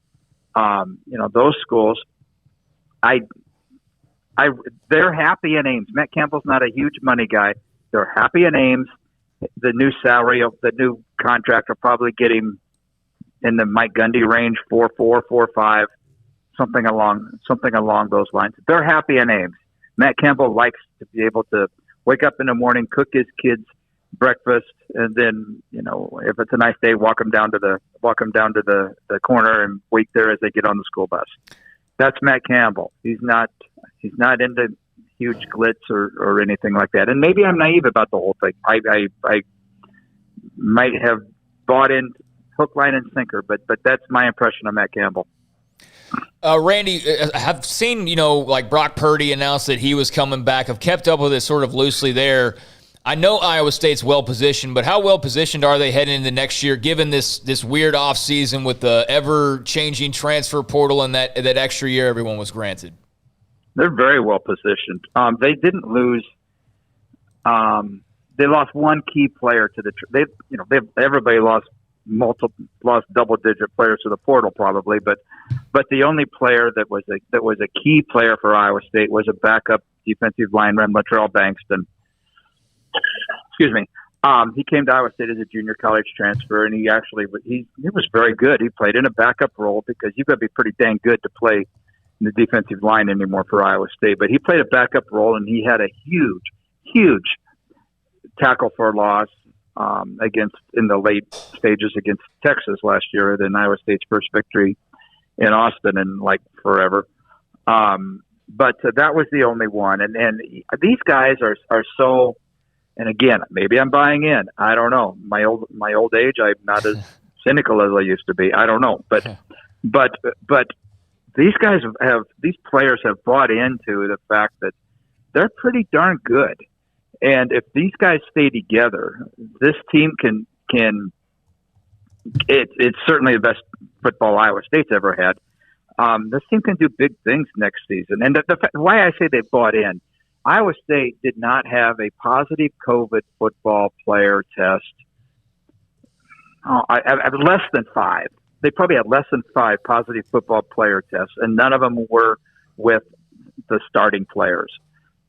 Those schools. They're happy in Ames. Matt Campbell's not a huge money guy. They're happy in Ames. The new salary of the new contract will probably get him in the Mike Gundy range, 4.4, 4.5, something along those lines. They're happy in Ames. Matt Campbell likes to be able to wake up in the morning, cook his kids breakfast, and then if it's a nice day, walk them down to the corner and wait there as they get on the school bus. That's Matt Campbell. He's not into huge glitz or anything like that. And maybe I'm naive about the whole thing. I might have bought in hook, line, and sinker, but that's my impression of Matt Campbell. Randy, I've seen, like Brock Purdy announced that he was coming back. I've kept up with it sort of loosely there. I know Iowa State's well-positioned, but how well-positioned are they heading into next year, given this weird offseason with the ever-changing transfer portal and that extra year everyone was granted? They're very well-positioned. They didn't lose they lost one key player to everybody lost double-digit players to the portal probably, but the only player that was a key player for Iowa State was a backup defensive lineman, Latrell Bankston. Excuse me. He came to Iowa State as a junior college transfer, and he was very good. He played in a backup role because you've got to be pretty dang good to play the defensive line anymore for Iowa State, but he played a backup role, and he had a huge tackle for loss in the late stages against Texas last year, then Iowa State's first victory in Austin in like forever. But that was the only one. And these guys are so, and again, maybe I'm buying in. I don't know. My old age, I'm not as cynical as I used to be. I don't know. But these guys these players have bought into the fact that they're pretty darn good. And if these guys stay together, this team can it's certainly the best football Iowa State's ever had. This team can do big things next season. And why I say they bought in, Iowa State did not have a positive COVID football player test. Less than 5. They probably had less than 5 positive football player tests, and none of them were with the starting players.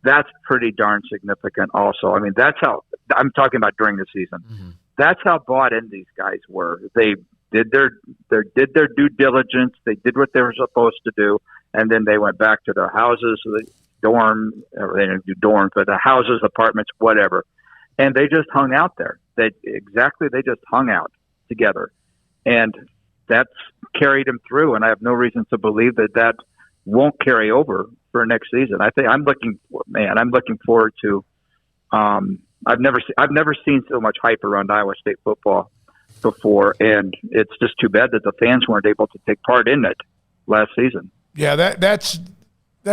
That's pretty darn significant also. I mean, that's how I'm talking about during the season. Mm-hmm. That's how bought in these guys were. They did their due diligence. They did what they were supposed to do, and then they went back to their houses, the dorm, or they didn't do dorms, but the houses, apartments, whatever. And they just hung out there. They just hung out together. And that's carried them through, and I have no reason to believe that won't carry over for next season. I'm looking forward to. I've never seen so much hype around Iowa State football before, and it's just too bad that the fans weren't able to take part in it last season. Yeah, that's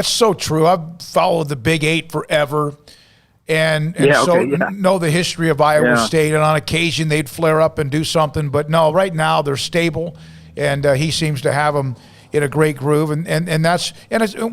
so true. I've followed the Big 8 forever, and know the history of Iowa State, and on occasion they'd flare up and do something, but no, right now they're stable, and he seems to have them in a great groove, and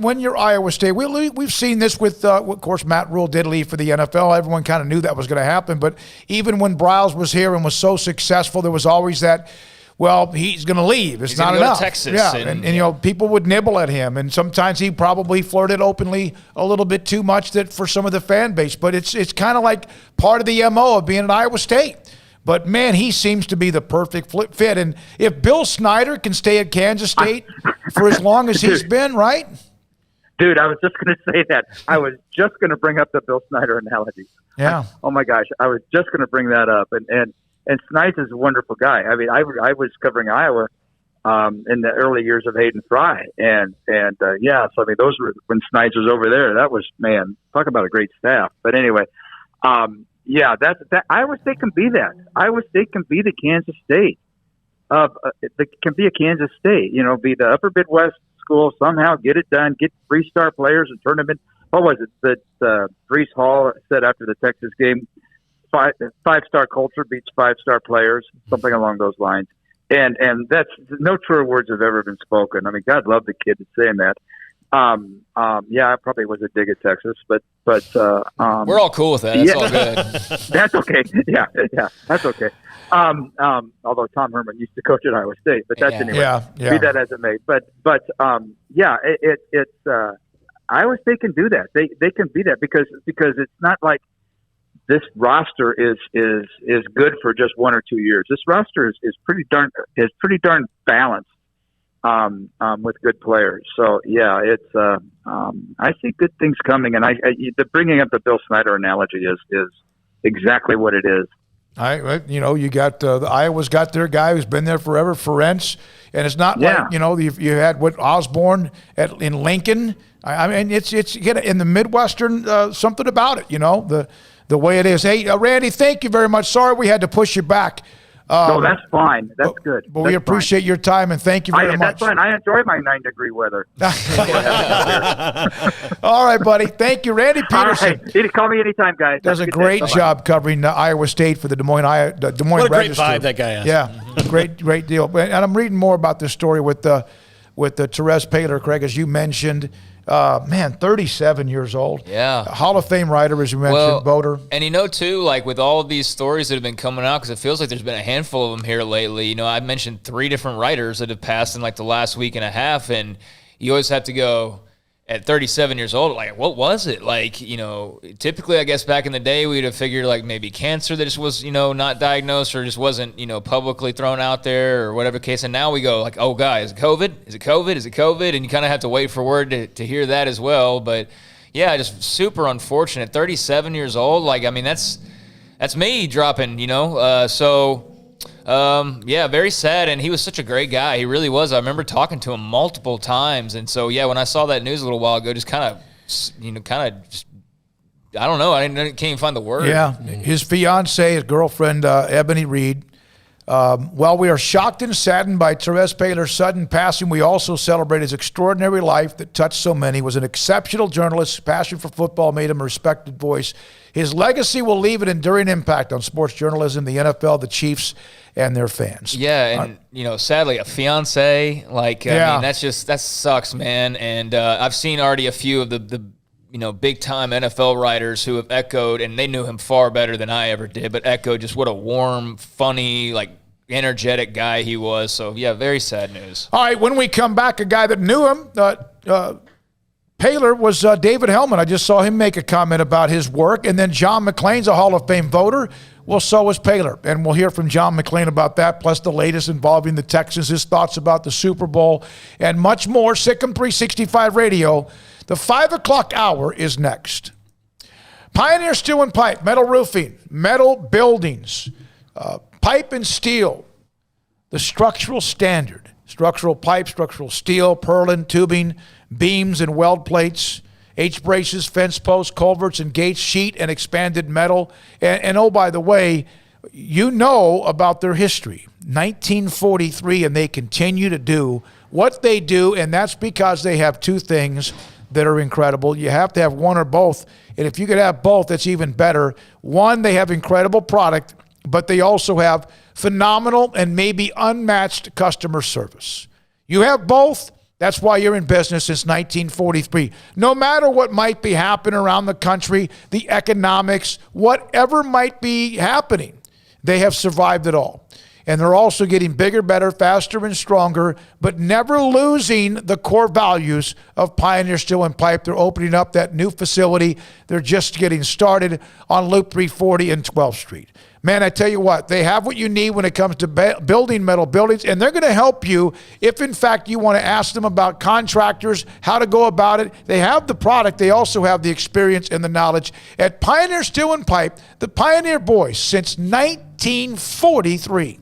when you're Iowa State, we've seen this with of course Matt Rule did leave for the NFL. Everyone kind of knew that was going to happen, but even when Briles was here and was so successful, there was always that, well, he's going to leave. It's not enough. Texas, yeah, and people would nibble at him, and sometimes he probably flirted openly a little bit too much for some of the fan base. But it's kind of like part of the MO of being at Iowa State. But, man, he seems to be the perfect fit. And if Bill Snyder can stay at Kansas State for as long as he's been, right? Dude, I was just going to say that. I was just going to bring up the Bill Snyder analogy. Yeah. Oh, my gosh. I was just going to bring that up. And Snipes is a wonderful guy. I mean, I was covering Iowa in the early years of Hayden Fry. So, I mean, those were when Snipes was over there. That was, man, talk about a great staff. But anyway, that Iowa State can be that. Iowa State can be the Kansas State can be a Kansas State. Be the Upper Midwest school somehow, get it done, get 3-star players and turn them in. What was it that Brees Hall said after the Texas game? 5-star culture beats 5-star players, something along those lines. And that's no truer words have ever been spoken. I mean, God love the kid that's saying that. I probably was a dig at Texas, but we're all cool with that. That's all good. That's okay. Yeah, that's okay. Although Tom Herman used to coach at Iowa State, but that's anyway. Yeah. Be that as it may. But it's Iowa State can do that. They can be that because it's not like this roster is good for just 1 or 2 years. This roster is pretty darn balanced. With good players. So it's I see good things coming, and the bringing up the Bill Snyder analogy is exactly what it is. You got the Iowa's got their guy who's been there forever, Ferentz, and it's not like you had Osborne in Lincoln. I mean, it's in the Midwestern something about it. The way it is. Hey, Randy, thank you very much. Sorry we had to push you back. No, that's fine. That's good. But we appreciate your time, and thank you very much. That's fine. I enjoy my 9-degree weather. All right, buddy. Thank you, Randy Peterson. All right. Call me anytime, guys. Does a great job covering Iowa State for the Des Moines Register. What a great vibe that guy has. Yeah, great deal. And I'm reading more about this story with Therese Paylor, Craig, as you mentioned. 37 years old. Yeah. Hall of Fame writer, as you mentioned, voter. And too, like with all of these stories that have been coming out, because it feels like there's been a handful of them here lately. I mentioned 3 different writers that have passed in like the last week and a half, and you always have to go, at 37 years old, like, what was it? Like, typically, I guess back in the day, we'd have figured like maybe cancer that just was, not diagnosed or just wasn't, publicly thrown out there or whatever case. And now we go like, oh, God, is it COVID? Is it COVID? Is it COVID? And you kind of have to wait for word to hear that as well. But yeah, just super unfortunate. 37 years old. Like, I mean, that's me dropping, yeah, very sad, and he was such a great guy. He really was. I remember talking to him multiple times, and so yeah, when I saw that news a little while ago, just I don't know. I can't even find the word. Yeah, his fiancée, his girlfriend, Ebony Reed. While we are shocked and saddened by Therese Baylor's sudden passing, we also celebrate his extraordinary life that touched so many. He was an exceptional journalist. His passion for football made him a respected voice. His legacy will leave an enduring impact on sports journalism, the NFL, the Chiefs, and their fans. Yeah, and, sadly, a fiancé, like, I mean, that sucks, man. And I've seen already a few of the big-time NFL writers who have echoed, and they knew him far better than I ever did, but echoed just what a warm, funny, like, energetic guy he was. So, yeah, very sad news. All right, when we come back, a guy that knew him, Baylor, was David Hellman. I just saw him make a comment about his work. And then John McClain's a Hall of Fame voter. Well, so is Baylor. And we'll hear from John McClain about that, plus the latest involving the Texans, his thoughts about the Super Bowl, and much more. SicEm365 Radio. The 5 o'clock hour is next. Pioneer Steel and Pipe, metal roofing, metal buildings, pipe and steel, the structural standard, structural pipe, structural steel, purlin, tubing, beams and weld plates, H-braces, fence posts, culverts and gates, sheet and expanded metal. And oh, by the way, about their history. 1943, and they continue to do what they do, and that's because they have two things that are incredible. You have to have one or both, and if you could have both, that's even better. One, they have incredible product, but they also have phenomenal and maybe unmatched customer service. You have both. That's why you're in business since 1943. No matter what might be happening around the country, the economics, whatever might be happening, they have survived it all. And they're also getting bigger, better, faster, and stronger, but never losing the core values of Pioneer Steel and Pipe. They're opening up that new facility. They're just getting started on Loop 340 and 12th Street. Man, I tell you what, they have what you need when it comes to building metal buildings, and they're going to help you if, in fact, you want to ask them about contractors, how to go about it. They have the product. They also have the experience and the knowledge. At Pioneer Steel and Pipe, the Pioneer Boys since 1943.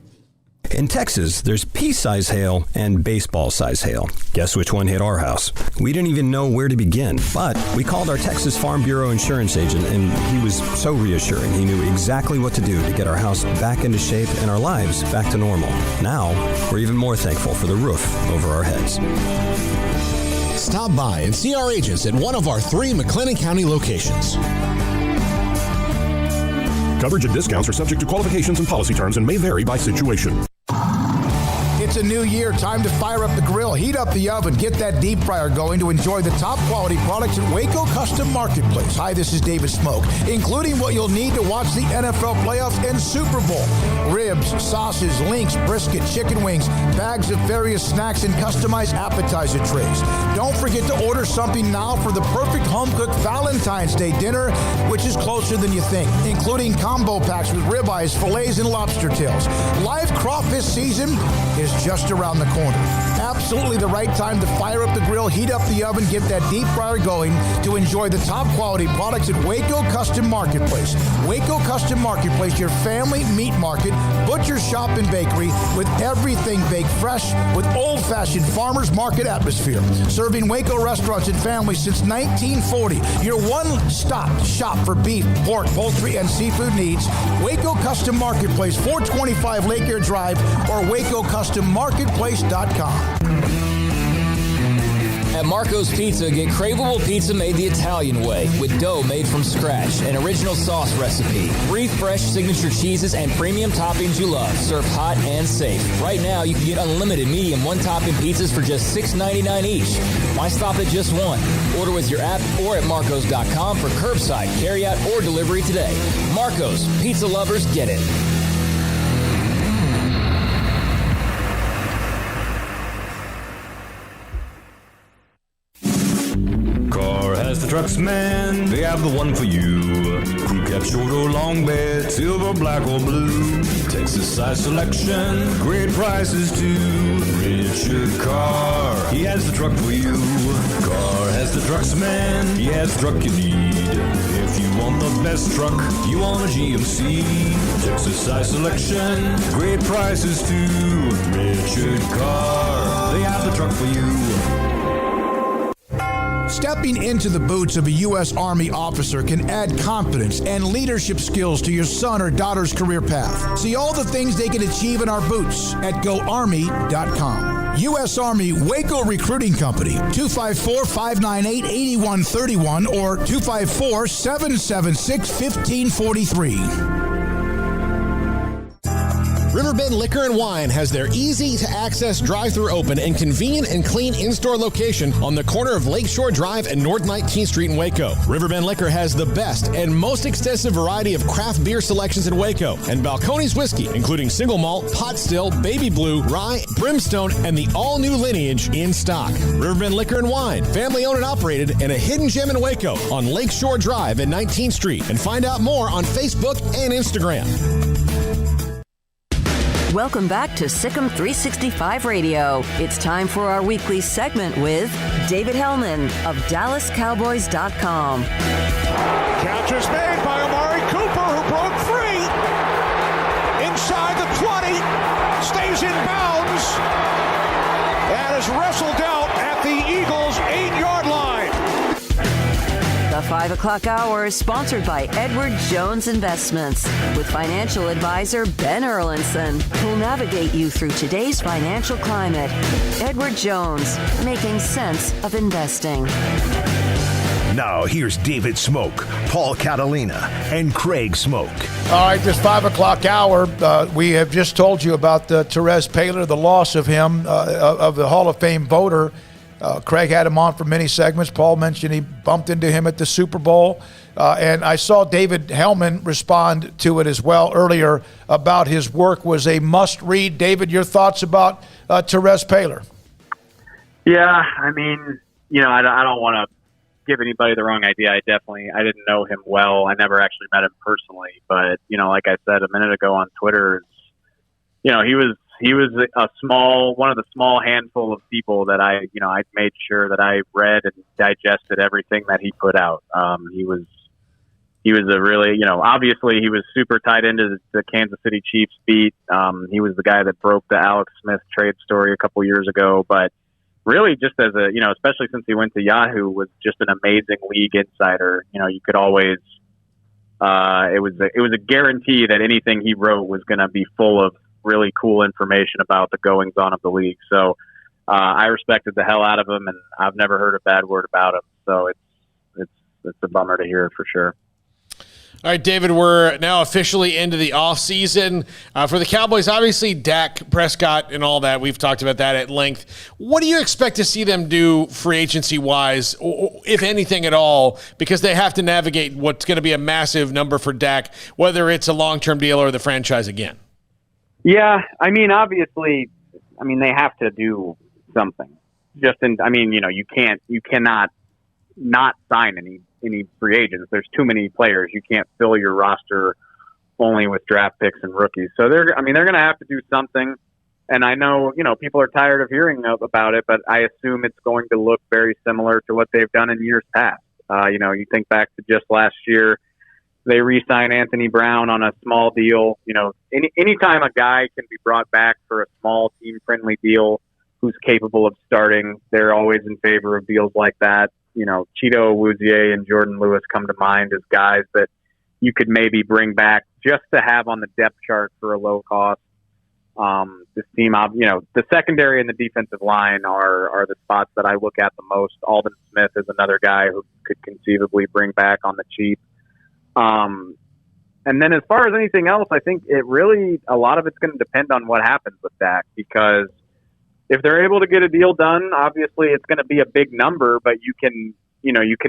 In Texas, there's pea-size hail and baseball-size hail. Guess which one hit our house? We didn't even know where to begin, but we called our Texas Farm Bureau insurance agent, and he was so reassuring. He knew exactly what to do to get our house back into shape and our lives back to normal. Now, we're even more thankful for the roof over our heads. Stop by and see our agents at one of our 3 McLennan County locations. Coverage and discounts are subject to qualifications and policy terms and may vary by situation. It's a new year. Time to fire up the grill, heat up the oven, get that deep fryer going to enjoy the top quality products at Waco Custom Marketplace. Hi, this is David Smoak, including what you'll need to watch the NFL playoffs and Super Bowl. Ribs, sauces, links, brisket, chicken wings, bags of various snacks, and customized appetizer trays. Don't forget to order something now for the perfect home-cooked Valentine's Day dinner, which is closer than you think, including combo packs with ribeyes, fillets, and lobster tails. Live crawfish season is just around the corner. Absolutely the right time to fire up the grill, heat up the oven, get that deep fryer going to enjoy the top quality products at Waco Custom Marketplace. Waco Custom Marketplace, your family meat market, butcher shop and bakery with everything baked fresh with old-fashioned farmers market atmosphere. Serving Waco restaurants and families since 1940. Your one-stop shop for beef, pork, poultry, and seafood needs. Waco Custom Marketplace, 425 Lake Air Drive or WacoCustomMarketplace.com. At Marco's Pizza, get craveable pizza made the Italian way with dough made from scratch, an original sauce recipe, 3 fresh signature cheeses, and premium toppings you love, served hot and safe. Right now, you can get unlimited medium one-topping pizzas for just $6.99 each. Why stop at just one? Order with your app or at marcos.com for curbside, carryout, or delivery today. Marco's, pizza lovers get it. man, they have the one for you. Crew cab, short or long bed, silver, black or blue. Texas size selection, great prices too. Richard Carr, he has the truck for you. Carr has the trucks, man, he has the truck you need. If you want the best truck, you want a GMC. Texas size selection, great prices too. Richard Carr, they have the truck for you. Stepping into the boots of a U.S. Army officer can add confidence and leadership skills to your son or daughter's career path. See all the things they can achieve in our boots at GoArmy.com. U.S. Army Waco Recruiting Company, 254-598-8131 or 254-776-1543. Riverbend Liquor and Wine has their easy-to-access drive-thru open and convenient and clean in-store location on the corner of Lakeshore Drive and North 19th Street in Waco. Riverbend Liquor has the best and most extensive variety of craft beer selections in Waco, and Balcones Whiskey, including single malt, pot still, baby blue, rye, brimstone, and the all-new lineage in stock. Riverbend Liquor and Wine, family-owned and operated, and a hidden gem in Waco on Lakeshore Drive and 19th Street. And find out more on Facebook and Instagram. Welcome back to SicEm365 Radio. It's time for our weekly segment with David Hellman of DallasCowboys.com. Catch is made by Amari Cooper, who broke free. Inside the 20, stays in bounds, and is wrestled out at the Eagles' 8-yard line. The 5 o'clock hour is sponsored by Edward Jones Investments with financial advisor Ben Erlinson, who'll navigate you through today's financial climate. Edward Jones, making sense of investing. Now here's David Smoak, Paul Catalina, and Craig Smoak. All right, this 5 o'clock hour, we have just told you about Therese Paylor, the loss of him, of the Hall of Fame voter. Craig had him on for many segments. Paul mentioned he bumped into him at the Super Bowl. And I saw David Hellman respond to it as well earlier about his work was a must-read. David, your thoughts about Therese Paylor? Yeah, I mean, I don't want to give anybody the wrong idea. I didn't know him well. I never actually met him personally. But, like I said a minute ago on Twitter, he was one of the small handful of people that I made sure that I read and digested everything that he put out. He was a really, obviously he was super tied into the Kansas City Chiefs beat. He was the guy that broke the Alex Smith trade story a couple years ago, but really just as a, especially since he went to Yahoo, was just an amazing league insider. You could always, it was a guarantee that anything he wrote was going to be full of really cool information about the goings on of the league. So I respected the hell out of him, and I've never heard a bad word about him. So it's a bummer to hear for sure. All right, David, we're now officially into the offseason. For the Cowboys, obviously Dak Prescott and all that, we've talked about that at length. What do you expect to see them do free agency-wise, or if anything at all, because they have to navigate what's going to be a massive number for Dak, whether it's a long-term deal or the franchise again? Yeah, obviously, they have to do something. You cannot not sign any free agents. There's too many players. You can't fill your roster only with draft picks and rookies. So they're going to have to do something. And I know, people are tired of hearing about it, but I assume it's going to look very similar to what they've done in years past. You think back to just last year, they re-sign Anthony Brown on a small deal. Anytime a guy can be brought back for a small team-friendly deal who's capable of starting, they're always in favor of deals like that. Cheeto Awuzie and Jordan Lewis come to mind as guys that you could maybe bring back just to have on the depth chart for a low cost. This team, the secondary and the defensive line are the spots that I look at the most. Aldon Smith is another guy who could conceivably bring back on the cheap. And then as far as anything else, I think a lot of it's going to depend on what happens with Dak, because if they're able to get a deal done, obviously it's going to be a big number, but you can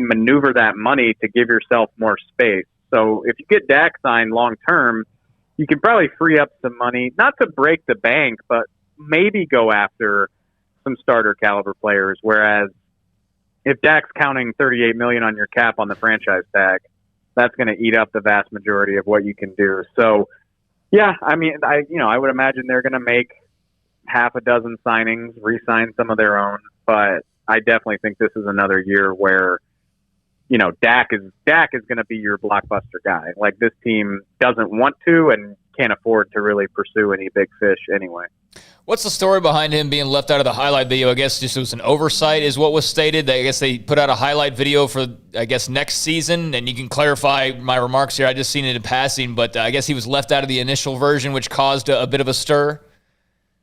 maneuver that money to give yourself more space. So if you get Dak signed long term, you can probably free up some money, not to break the bank, but maybe go after some starter caliber players. Whereas if Dak's counting $38 million on your cap on the franchise tag, that's going to eat up the vast majority of what you can do. So, yeah, I mean, I would imagine they're going to make half a dozen signings, re-sign some of their own, but I definitely think this is another year where, Dak is going to be your blockbuster guy. Like, this team doesn't want to and can't afford to really pursue any big fish anyway. What's the story behind him being left out of the highlight video? I guess just it was an oversight is what was stated. I guess they put out a highlight video for, next season, and you can clarify my remarks here. I just seen it in passing, but I guess he was left out of the initial version, which caused a bit of a stir.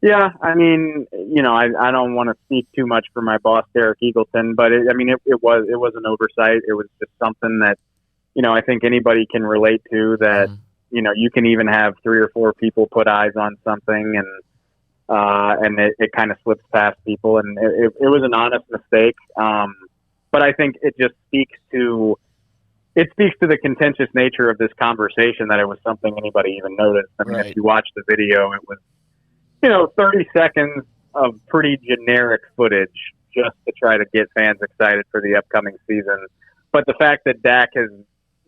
Yeah, I mean, I don't want to speak too much for my boss, Derek Eagleton, but it was an oversight. It was just something that, I think anybody can relate to that, you can even have 3 or 4 people put eyes on something and it kind of slips past people. And it was an honest mistake. But I think it just speaks to the contentious nature of this conversation that it was something anybody even noticed. I mean, If you watch the video, it was, 30 seconds of pretty generic footage just to try to get fans excited for the upcoming season. But the fact that Dak has,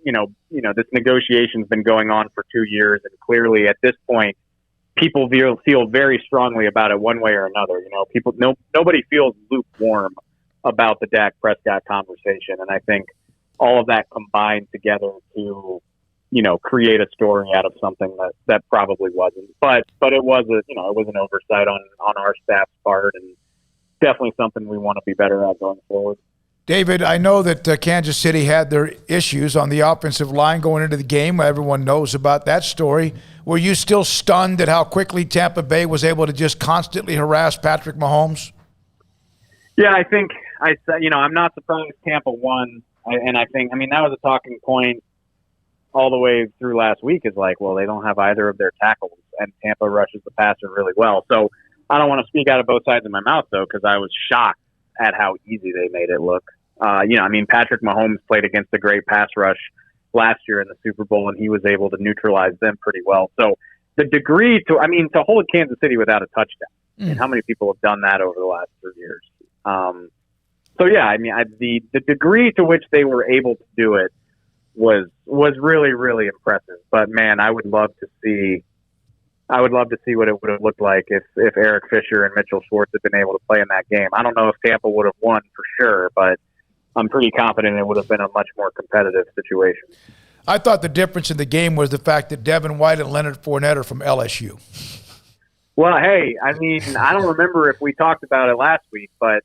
this negotiation's been going on for 2 years, and clearly at this point, people feel very strongly about it one way or another. Nobody feels lukewarm about the Dak Prescott conversation, and I think all of that combined together to create a story out of something that probably wasn't. But it was it was an oversight on our staff's part, and definitely something we want to be better at going forward. David, I know that Kansas City had their issues on the offensive line going into the game. Everyone knows about that story. Were you still stunned at how quickly Tampa Bay was able to just constantly harass Patrick Mahomes? Yeah, I think I'm not surprised Tampa won. I think that was a talking point all the way through last week is like, well, they don't have either of their tackles, and Tampa rushes the passer really well. So I don't want to speak out of both sides of my mouth, though, because I was shocked at how easy they made it look. Patrick Mahomes played against a great pass rush last year in the Super Bowl, and he was able to neutralize them pretty well. So the degree to hold Kansas City without a touchdown, and how many people have done that over the last 3 years? The degree to which they were able to do it was really, really impressive. But man, I would love to see what it would have looked like if Eric Fisher and Mitchell Schwartz had been able to play in that game. I don't know if Tampa would have won for sure, but I'm pretty confident it would have been a much more competitive situation. I thought the difference in the game was the fact that Devin White and Leonard Fournette are from LSU. Well, hey, I don't remember if we talked about it last week, but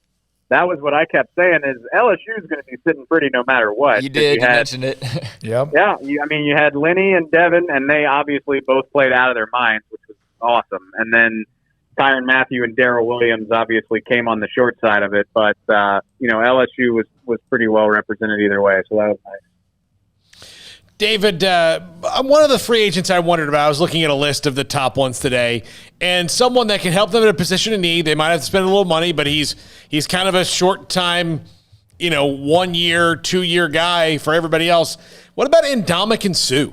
that was what I kept saying is LSU is going to be sitting pretty no matter what. You did. You mentioned it. Yep. Yeah. You had Lenny and Devin, and they obviously both played out of their minds, which was awesome. And then Tyrann Mathieu and Darrell Williams obviously came on the short side of it, but LSU was pretty well represented either way, so that was nice. David, one of the free agents I wondered about, I was looking at a list of the top ones today, and someone that can help them in a position of need. They might have to spend a little money, but he's kind of a short time, 1 year, 2 year guy for everybody else. What about Ndamukong Suh?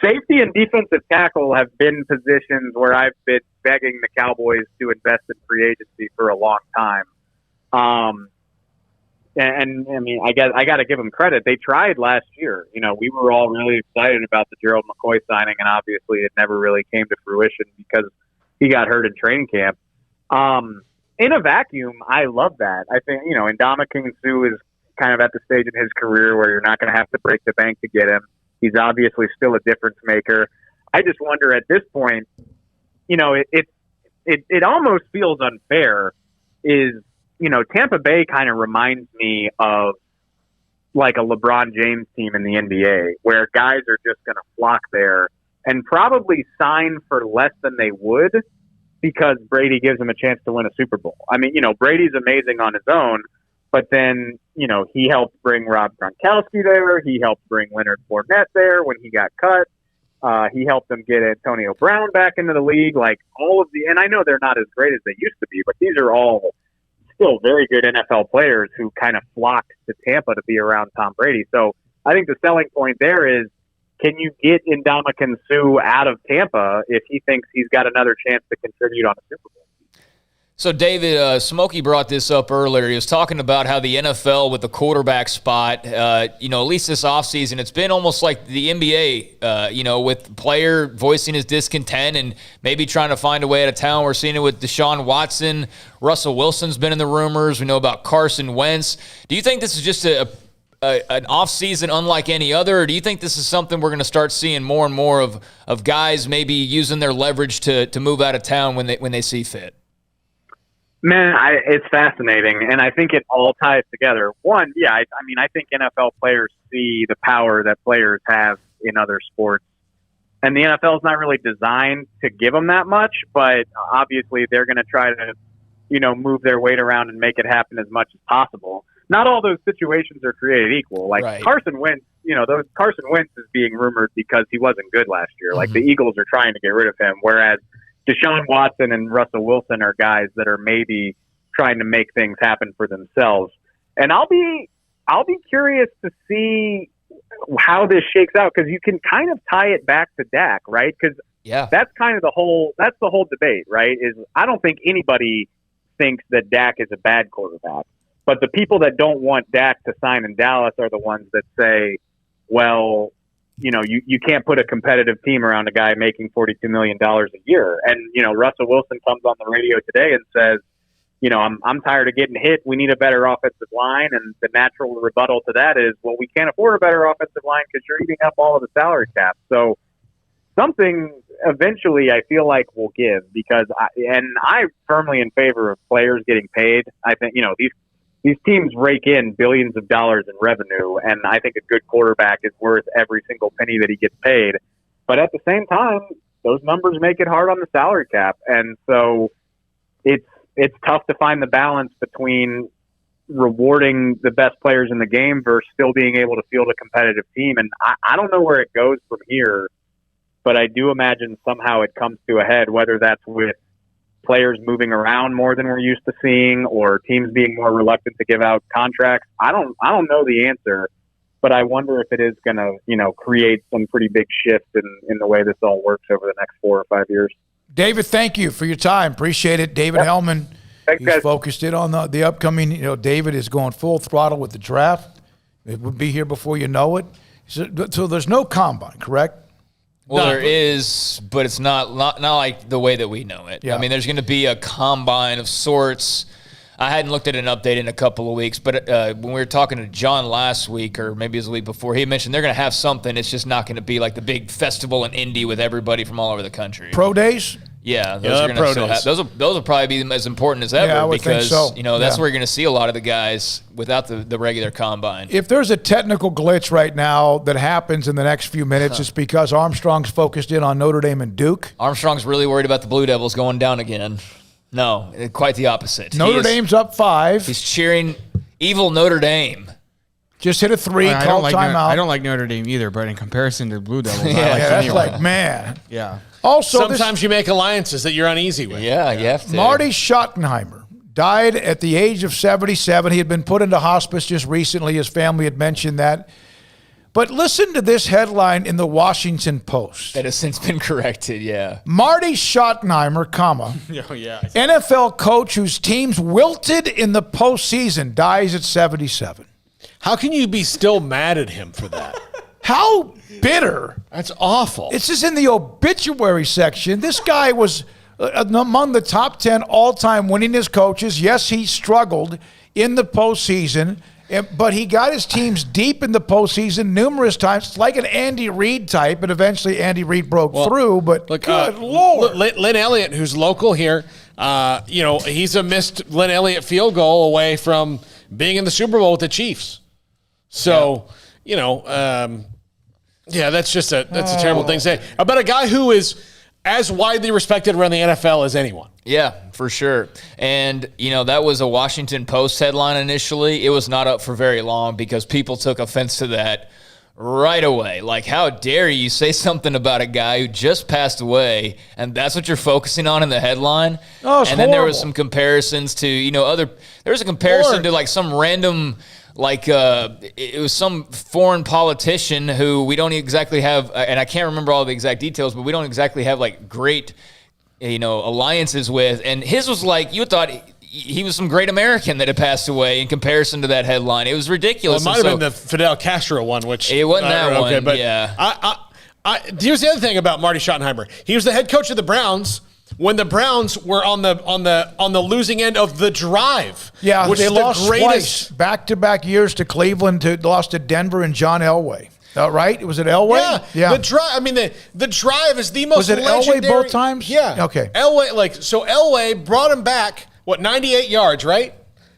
Safety and defensive tackle have been positions where I've been begging the Cowboys to invest in free agency for a long time. I got to give them credit. They tried last year. We were all really excited about the Gerald McCoy signing, and obviously it never really came to fruition because he got hurt in training camp. In a vacuum, I love that. I think, Ndamukong Suh is kind of at the stage in his career where you're not going to have to break the bank to get him. He's obviously still a difference maker. I just wonder at this point, it almost feels unfair Tampa Bay kind of reminds me of like a LeBron James team in the NBA where guys are just going to flock there and probably sign for less than they would because Brady gives them a chance to win a Super Bowl. Brady's amazing on his own, but then, he helped bring Rob Gronkowski there. He helped bring Leonard Fournette there when he got cut. He helped them get Antonio Brown back into the league. Like and I know they're not as great as they used to be, but these are all still very good NFL players who kind of flocked to Tampa to be around Tom Brady. So I think the selling point there is, can you get Ndamukong Suh out of Tampa if he thinks he's got another chance to contribute on a Super Bowl? So, David, Smokey brought this up earlier. He was talking about how the NFL with the quarterback spot, at least this offseason, it's been almost like the NBA, with the player voicing his discontent and maybe trying to find a way out of town. We're seeing it with Deshaun Watson. Russell Wilson's been in the rumors. We know about Carson Wentz. Do you think this is just an offseason unlike any other, or do you think this is something we're going to start seeing more and more of guys maybe using their leverage to move out of town when they see fit? Man, it's fascinating, and I think it all ties together. One, I think NFL players see the power that players have in other sports, and the NFL is not really designed to give them that much, but obviously they're going to try to, move their weight around and make it happen as much as possible. Not all those situations are created equal. Like right. Carson Wentz, Carson Wentz is being rumored because he wasn't good last year. Like the Eagles are trying to get rid of him, whereas Deshaun Watson and Russell Wilson are guys that are maybe trying to make things happen for themselves. And I'll be curious to see how this shakes out, because you can kind of tie it back to Dak, right? Because that's kind of the whole debate, right? Is I don't think anybody thinks that Dak is a bad quarterback, but the people that don't want Dak to sign in Dallas are the ones that say, well, you can't put a competitive team around a guy making $42 million a year. And, Russell Wilson comes on the radio today and says, I'm tired of getting hit. We need a better offensive line. And the natural rebuttal to that is, well, we can't afford a better offensive line because you're eating up all of the salary cap. So something eventually I feel like will give, because I'm firmly in favor of players getting paid. I think, these teams rake in billions of dollars in revenue, and I think a good quarterback is worth every single penny that he gets paid. But at the same time, those numbers make it hard on the salary cap. And so it's tough to find the balance between rewarding the best players in the game versus still being able to field a competitive team. And I don't know where it goes from here, but I do imagine somehow it comes to a head, whether that's with players moving around more than we're used to seeing, or teams being more reluctant to give out contracts. I don't know the answer, but I wonder if it is going to, create some pretty big shift in the way this all works over the next 4 or 5 years. David, thank you for your time. Appreciate it. David Hellman, he's focused in on the upcoming, David is going full throttle with the draft. It will be here before you know it. So there's no combine, correct? Well, there is, but it's not like the way that we know it. Yeah. I mean, there's going to be a combine of sorts. I hadn't looked at an update in a couple of weeks, but when we were talking to John last week, or maybe it was the week before, he mentioned they're going to have something. It's just not going to be like the big festival in Indy with everybody from all over the country. Pro days? Yeah, those are going to still have. Those will probably be as important as ever, because that's where you're going to see a lot of the guys without the regular combine. If there's a technical glitch right now that happens in the next few minutes, it's because Armstrong's focused in on Notre Dame and Duke. Armstrong's really worried about the Blue Devils going down again. No, quite the opposite. Notre Dame's up 5. He's cheering evil Notre Dame. Just hit a 3, call timeout. I don't like Notre Dame either, but in comparison to the Blue Devils, I like that's anyone. like, man. Yeah. Also, sometimes you make alliances that you're uneasy with. Yeah, you have to. Marty Schottenheimer died at the age of 77. He had been put into hospice just recently. His family had mentioned that. But listen to this headline in the Washington Post. That has since been corrected, yeah. Marty Schottenheimer, NFL coach whose teams wilted in the postseason, dies at 77. How can you be still mad at him for that? How bitter. That's awful. It's just in the obituary section. This guy was among the top 10 all-time winningest coaches. Yes, he struggled in the postseason, but he got his teams deep in the postseason numerous times. It's like an Andy Reid type, and eventually Andy Reid broke through, but good Lord. Lynn Elliott, who's local here, he's a missed Lynn Elliott field goal away from being in the Super Bowl with the Chiefs. So, that's just a terrible thing to say about a guy who is as widely respected around the NFL as anyone. Yeah, for sure. And, that was a Washington Post headline initially. It was not up for very long because people took offense to that right away. Like, how dare you say something about a guy who just passed away, and that's what you're focusing on in the headline? Oh, it's and then there was horrible. some comparisons to, there was a comparison to like some random, it was some foreign politician who we don't exactly have, and I can't remember all the exact details, but we don't exactly have like great alliances with, and his was like you thought he was some great American that had passed away in comparison to that headline. It was ridiculous. Well, it might have been the Fidel Castro one, which it wasn't that one. Okay, but yeah. Here's the other thing about Marty Schottenheimer. He was the head coach of the Browns when the Browns were on the losing end of the drive. Yeah, which they lost greatest twice, back-to-back years to Cleveland. Lost to Denver and John Elway. Right? Was it Elway? Yeah. The drive. I mean, the drive is the most. Was it legendary. Elway both times? Yeah. Okay. Elway, so Elway brought him back. 98 yards, right?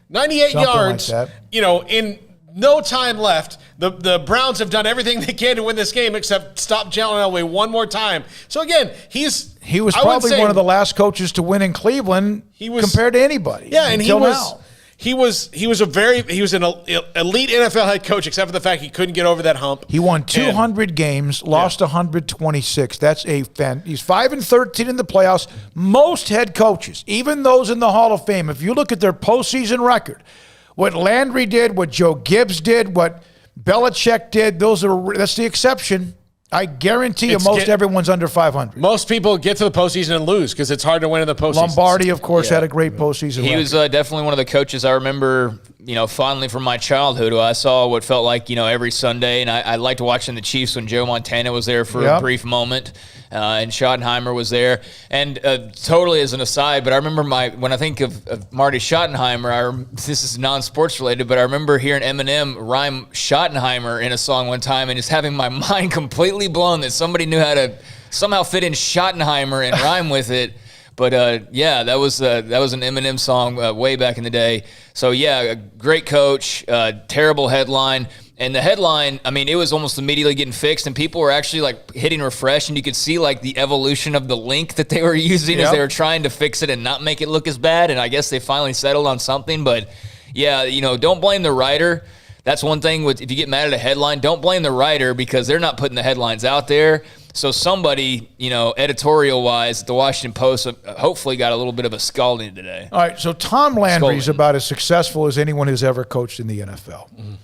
98 Something yards. like that. In no time left. The Browns have done everything they can to win this game except stop John Elway one more time. So again, he was probably one of the last coaches to win in Cleveland compared to anybody. Yeah, and he was an elite NFL head coach, except for the fact he couldn't get over that hump. He won 200 games, lost 126. That's he's 5-13 in the playoffs. Most head coaches, even those in the Hall of Fame, if you look at their postseason record, what Landry did, what Joe Gibbs did, what Belichick did, that's the exception. I guarantee you everyone's under 500. Most people get to the postseason and lose because it's hard to win in the postseason. Lombardi, of course, had a great postseason He record. was definitely one of the coaches I remember, fondly from my childhood, who I saw what felt like, every Sunday. And I liked watching the Chiefs when Joe Montana was there for a brief moment. And Schottenheimer was there. And totally as an aside, but I remember when I think of Marty Schottenheimer, this is non-sports related, but I remember hearing Eminem rhyme Schottenheimer in a song one time and just having my mind completely blown that somebody knew how to somehow fit in Schottenheimer and rhyme with it. But that was an Eminem song way back in the day. So a great coach, terrible headline. And the headline, it was almost immediately getting fixed, and people were actually hitting refresh, and you could see the evolution of the link that they were using as they were trying to fix it and not make it look as bad. And I guess they finally settled on something. But don't blame the writer. That's one thing if you get mad at a headline, don't blame the writer because they're not putting the headlines out there. So somebody, editorial-wise at the Washington Post hopefully got a little bit of a scalding today. All right, so Tom Landry's about as successful as anyone who's ever coached in the NFL. Mm-hmm.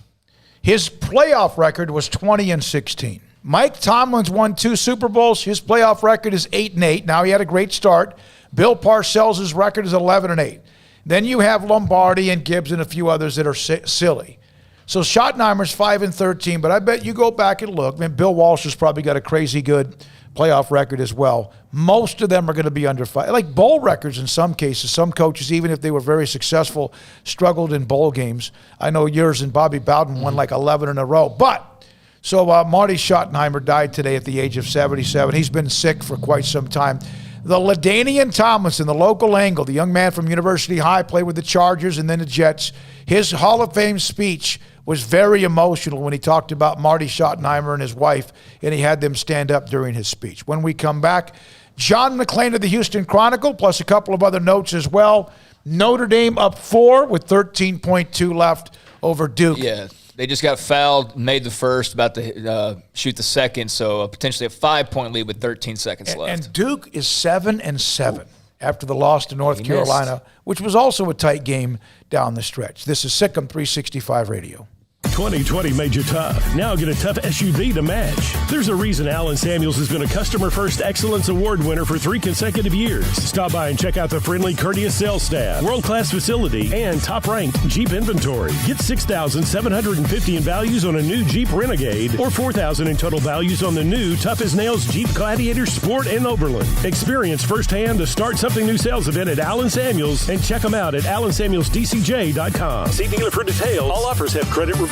His playoff record was 20-16. Mike Tomlin's won 2 Super Bowls. His playoff record is 8-8. Now he had a great start. Bill Parcells' record is 11-8. Then you have Lombardi and Gibbs and a few others that are silly. So Schottenheimer's 5-13, but I bet you go back and look. Bill Walsh has probably got a crazy good playoff record as well. Most of them are going to be under 5. Like bowl records in some cases. Some coaches, even if they were very successful, struggled in bowl games. I know yours and Bobby Bowden won 11 in a row. But, so Marty Schottenheimer died today at the age of 77. He's been sick for quite some time. The LaDainian Tomlinson, the local angle, the young man from University High, played with the Chargers and then the Jets. His Hall of Fame speech was very emotional when he talked about Marty Schottenheimer and his wife, and he had them stand up during his speech. When we come back, John McClain of the Houston Chronicle, plus a couple of other notes as well. Notre Dame up 4 with 13.2 left over Duke. Yeah, they just got fouled, made the first, about to shoot the second, so potentially a 5-point lead with 13 seconds left. And Duke is 7-7 after the loss to North Carolina, which was also a tight game down the stretch. This is SicEm365 Radio. 2020 made you tough. Now get a tough SUV to match. There's a reason Allen Samuels has been a Customer First Excellence Award winner for 3 consecutive years. Stop by and check out the friendly, courteous sales staff, world-class facility, and top-ranked Jeep inventory. Get $6,750 in values on a new Jeep Renegade or $4,000 in total values on the new Tough as Nails Jeep Gladiator Sport and Oberlin. Experience firsthand the Start Something New sales event at Allen Samuels and check them out at allensamuelsdcj.com. See dealer for details. All offers have credit requirements.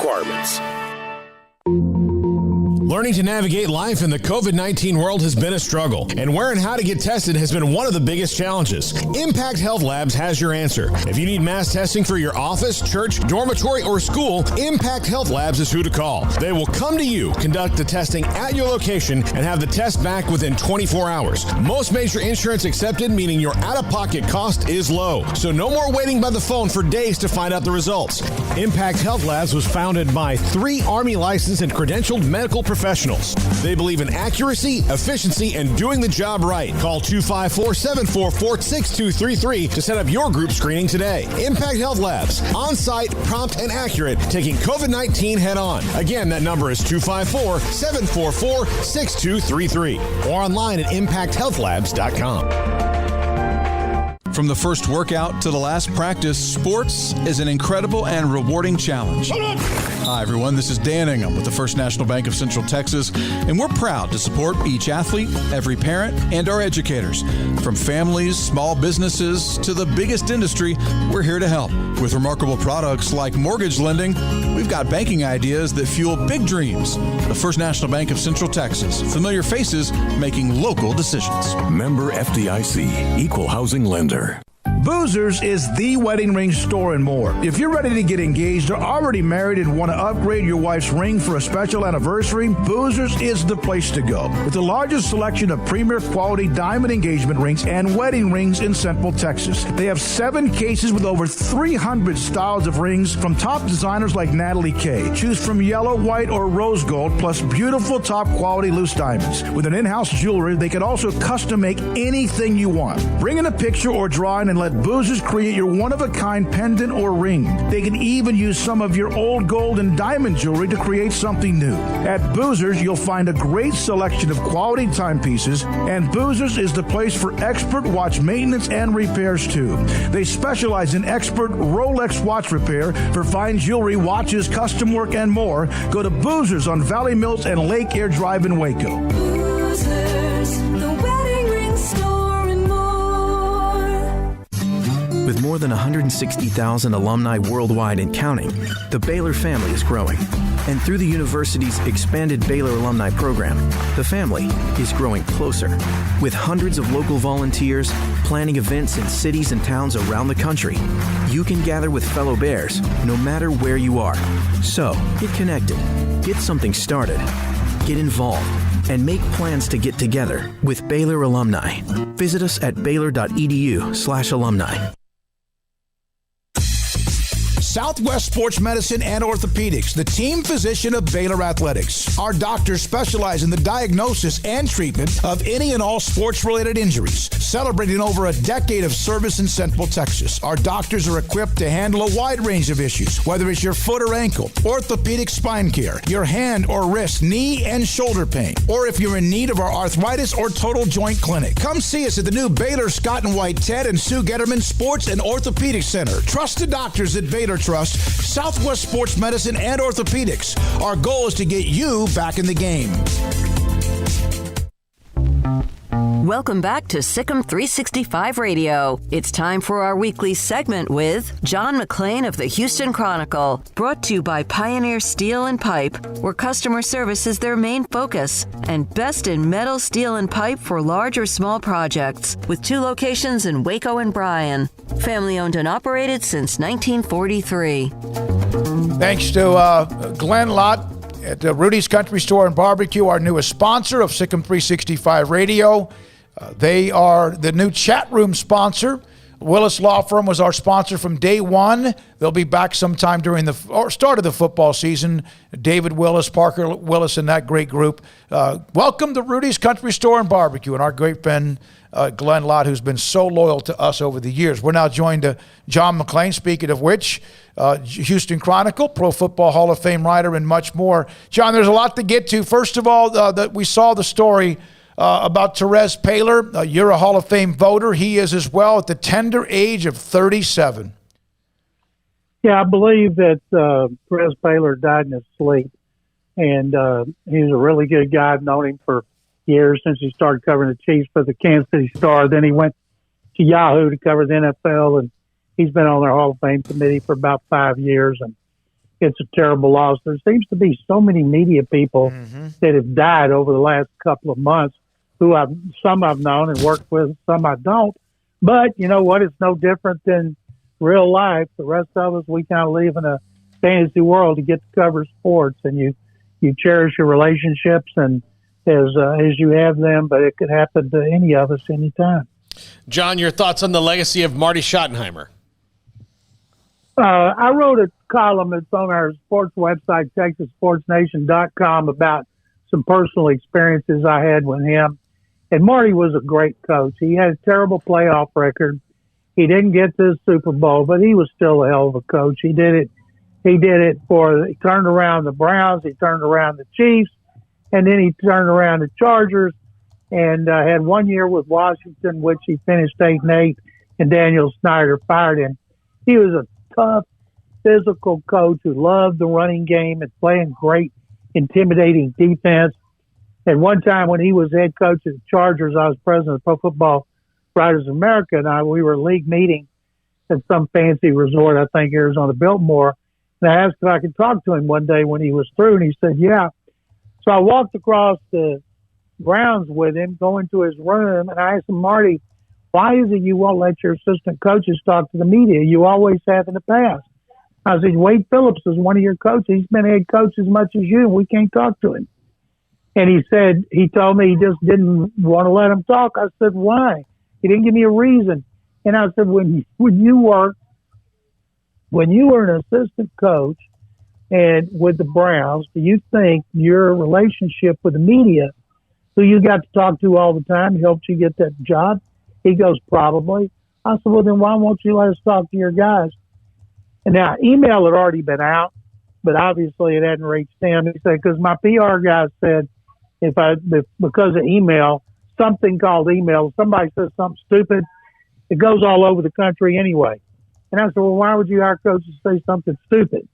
Learning to navigate life in the COVID-19 world has been a struggle, and where and how to get tested has been one of the biggest challenges. Impact Health Labs has your answer. If you need mass testing for your office, church, dormitory, or school, Impact Health Labs is who to call. They will come to you, conduct the testing at your location, and have the test back within 24 hours. Most major insurance accepted, meaning your out-of-pocket cost is low. So no more waiting by the phone for days to find out the results. Impact Health Labs was founded by 3 Army licensed and credentialed medical professionals. They believe in accuracy, efficiency, and doing the job right. Call 254-744-6233 to set up your group screening today. Impact Health Labs, on-site, prompt, and accurate, taking COVID-19 head-on. Again, that number is 254-744-6233 or online at impacthealthlabs.com. From the first workout to the last practice, sports is an incredible and rewarding challenge. Hi, everyone. This is Dan Ingham with the First National Bank of Central Texas, and we're proud to support each athlete, every parent, and our educators. From families, small businesses, to the biggest industry, we're here to help. With remarkable products like mortgage lending, we've got banking ideas that fuel big dreams. The First National Bank of Central Texas. Familiar faces making local decisions. Member FDIC, Equal Housing Lender. Boozers is the wedding ring store and more. If you're ready to get engaged or already married and want to upgrade your wife's ring for a special anniversary, Boozers is the place to go. With the largest selection of premier quality diamond engagement rings and wedding rings in Central Texas. They have 7 cases with over 300 styles of rings from top designers like Natalie Kay. Choose from yellow, white, or rose gold, plus beautiful top quality loose diamonds. With an in-house jewelry, they can also custom make anything you want. Bring in a picture or drawing and let Boozers create your one-of-a-kind pendant or ring. They can even use some of your old gold and diamond jewelry to create something new. At Boozers, you'll find a great selection of quality timepieces, and Boozers is the place for expert watch maintenance and repairs, too. They specialize in expert Rolex watch repair for fine jewelry, watches, custom work, and more. Go to Boozers on Valley Mills and Lake Air Drive in Waco. Boozers, the wedding ring store and more. With more than 160,000 alumni worldwide and counting, the Baylor family is growing. And through the university's expanded Baylor alumni program, the family is growing closer. With hundreds of local volunteers planning events in cities and towns around the country, you can gather with fellow Bears no matter where you are. So, get connected, get something started, get involved, and make plans to get together with Baylor alumni. Visit us at baylor.edu/alumni. Southwest Sports Medicine and Orthopedics, the team physician of Baylor Athletics. Our doctors specialize in the diagnosis and treatment of any and all sports-related injuries. Celebrating over a decade of service in Central Texas, our doctors are equipped to handle a wide range of issues, whether it's your foot or ankle, orthopedic spine care, your hand or wrist, knee and shoulder pain, or if you're in need of our arthritis or total joint clinic. Come see us at the new Baylor Scott and White Ted and Sue Getterman Sports and Orthopedic Center. Trusted doctors at Baylor Trust, Southwest Sports Medicine and Orthopedics. Our goal is to get you back in the game. Welcome back to SicEm365 Radio. It's time for our weekly segment with John McClain of the Houston Chronicle, brought to you by Pioneer Steel and Pipe, where customer service is their main focus, and Best in Metal, Steel, and Pipe for large or small projects, with 2 locations in Waco and Bryan. Family owned and operated since 1943. Thanks to Glenn Lott at Rhoades Country Store and Barbecue, our newest sponsor of SicEm365 Radio. They are the new chat room sponsor. Willis Law Firm was our sponsor from day one. They'll be back sometime during the start of the football season. David Willis, Parker Willis, and that great group. Welcome to Rhoades Country Store and Barbecue and our great friend Glenn Lott, who's been so loyal to us over the years. We're now joined to John McClain, speaking of which, Houston Chronicle, Pro Football Hall of Fame writer, and much more. John, there's a lot to get to. First of all, that we saw the story about Therese Paylor. You're a Hall of Fame voter. He is as well, at the tender age of 37. Yeah, I believe that Therese Paylor died in his sleep. And he's a really good guy. I've known him for years, since he started covering the Chiefs for the Kansas City Star. Then he went to Yahoo to cover the NFL, and he's been on their Hall of Fame committee for about 5 years. And it's a terrible loss. There seems to be so many media people that have died over the last couple of months, who some I've known and worked with, some I don't. But you know what? It's no different than real life. The rest of us, we kind of live in a fantasy world to get to cover sports, and you cherish your relationships and as you have them, but it could happen to any of us anytime. John, your thoughts on the legacy of Marty Schottenheimer? I wrote a column that's on our sports website, TexasSportsNation.com, about some personal experiences I had with him. And Marty was a great coach. He had a terrible playoff record. He didn't get to the Super Bowl, but he was still a hell of a coach. He turned around the Browns, he turned around the Chiefs, and then he turned around the Chargers, and had 1 year with Washington, which he finished 8-8. and Daniel Snyder fired him. He was a tough, physical coach who loved the running game and playing great, intimidating defense. And one time when he was head coach of the Chargers, I was president of Pro Football Writers of America, and we were league meeting at some fancy resort, I think Arizona Biltmore. And I asked if I could talk to him one day when he was through, and he said, yeah. So I walked across the grounds with him, going to his room, and I asked him, Marty, why is it you won't let your assistant coaches talk to the media? You always have in the past. I said, Wade Phillips is one of your coaches. He's been head coach as much as you, and we can't talk to him. And he told me he just didn't want to let him talk. I said, why? He didn't give me a reason. And I said, when you were an assistant coach and with the Browns, do you think your relationship with the media, who you got to talk to all the time, helped you get that job? He goes, probably. I said, well, then why won't you let us talk to your guys? And now, email had already been out, but obviously it hadn't reached him. He said, because my PR guy said, because of email, something called email, somebody says something stupid, it goes all over the country anyway. And I said, well, why would you hire coaches to say something stupid?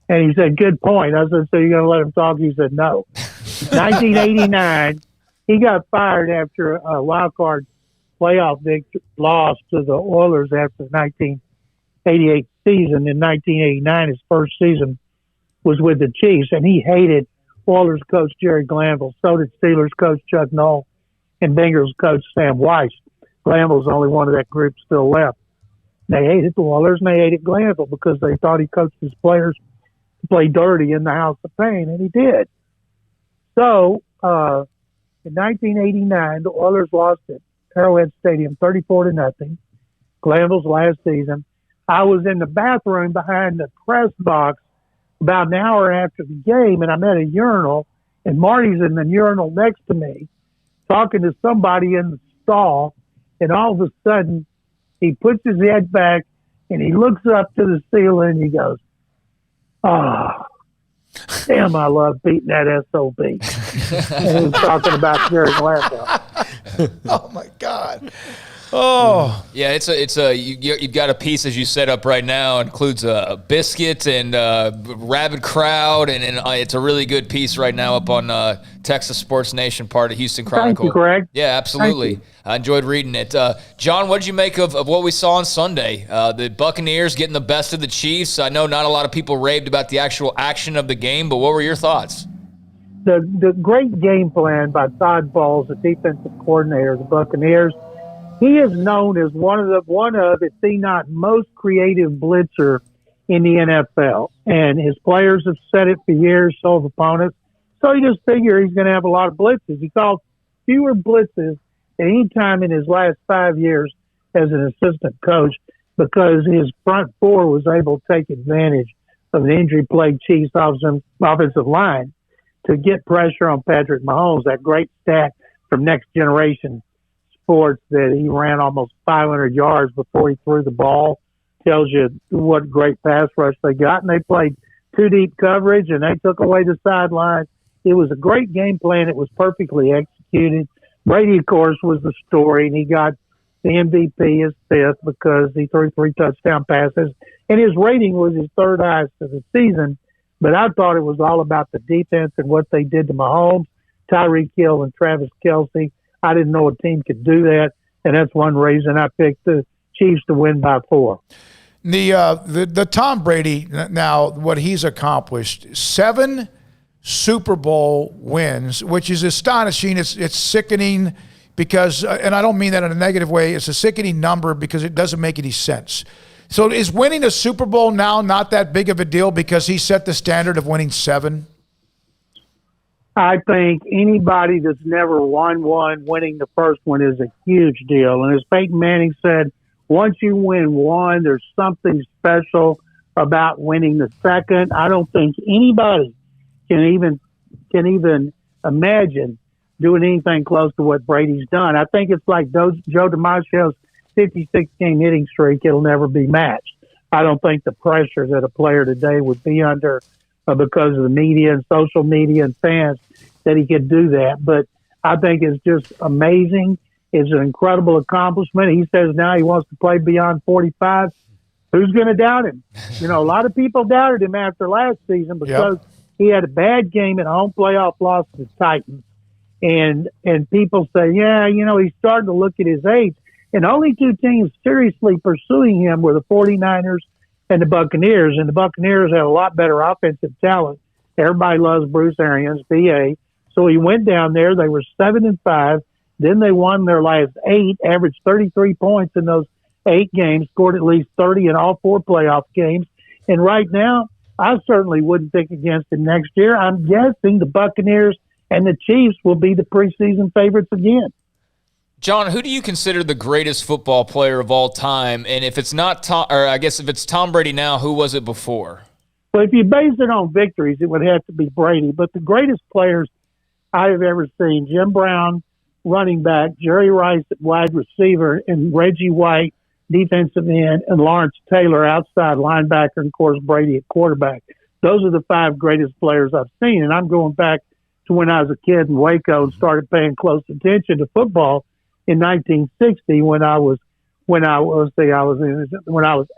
And he said, good point. I said, so you're going to let him talk? He said, no. 1989, he got fired after a wild card playoff loss to the Oilers after the 1988 season. In 1989, his first season was with the Chiefs, and he hated Oilers coach Jerry Glanville. So did Steelers coach Chuck Noll and Bengals coach Sam Weiss. Glanville's the only one of that group still left. They hated the Oilers, and they hated Glanville because they thought he coached his players to play dirty in the House of Pain, and he did. So, in 1989, the Oilers lost at Arrowhead Stadium 34-0. Glanville's last season. I was in the bathroom behind the press box about an hour after the game, and I'm at a urinal, and Marty's in the urinal next to me talking to somebody in the stall, and all of a sudden he puts his head back and he looks up to the ceiling and he goes, oh, damn, I love beating that SOB. And he was talking about Jerry Glanville. Oh, my God. Oh yeah, you've got a piece as you set up right now. It includes a biscuit and rabid crowd, and it's a really good piece right now up on Texas Sports Nation, part of Houston Chronicle. Thank you, Greg. Yeah, absolutely. I enjoyed reading it. John, what did you make of what we saw on Sunday? The Buccaneers getting the best of the Chiefs. I know not a lot of people raved about the actual action of the game, but what were your thoughts? The great game plan by Todd Bowles, the defensive coordinator of the Buccaneers. He is known as one of, if the not most creative blitzer in the NFL. And his players have said it for years, so have opponents. So you just figure he's going to have a lot of blitzes. He called fewer blitzes at any time in his last 5 years as an assistant coach because his front four was able to take advantage of the injury-plagued Chiefs offensive line to get pressure on Patrick Mahomes, that great stat from Next Generation Sports that he ran almost 500 yards before he threw the ball. Tells you what great pass rush they got. And they played two deep coverage, and they took away the sideline. It was a great game plan. It was perfectly executed. Brady, of course, was the story, and he got the MVP his fifth because he threw 3 touchdown passes. And his rating was his third highest of the season. But I thought it was all about the defense and what they did to Mahomes, Tyreek Hill, and Travis Kelce. I didn't know a team could do that, and that's one reason I picked the Chiefs to win by 4. The Tom Brady, now what he's accomplished, 7 Super Bowl wins, which is astonishing. It's sickening because, and I don't mean that in a negative way, it's a sickening number because it doesn't make any sense. So is winning a Super Bowl now not that big of a deal because he set the standard of winning 7? I think anybody that's never won one, winning the first one is a huge deal. And as Peyton Manning said, once you win one, there's something special about winning the second. I don't think anybody can even imagine doing anything close to what Brady's done. I think it's like Joe DiMaggio's 56-game hitting streak. It'll never be matched. I don't think the pressure that a player today would be under because of the media and social media and fans that he could do that. But I think it's just amazing. is an incredible accomplishment. He says now he wants to play beyond 45. Who's going to doubt him? A lot of people doubted him after last season because he had a bad game at home playoff loss to the Titans. And people say, he's starting to look at his age. And only two teams seriously pursuing him were the 49ers and the Buccaneers. And the Buccaneers had a lot better offensive talent. Everybody loves Bruce Arians, BA. So he went down there. They were 7-5. Then they won their last 8, averaged 33 points in those 8 games, scored at least 30 in all 4 playoff games. And right now, I certainly wouldn't pick against him next year. I'm guessing the Buccaneers and the Chiefs will be the preseason favorites again. John, who do you consider the greatest football player of all time? And if it's not Tom, or I guess if it's Tom Brady now, who was it before? Well, if you base it on victories, it would have to be Brady. But the greatest players I have ever seen, Jim Brown, running back, Jerry Rice at wide receiver, and Reggie White, defensive end, and Lawrence Taylor, outside linebacker, and, of course, Brady at quarterback. Those are the 5 greatest players I've seen. And I'm going back to when I was a kid in Waco and started paying close attention to football in 1960 when I was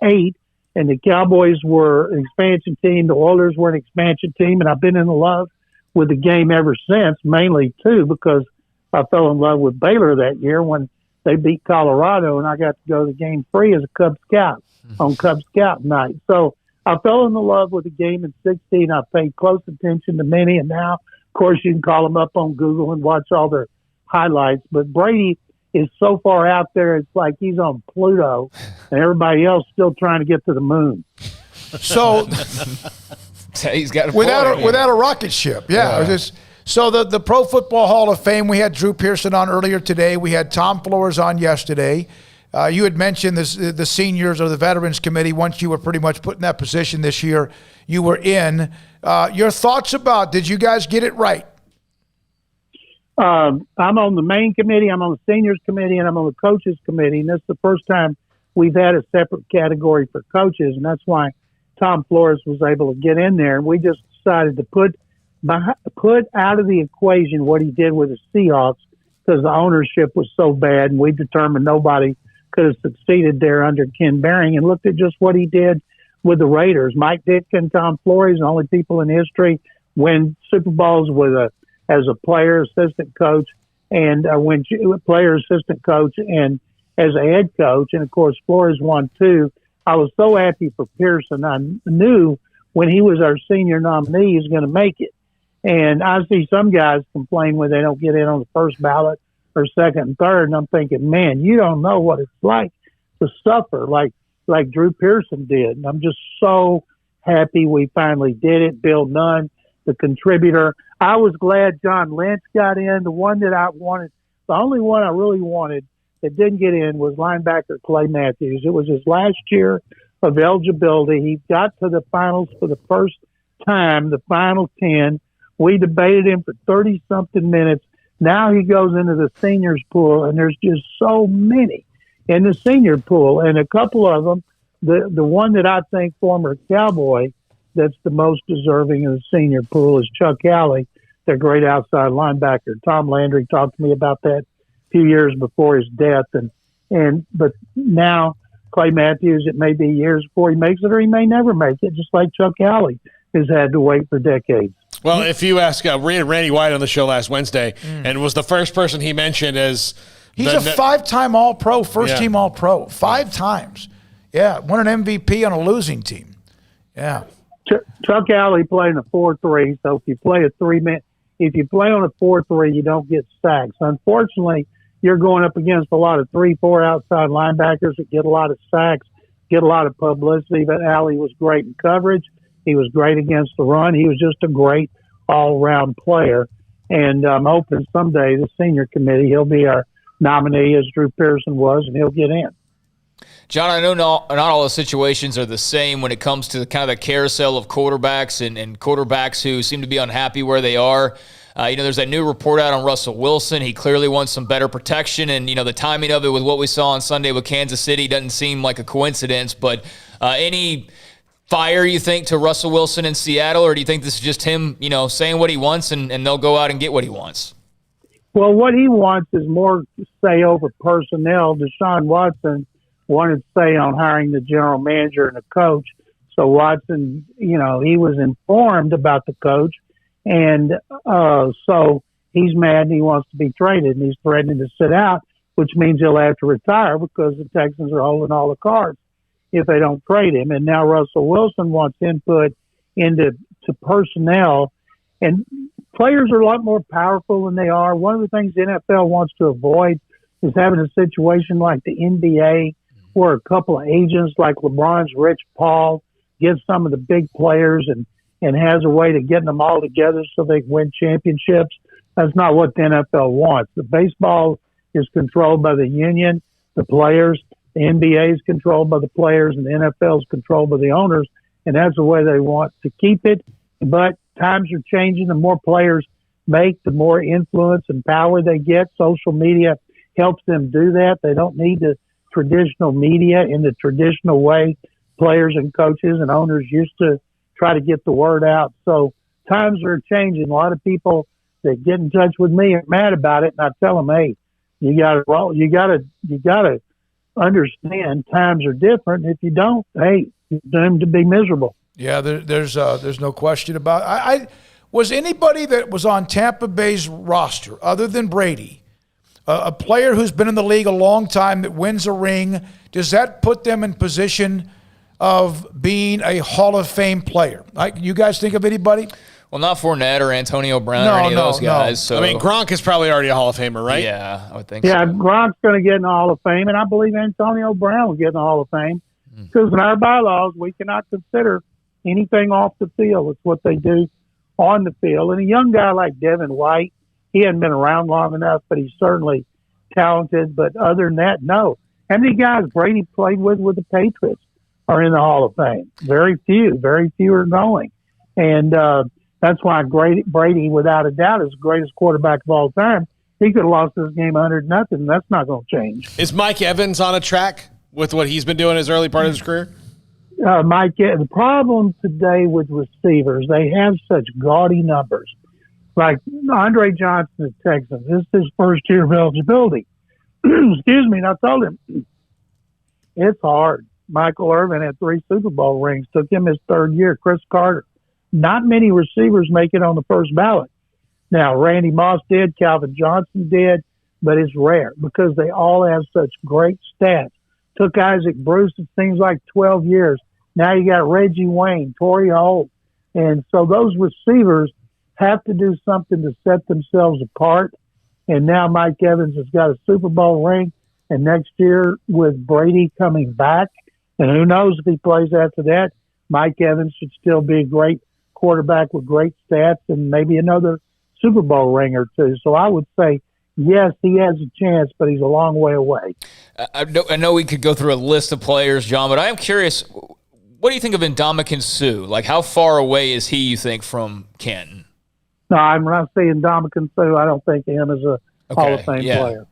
8, and the Cowboys were an expansion team, the Oilers were an expansion team, and I've been in love with the game ever since, mainly too because I fell in love with Baylor that year when they beat Colorado, and I got to go to the game free as a Cub Scout on Cub Scout night. So I fell in love with the game in 16. I paid close attention to many, and now, of course, you can call them up on Google and watch all their highlights. But Brady is so far out there, it's like he's on Pluto, and everybody else still trying to get to the moon. So he's got without a rocket ship, So the Pro Football Hall of Fame, we had Drew Pearson on earlier today. We had Tom Flores on yesterday. You had mentioned the seniors or the Veterans Committee. Once you were pretty much put in that position this year, you were in. Your thoughts about, did you guys get it right? I'm on the main committee, I'm on the seniors committee, and I'm on the coaches committee. And this is the first time we've had a separate category for coaches. And that's why Tom Flores was able to get in there. And we just decided to put out of the equation what he did with the Seahawks because the ownership was so bad, and we determined nobody could have succeeded there under Ken Behring, and looked at just what he did with the Raiders. Mike Ditka and Tom Flores, the only people in history win Super Bowls as a player, assistant coach, and win player, assistant coach, and as a head coach. And, of course, Flores won 2. I was so happy for Pearson. I knew when he was our senior nominee he was going to make it. And I see some guys complain when they don't get in on the first ballot or second and third, and I'm thinking, man, you don't know what it's like to suffer like Drew Pearson did. And I'm just so happy we finally did it. Bill Nunn, the contributor. I was glad John Lynch got in. The one that I wanted, the only one I really wanted that didn't get in was linebacker Clay Matthews. It was his last year of eligibility. He got to the finals for the first time, the final 10. We debated him for 30-something minutes. Now he goes into the seniors pool, and there's just so many in the senior pool. And a couple of them, the one that I think former Cowboy that's the most deserving of the senior pool is Chuck Howley, their great outside linebacker. Tom Landry talked to me about that a few years before his death. But now Clay Matthews, it may be years before he makes it, or he may never make it, just like Chuck Howley has had to wait for decades. Well, if you ask, we had Randy White on the show last Wednesday, and was the first person he mentioned as he's a 5-time All-Pro, first-team All-Pro, 5 times. Yeah, won an MVP on a losing team. Yeah. Chuck Howley playing a 4-3, so if you play a 3-man, if you play on a 4-3, you don't get sacks. Unfortunately, you're going up against a lot of 3-4 outside linebackers that get a lot of sacks, get a lot of publicity. But Howley was great in coverage. He was great against the run. He was just a great all-around player. And I'm hoping someday the senior committee, he'll be our nominee as Drew Pearson was, and he'll get in. John, I know not all the situations are the same when it comes to kind of the carousel of quarterbacks and quarterbacks who seem to be unhappy where they are. There's that new report out on Russell Wilson. He clearly wants some better protection, and, the timing of it with what we saw on Sunday with Kansas City doesn't seem like a coincidence. But any fire, you think, to Russell Wilson in Seattle, or do you think this is just him, saying what he wants and they'll go out and get what he wants? Well, what he wants is more say over personnel. Deshaun Watson wanted say on hiring the general manager and the coach. So Watson, he was informed about the coach, and so he's mad and he wants to be traded, and he's threatening to sit out, which means he'll have to retire because the Texans are holding all the cards if they don't trade him. And now Russell Wilson wants input into personnel, and players are a lot more powerful than they are. One of the things the NFL wants to avoid is having a situation like the NBA where a couple of agents like LeBron's Rich Paul gets some of the big players and has a way to get them all together so they can win championships. That's not what the NFL wants. The baseball is controlled by the union, the players. The NBA is controlled by the players, and the NFL is controlled by the owners, and that's the way they want to keep it. But times are changing. The more players make, the more influence and power they get. Social media helps them do that. They don't need the traditional media in the traditional way players and coaches and owners used to try to get the word out. So times are changing. A lot of people that get in touch with me are mad about it, and I tell them, hey, you gotta understand times are different. If you don't, hey, you're doomed to be miserable. Yeah, there's no question about it. I was anybody that was on Tampa Bay's roster other than Brady, a player who's been in the league a long time that wins a ring. Does that put them in position of being a Hall of Fame player? You guys think of anybody? Well, not Fournette or Antonio Brown or any of those guys. So. I mean, Gronk is probably already a Hall of Famer, right? Yeah, I would think so. Gronk's going to get in the Hall of Fame, and I believe Antonio Brown will get in the Hall of Fame because in our bylaws, we cannot consider anything off the field. It's what they do on the field. And a young guy like Devin White, he hadn't been around long enough, but he's certainly talented. But other than that, no. How many guys Brady played with the Patriots are in the Hall of Fame? Very few are going. And that's why Brady, without a doubt, is the greatest quarterback of all time. He could have lost this game 100-0. That's not going to change. Is Mike Evans on a track with what he's been doing his early part of his career? The problem today with receivers, they have such gaudy numbers. Like Andre Johnson at Texans, this is his first year of eligibility. Excuse me, and I told him, it's hard. Michael Irvin had 3 Super Bowl rings, took him his 3rd year. Chris Carter. Not many receivers make it on the first ballot. Now, Randy Moss did, Calvin Johnson did, but it's rare because they all have such great stats. Took Isaac Bruce, it seems like 12 years. Now you got Reggie Wayne, Torrey Holt. And so those receivers have to do something to set themselves apart. And now Mike Evans has got a Super Bowl ring. And next year with Brady coming back, and who knows if he plays after that, Mike Evans should still be a great quarterback with great stats and maybe another Super Bowl ring or two. So I would say, yes, he has a chance, but he's a long way away. I know we could go through a list of players, John, but I am curious, what do you think of Ndamukong Suh? Like, how far away is he, you think, from Canton? No, I'm not saying Ndamukong Suh. I don't think him as a Hall of Fame player.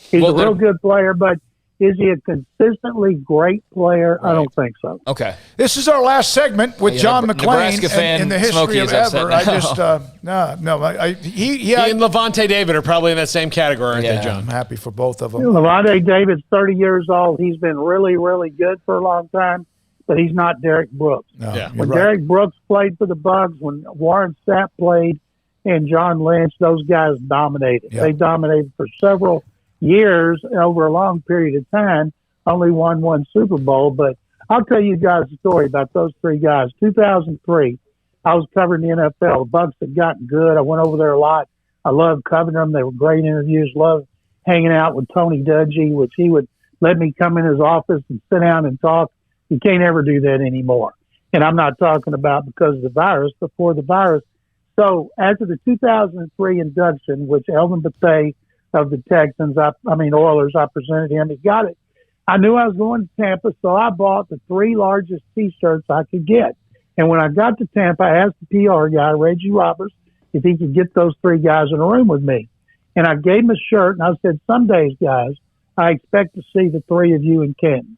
He's a real good player, but is he a consistently great player? Right. I don't think so. Okay. This is our last segment with John McClain in the history Smokey of ever. I just, he and Levante David are probably in that same category, aren't they, John? I'm happy for both of them. Levante David's 30 years old. He's been really, really good for a long time, but he's not Derek Brooks. No, when Derek Brooks played for the Bucs, when Warren Sapp played and John Lynch, those guys dominated. Yeah. They dominated for several years over a long period of time, only won 1 Super Bowl. But I'll tell you guys a story about those 3 guys. 2003, I was covering the NFL. The Bucs had gotten good. I went over there a lot. I loved covering them. They were great interviews. Loved hanging out with Tony Dungy, which he would let me come in his office and sit down and talk. You can't ever do that anymore. And I'm not talking about because of the virus, before the virus. So after the 2003 induction, which Elvin Bethea of the Texans, Oilers, I presented him. He got it. I knew I was going to Tampa, so I bought the 3 largest T-shirts I could get. And when I got to Tampa, I asked the PR guy, Reggie Roberts, if he could get those 3 guys in a room with me. And I gave him a shirt, and I said, some days, guys, I expect to see the 3 of you in Canton.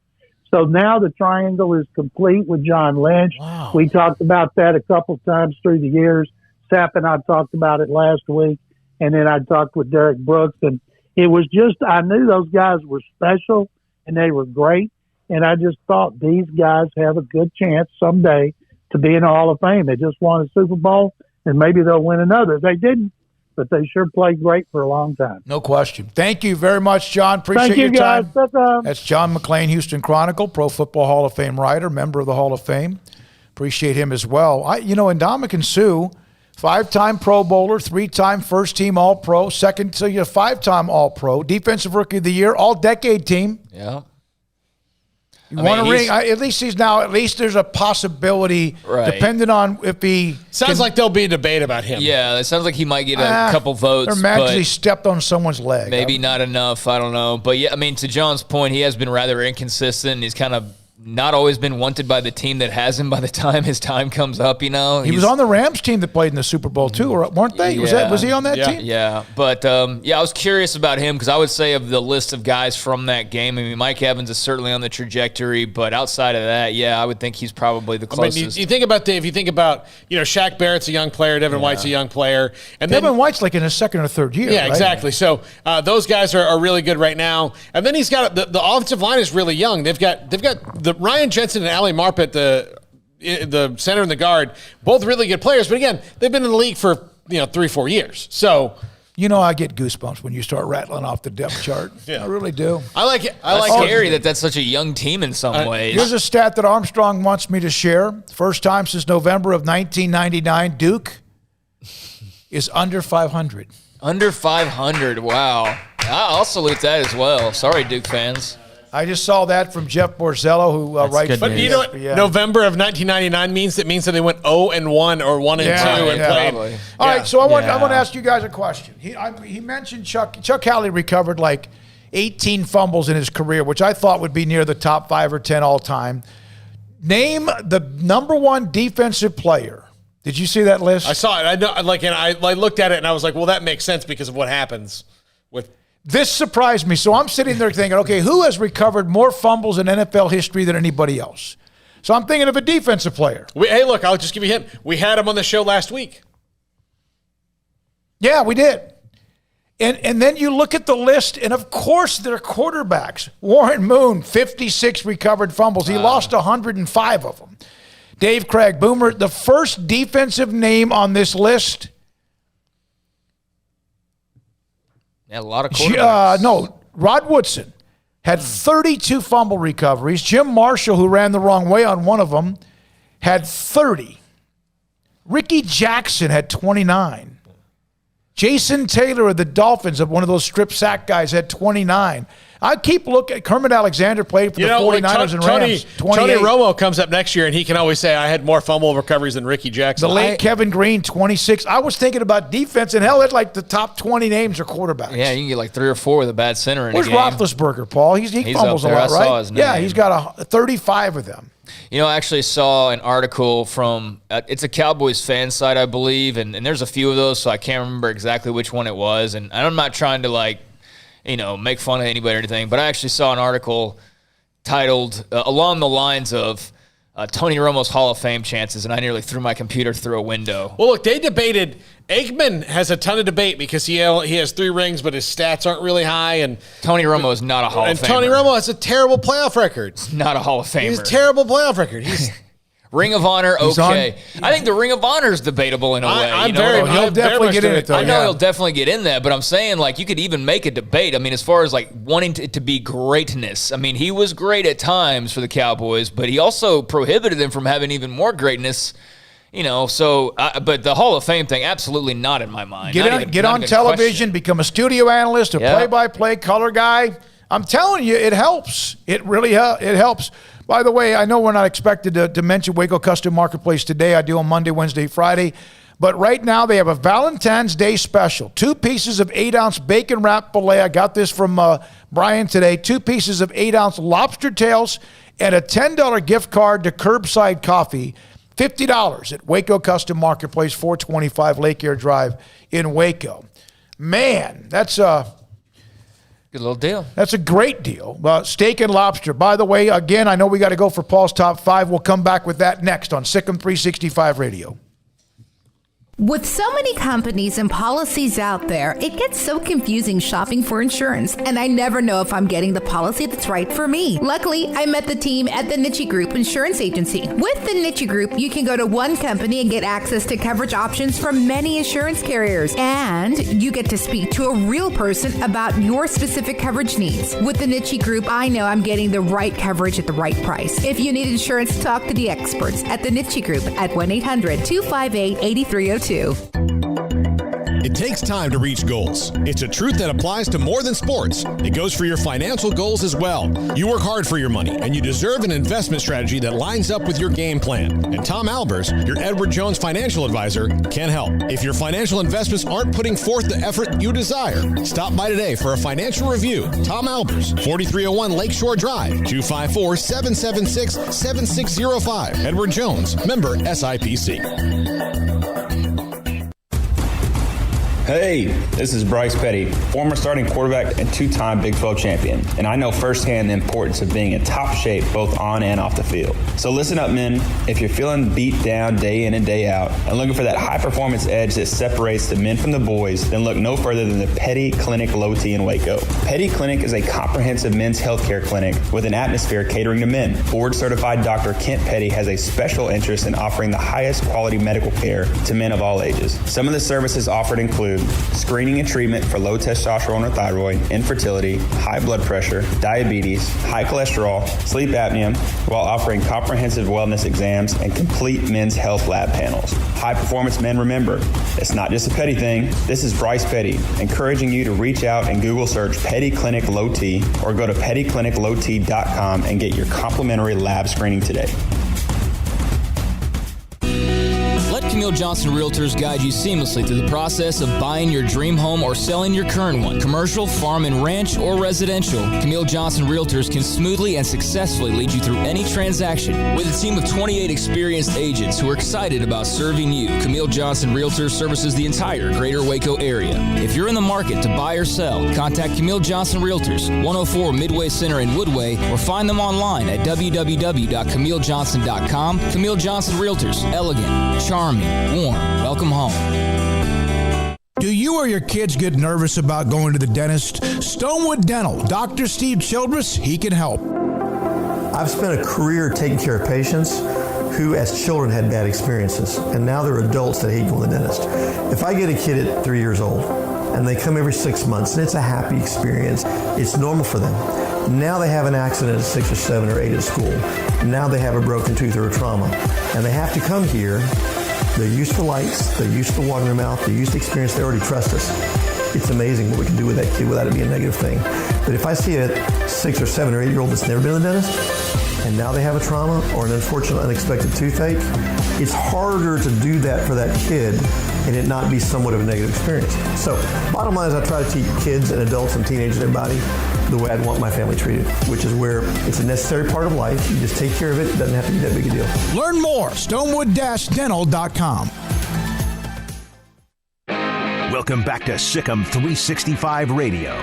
So now the triangle is complete with John Lynch. Wow. We talked about that a couple times through the years. Sapp and I talked about it last week. and then I talked with Derek Brooks, and it was just, I knew those guys were special and they were great, and I just thought these guys have a good chance someday to be in the Hall of Fame. They just won a Super Bowl, and maybe they'll win another. They didn't, but they sure played great for a long time. No question. Thank you very much, John. Appreciate Thank you, your guys. time. That's John McClain, Houston Chronicle, Pro Football Hall of Fame writer, member of the Hall of Fame. Appreciate him as well. And Ndamukong Suh, 5-time Pro Bowler, 3-time first-team All-Pro, second, so you're 5-time All-Pro, Defensive Rookie of the Year, All-Decade team. Yeah. You want a ring? At least there's a possibility, depending on if he... Sounds like there'll be a debate about him. Yeah, it sounds like he might get a couple votes. Or imagine he stepped on someone's leg. Maybe not enough. I don't know. But, yeah, I mean, to John's point, he has been rather inconsistent. He's kind of not always been wanted by the team that has him by the time his time comes up, He was on the Rams team that played in the Super Bowl, too, weren't they? Yeah. Was he on that team? Yeah. But, I was curious about him because I would say of the list of guys from that game, I mean, Mike Evans is certainly on the trajectory, but outside of that, I would think he's probably the closest. I mean, you think about, Dave, Shaq Barrett's a young player, Devin White's a young player. And Devin White's like in his second or third year, right? Exactly. So those guys are really good right now. And then he's got the offensive line is really young. They've got the Ryan Jensen and Ali Marpet, the center and the guard, both really good players. But again, they've been in the league for 3-4 years. So I get goosebumps when you start rattling off the depth chart. I really do. I like it. It's scary that's such a young team in some ways. Here's a stat that Armstrong wants me to share. First time since November of 1999, Duke is under 500. Under 500. Wow. I'll salute that as well. Sorry, Duke fans. I just saw that from Jeff Borzello, who writes. But you know what? November of 1999 means? It means that they went 0-1 or 1-2 and played. Probably. All right, so I want to ask you guys a question. He mentioned Chuck Howley recovered like 18 fumbles in his career, which I thought would be near the top 5 or 10 all time. Name the number one defensive player. Did you see that list? I saw it. I looked at it and I was like, well, that makes sense because of what happens with. This surprised me. So I'm sitting there thinking, okay, who has recovered more fumbles in NFL history than anybody else? So I'm thinking of a defensive player. Hey, look, I'll just give you a hint. We had him on the show last week. Yeah, we did. And then you look at the list, and of course they're quarterbacks. Warren Moon, 56 recovered fumbles. He lost 105 of them. Dave Craig, Boomer, the first defensive name on this list. Yeah, a lot of quarterbacks. Rod Woodson had 32 fumble recoveries. Jim Marshall, who ran the wrong way on one of them, had 30. Ricky Jackson had 29. Jason Taylor of the Dolphins, one of those strip sack guys, had 29. I keep looking. Kermit Alexander played for the 49ers and Rams. Tony Romo comes up next year, and he can always say, I had more fumble recoveries than Ricky Jackson. The late Kevin Green, 26. I was thinking about defense, and hell, it's like the top 20 names are quarterbacks. Yeah, you can get like 3 or 4 with a bad center in Where's a game. Roethlisberger, Paul? He fumbles a lot, right? Saw his name. Yeah, he's got 35 of them. I actually saw an article from, it's a Cowboys fan site, I believe, and there's a few of those, so I can't remember exactly which one it was. And I'm not trying to, make fun of anybody or anything, but I actually saw an article titled along the lines of Tony Romo's Hall of Fame chances, and I nearly threw my computer through a window. Well, look, they debated. Aikman has a ton of debate because he has 3 rings, but his stats aren't really high. And Tony Romo is not a Hall of Famer. And Tony Romo has a terrible playoff record. Not a Hall of Famer. He's a terrible playoff record. He's Ring of Honor, okay. I think the Ring of Honor is debatable in a way. He'll definitely get in it, though. I know he'll definitely get in that, but I'm saying, you could even make a debate. I mean, as far as, wanting it to be greatness. I mean, he was great at times for the Cowboys, but he also prohibited them from having even more greatness. But the Hall of Fame thing, absolutely not in my mind. Get on television, become a studio analyst, a play-by-play color guy. I'm telling you, it helps. It really helps. By the way, I know we're not expected to mention Waco Custom Marketplace today. I do on Monday, Wednesday, Friday. But right now they have a Valentine's Day special. 2 pieces of 8-ounce bacon-wrapped filet. I got this from Brian today. 2 pieces of 8-ounce lobster tails and a $10 gift card to Curbside Coffee. $50 at Waco Custom Marketplace, 425 Lake Air Drive in Waco. Man, that's good little deal. That's a great deal. Steak and lobster. By the way, again, I know we got to go for Paul's Top 5. We'll come back with that next on SicEm365 Radio. With so many companies and policies out there, it gets so confusing shopping for insurance, and I never know if I'm getting the policy that's right for me. Luckily, I met the team at the Niche Group Insurance Agency. With the Niche Group, you can go to one company and get access to coverage options from many insurance carriers, and you get to speak to a real person about your specific coverage needs. With the Niche Group, I know I'm getting the right coverage at the right price. If you need insurance, talk to the experts at the Niche Group at 1-800-258-8302. It takes time to reach goals. It's a truth that applies to more than sports. It goes for your financial goals as well. You work hard for your money, and you deserve an investment strategy that lines up with your game plan. And Tom Albers, your Edward Jones financial advisor, can help. If your financial investments aren't putting forth the effort you desire, stop by today for a financial review. Tom Albers, 4301 Lakeshore Drive, 254-776-7605. Edward Jones, member SIPC. Hey, this is Bryce Petty, former starting quarterback and two-time Big 12 champion, and I know firsthand the importance of being in top shape both on and off the field. So listen up, men. If you're feeling beat down day in and day out and looking for that high-performance edge that separates the men from the boys, then look no further than the Petty Clinic Low T in Waco. Petty Clinic is a comprehensive men's healthcare clinic with an atmosphere catering to men. Board-certified Dr. Kent Petty has a special interest in offering the highest quality medical care to men of all ages. Some of the services offered include screening and treatment for low testosterone or thyroid, infertility, high blood pressure, diabetes, high cholesterol, sleep apnea, while offering comprehensive wellness exams and complete men's health lab panels. High performance men, remember, it's not just a Petty thing. This is Bryce Petty, encouraging you to reach out and Google search Petty Clinic Low T or go to pettycliniclowt.com and get your complimentary lab screening today. Let Camille Johnson Realtors guide you seamlessly through the process of buying your dream home or selling your current one. Commercial, farm and ranch, or residential, Camille Johnson Realtors can smoothly and successfully lead you through any transaction. With a team of 28 experienced agents who are excited about serving you, Camille Johnson Realtors services the entire greater Waco area. If you're in the market to buy or sell, contact Camille Johnson Realtors, 104 Midway Center in Woodway, or find them online at www.camillejohnson.com. Camille Johnson Realtors, elegant, charming, warm. Welcome home. Do you or your kids get nervous about going to the dentist? Stonewood Dental, Dr. Steve Childress, he can help. I've spent a career taking care of patients who as children had bad experiences, and now they're adults that hate going to the dentist. If I get a kid at 3 years old and they come every 6 months and it's a happy experience, it's normal for them. Now they have an accident at 6 or 7 or 8 at school. Now they have a broken tooth or a trauma, and they have to come here. They're used to lights, they're used to water in their mouth, they're used to experience, they already trust us. It's amazing what we can do with that kid without it being a negative thing. But if I see a 6 or 7 or 8 year old that's never been to the dentist, and now they have a trauma or an unfortunate unexpected toothache, it's harder to do that for that kid and it not be somewhat of a negative experience. So bottom line is I try to teach kids and adults and teenagers and everybody the way I'd want my family treated, which is where it's a necessary part of life. You just take care of it. It doesn't have to be that big a deal. Learn more, stonewood-dental.com. Welcome back to SicEm365 Radio.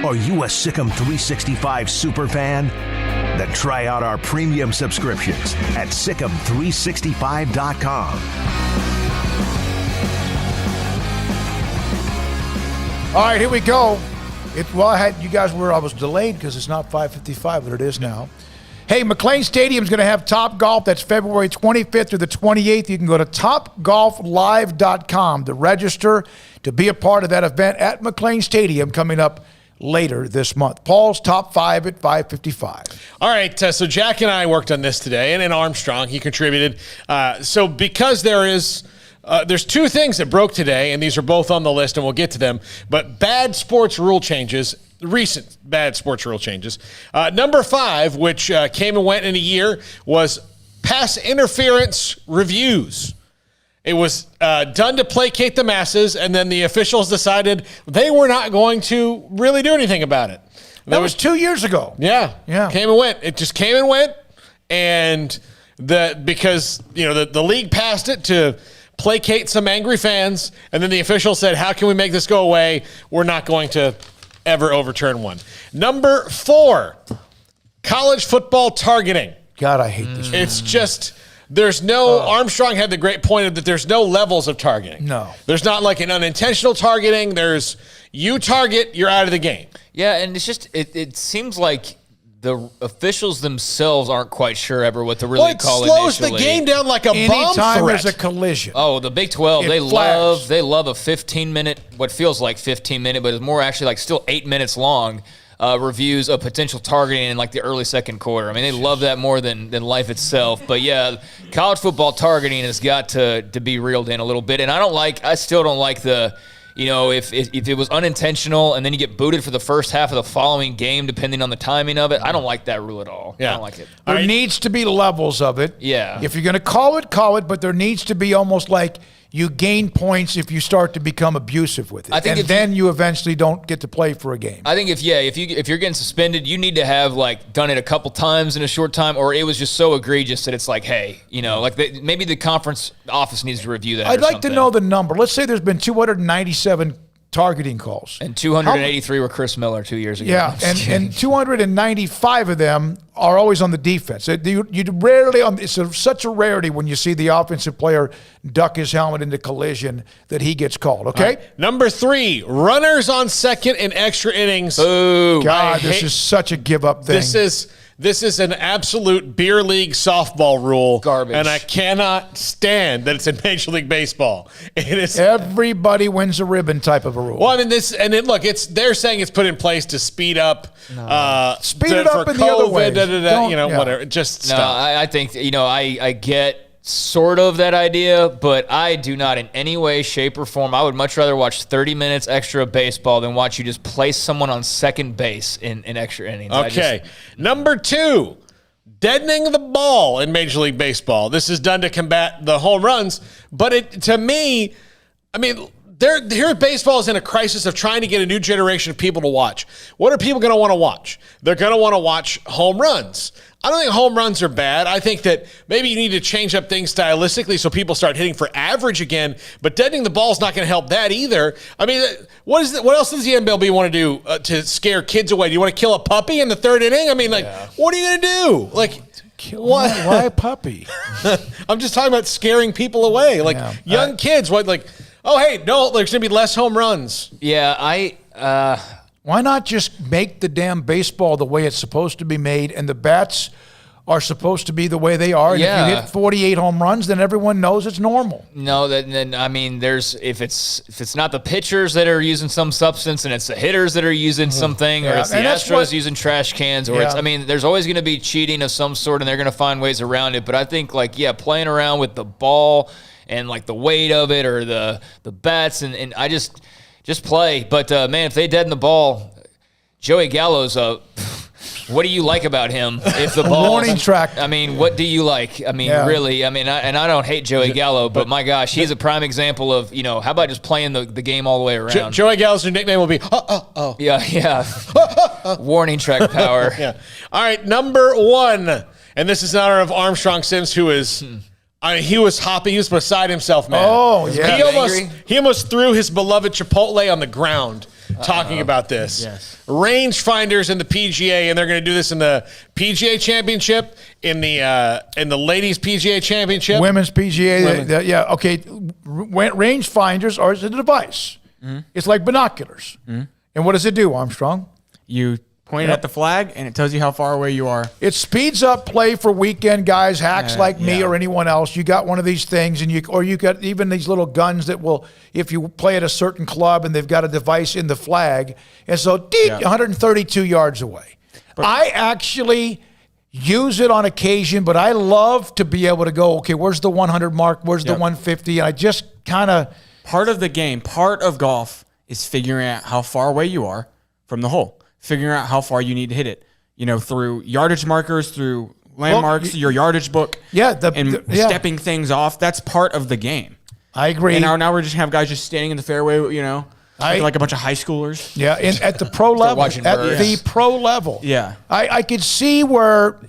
Are you a SicEm365 super fan? Then try out our premium subscriptions at SicEm365.com. All right, here we go. I was delayed because it's not 5:55, but it is now. Hey, McLean Stadium's going to have Top Golf. That's February 25th through the 28th. You can go to topgolflive.com to register to be a part of that event at McLean Stadium coming up later this month. Paul's top 5 at 5:55. All right, so Jack and I worked on this today, and in Armstrong, he contributed. So because there's 2 things that broke today, and these are both on the list, and we'll get to them, but bad sports rule changes, recent bad sports rule changes. Number 5, which came and went in a year, was pass interference reviews. It was done to placate the masses, and then the officials decided they were not going to really do anything about it. That was 2 years ago. Yeah. Came and went. It just came and went, and because the league passed it to placate some angry fans, and then the official said, how can we make this go away? We're not going to ever overturn one. Number 4, college football targeting. God, I hate this. It's just there's no Armstrong had the great point of that there's no levels of targeting. No. There's not like an unintentional targeting. There's you target, you're out of the game. Yeah, and it's just it seems like the officials themselves aren't quite sure ever what to really call it. It slows the game down like a bomb Anytime threat. there's a collision. Oh, the Big 12, they flares. love a 15-minute, what feels like 15-minute, but is more actually like still 8 minutes long, reviews of potential targeting in like the early second quarter. I mean, they love that more than life itself. But yeah, college football targeting has got to be reeled in a little bit. And I still don't like the, if it was unintentional and then you get booted for the first half of the following game, depending on the timing of it, I don't like that rule at all. Yeah. I don't like it. There needs to be levels of it. Yeah. If you're going to call it, but there needs to be almost like you gain points if you start to become abusive with it. I think and then you eventually don't get to play for a game. I think if you're getting suspended, you need to have like done it a couple times in a short time, or it was just so egregious that it's like, hey, maybe the conference office needs to review that. I'd like to know the number. Let's say there's been 297 targeting calls. And 283 were Chris Miller 2 years ago. Yeah, and 295 of them are always on the defense. You rarely, it's such a rarity when you see the offensive player duck his helmet into collision that he gets called, okay? Right. Number 3, runners on second in extra innings. Ooh. God, this is such a give-up thing. This is an absolute beer league softball rule. Garbage. And I cannot stand that it's in Major League Baseball. It is everybody wins a ribbon type of a rule. Well, I mean, they're saying it's put in place to speed up speed it up in the other way. Whatever. Just stop. I think, I get sort of that idea, but I do not in any way, shape, or form. I would much rather watch 30 minutes extra of baseball than watch you just place someone on second base in extra innings. Okay. Number 2, deadening the ball in Major League Baseball. This is done to combat the home runs, but to me, I mean, here baseball is in a crisis of trying to get a new generation of people to watch. What are people going to want to watch? They're going to want to watch home runs. I don't think home runs are bad. I think that maybe you need to change up things stylistically so people start hitting for average again, but deadening the ball is not going to help that either. I mean, what else does the MLB want to do to scare kids away? Do you want to kill a puppy in the third inning? I mean, what are you going to do? Like, why a puppy? I'm just talking about scaring people away. Like, young kids, oh, hey, no, there's going to be less home runs. Yeah, why not just make the damn baseball the way it's supposed to be made, and the bats are supposed to be the way they are? And if you hit 48 home runs, then everyone knows it's normal. No, then I mean, if it's not the pitchers that are using some substance, and it's the hitters that are using something, or it's the Astros using trash cans, or there's always going to be cheating of some sort, and they're going to find ways around it. But I think playing around with the ball and like the weight of it, or the bats, and I just play. But, man, if they deaden the ball, Joey Gallo's what do you like about him? If the ball warning track. I mean, what do you like? I mean, really? I mean, I don't hate Joey Gallo, but my gosh, he's a prime example of, how about just playing the game all the way around? Joey Gallo's nickname will be, Yeah. Warning track power. Yeah. All right, number 1, and this is in honor of Armstrong Sims, who is... he was hopping. He was beside himself, man. Oh, yeah. He almost threw his beloved Chipotle on the ground talking about this. Yes. Rangefinders in the PGA, and they're going to do this in the PGA Championship, in the Ladies PGA Championship. Women's PGA. Okay. Rangefinders are a device. Mm-hmm. It's like binoculars. Mm-hmm. And what does it do, Armstrong? You point at the flag, and it tells you how far away you are. It speeds up play for weekend guys, hacks like me or anyone else. You got one of these things, and you got even these little guns that will, if you play at a certain club and they've got a device in the flag, and so 132 yards away. But I actually use it on occasion, but I love to be able to go, okay, where's the 100 mark? Where's the 150? And I just kind of... Part of the game, part of golf is figuring out how far away you are from the hole. Figuring out how far you need to hit it, through yardage markers, through landmarks, your yardage book, stepping things off. That's part of the game. I agree. And now we're just have guys just standing in the fairway, like a bunch of high schoolers. Yeah, at the pro level. The pro level. Yeah. I could see where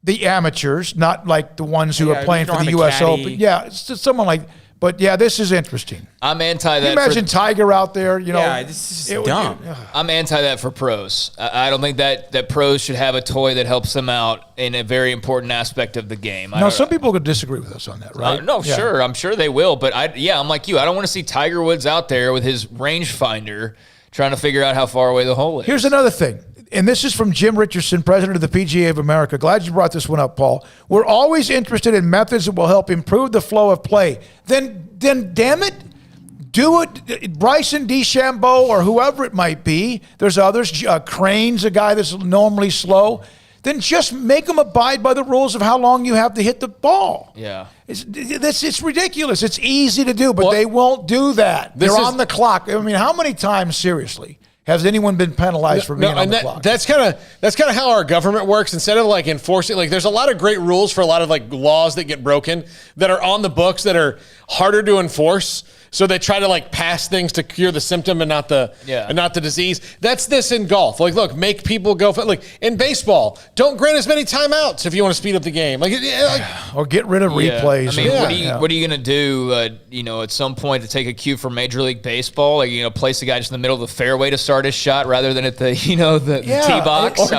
the amateurs, not like the ones who are playing for the U.S. Open. Yeah, it's just someone like But, yeah, this is interesting. I'm anti that. Can you imagine Tiger out there, Yeah, this is dumb. I'm anti that for pros. I don't think that pros should have a toy that helps them out in a very important aspect of the game. Now, some people could disagree with us on that, right? Sure. I'm sure they will. But, I'm like you. I don't want to see Tiger Woods out there with his rangefinder trying to figure out how far away the hole is. Here's another thing. And this is from Jim Richardson, president of the PGA of America. Glad you brought this one up, Paul. We're always interested in methods that will help improve the flow of play. Then damn it, do it. Bryson DeChambeau or whoever it might be. There's others. Crane's a guy that's normally slow. Then just make them abide by the rules of how long you have to hit the ball. Yeah. It's ridiculous. It's easy to do, but they won't do that. They're on the clock. I mean, how many times, seriously, has anyone been penalized for being on the clock? That's kind of how our government works. Instead of like enforcing, like there's a lot of great rules for a lot of like laws that get broken that are on the books that are harder to enforce. So they try to like pass things to cure the symptom and not the disease. That's this in golf. Like, look, make people go. Like in baseball, don't grant as many timeouts if you want to speed up the game. Or get rid of replays. I mean, what are you going to do? At some point to take a cue from Major League Baseball, like place a guy just in the middle of the fairway to start his shot rather than at the tee box.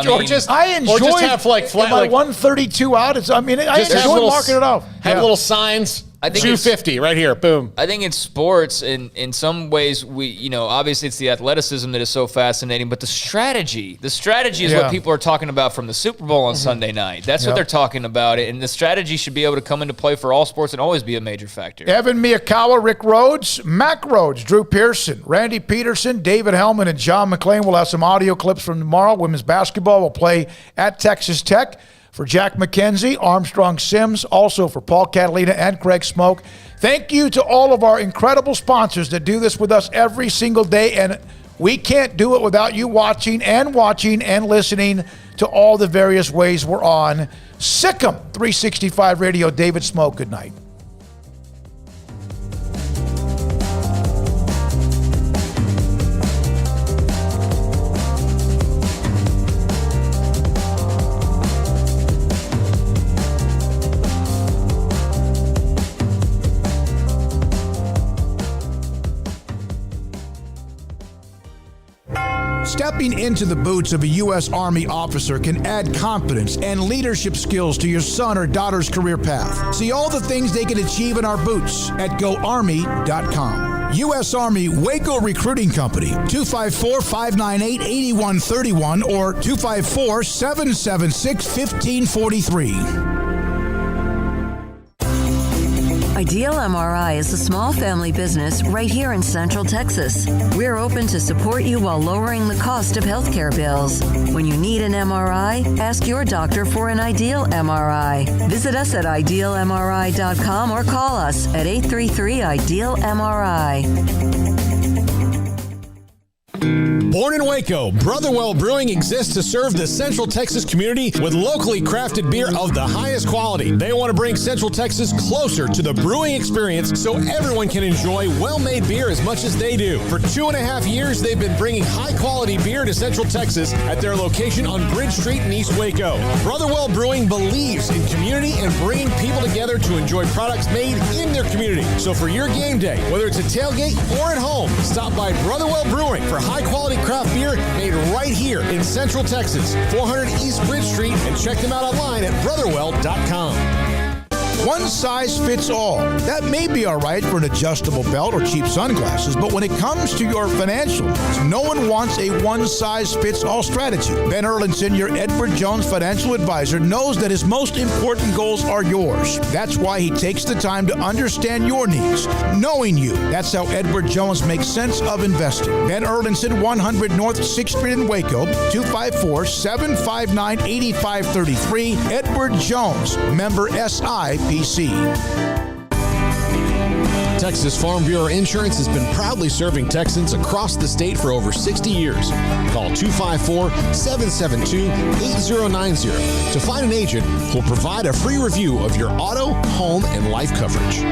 I enjoy have like flat, like 132 out. I enjoy marking it off. Have little signs. I think 250 right here, boom. I think in sports, in some ways, obviously it's the athleticism that is so fascinating, but the strategy is what people are talking about from the Super Bowl on Sunday night. That's what they're talking about, and the strategy should be able to come into play for all sports and always be a major factor. Evan Miyakawa, Rick Rhoades, Mack Rhoades, Drew Pearson, Randy Peterson, David Hellman, and John McClain. We'll have some audio clips from tomorrow. Women's basketball will play at Texas Tech. For Jack McKenzie, Armstrong Sims, also for Paul Catalina and Craig Smoak. Thank you to all of our incredible sponsors that do this with us every single day, and we can't do it without you watching and listening to all the various ways we're on. SicEm365 Radio, David Smoak, good night. Stepping into the boots of a U.S. Army officer can add confidence and leadership skills to your son or daughter's career path. See all the things they can achieve in our boots at GoArmy.com. U.S. Army Waco Recruiting Company, 254-598-8131 or 254-776-1543. Ideal MRI is a small family business right here in Central Texas. We're open to support you while lowering the cost of healthcare bills. When you need an MRI, ask your doctor for an Ideal MRI. Visit us at idealmri.com or call us at 833-IDEAL-MRI. Born in Waco, Brotherwell Brewing exists to serve the Central Texas community with locally crafted beer of the highest quality. They want to bring Central Texas closer to the brewing experience so everyone can enjoy well-made beer as much as they do. For 2.5 years, they've been bringing high-quality beer to Central Texas at their location on Bridge Street in East Waco. Brotherwell Brewing believes in community and bringing people together to enjoy products made in their community. So for your game day, whether it's a tailgate or at home, stop by Brotherwell Brewing for high-quality craft beer made right here in Central Texas, 400 East Bridge Street, and check them out online at brotherwell.com. One size fits all. That may be all right for an adjustable belt or cheap sunglasses, but when it comes to your financial needs, no one wants a one-size-fits-all strategy. Ben Erlinson, your Edward Jones financial advisor, knows that his most important goals are yours. That's why he takes the time to understand your needs, knowing you. That's how Edward Jones makes sense of investing. Ben Erlinson, 100 North 6th Street in Waco, 254-759-8533. Edward Jones, member SIPC. Texas Farm Bureau Insurance has been proudly serving Texans across the state for over 60 years. Call 254-772-8090 to find an agent who will provide a free review of your auto, home, and life coverage.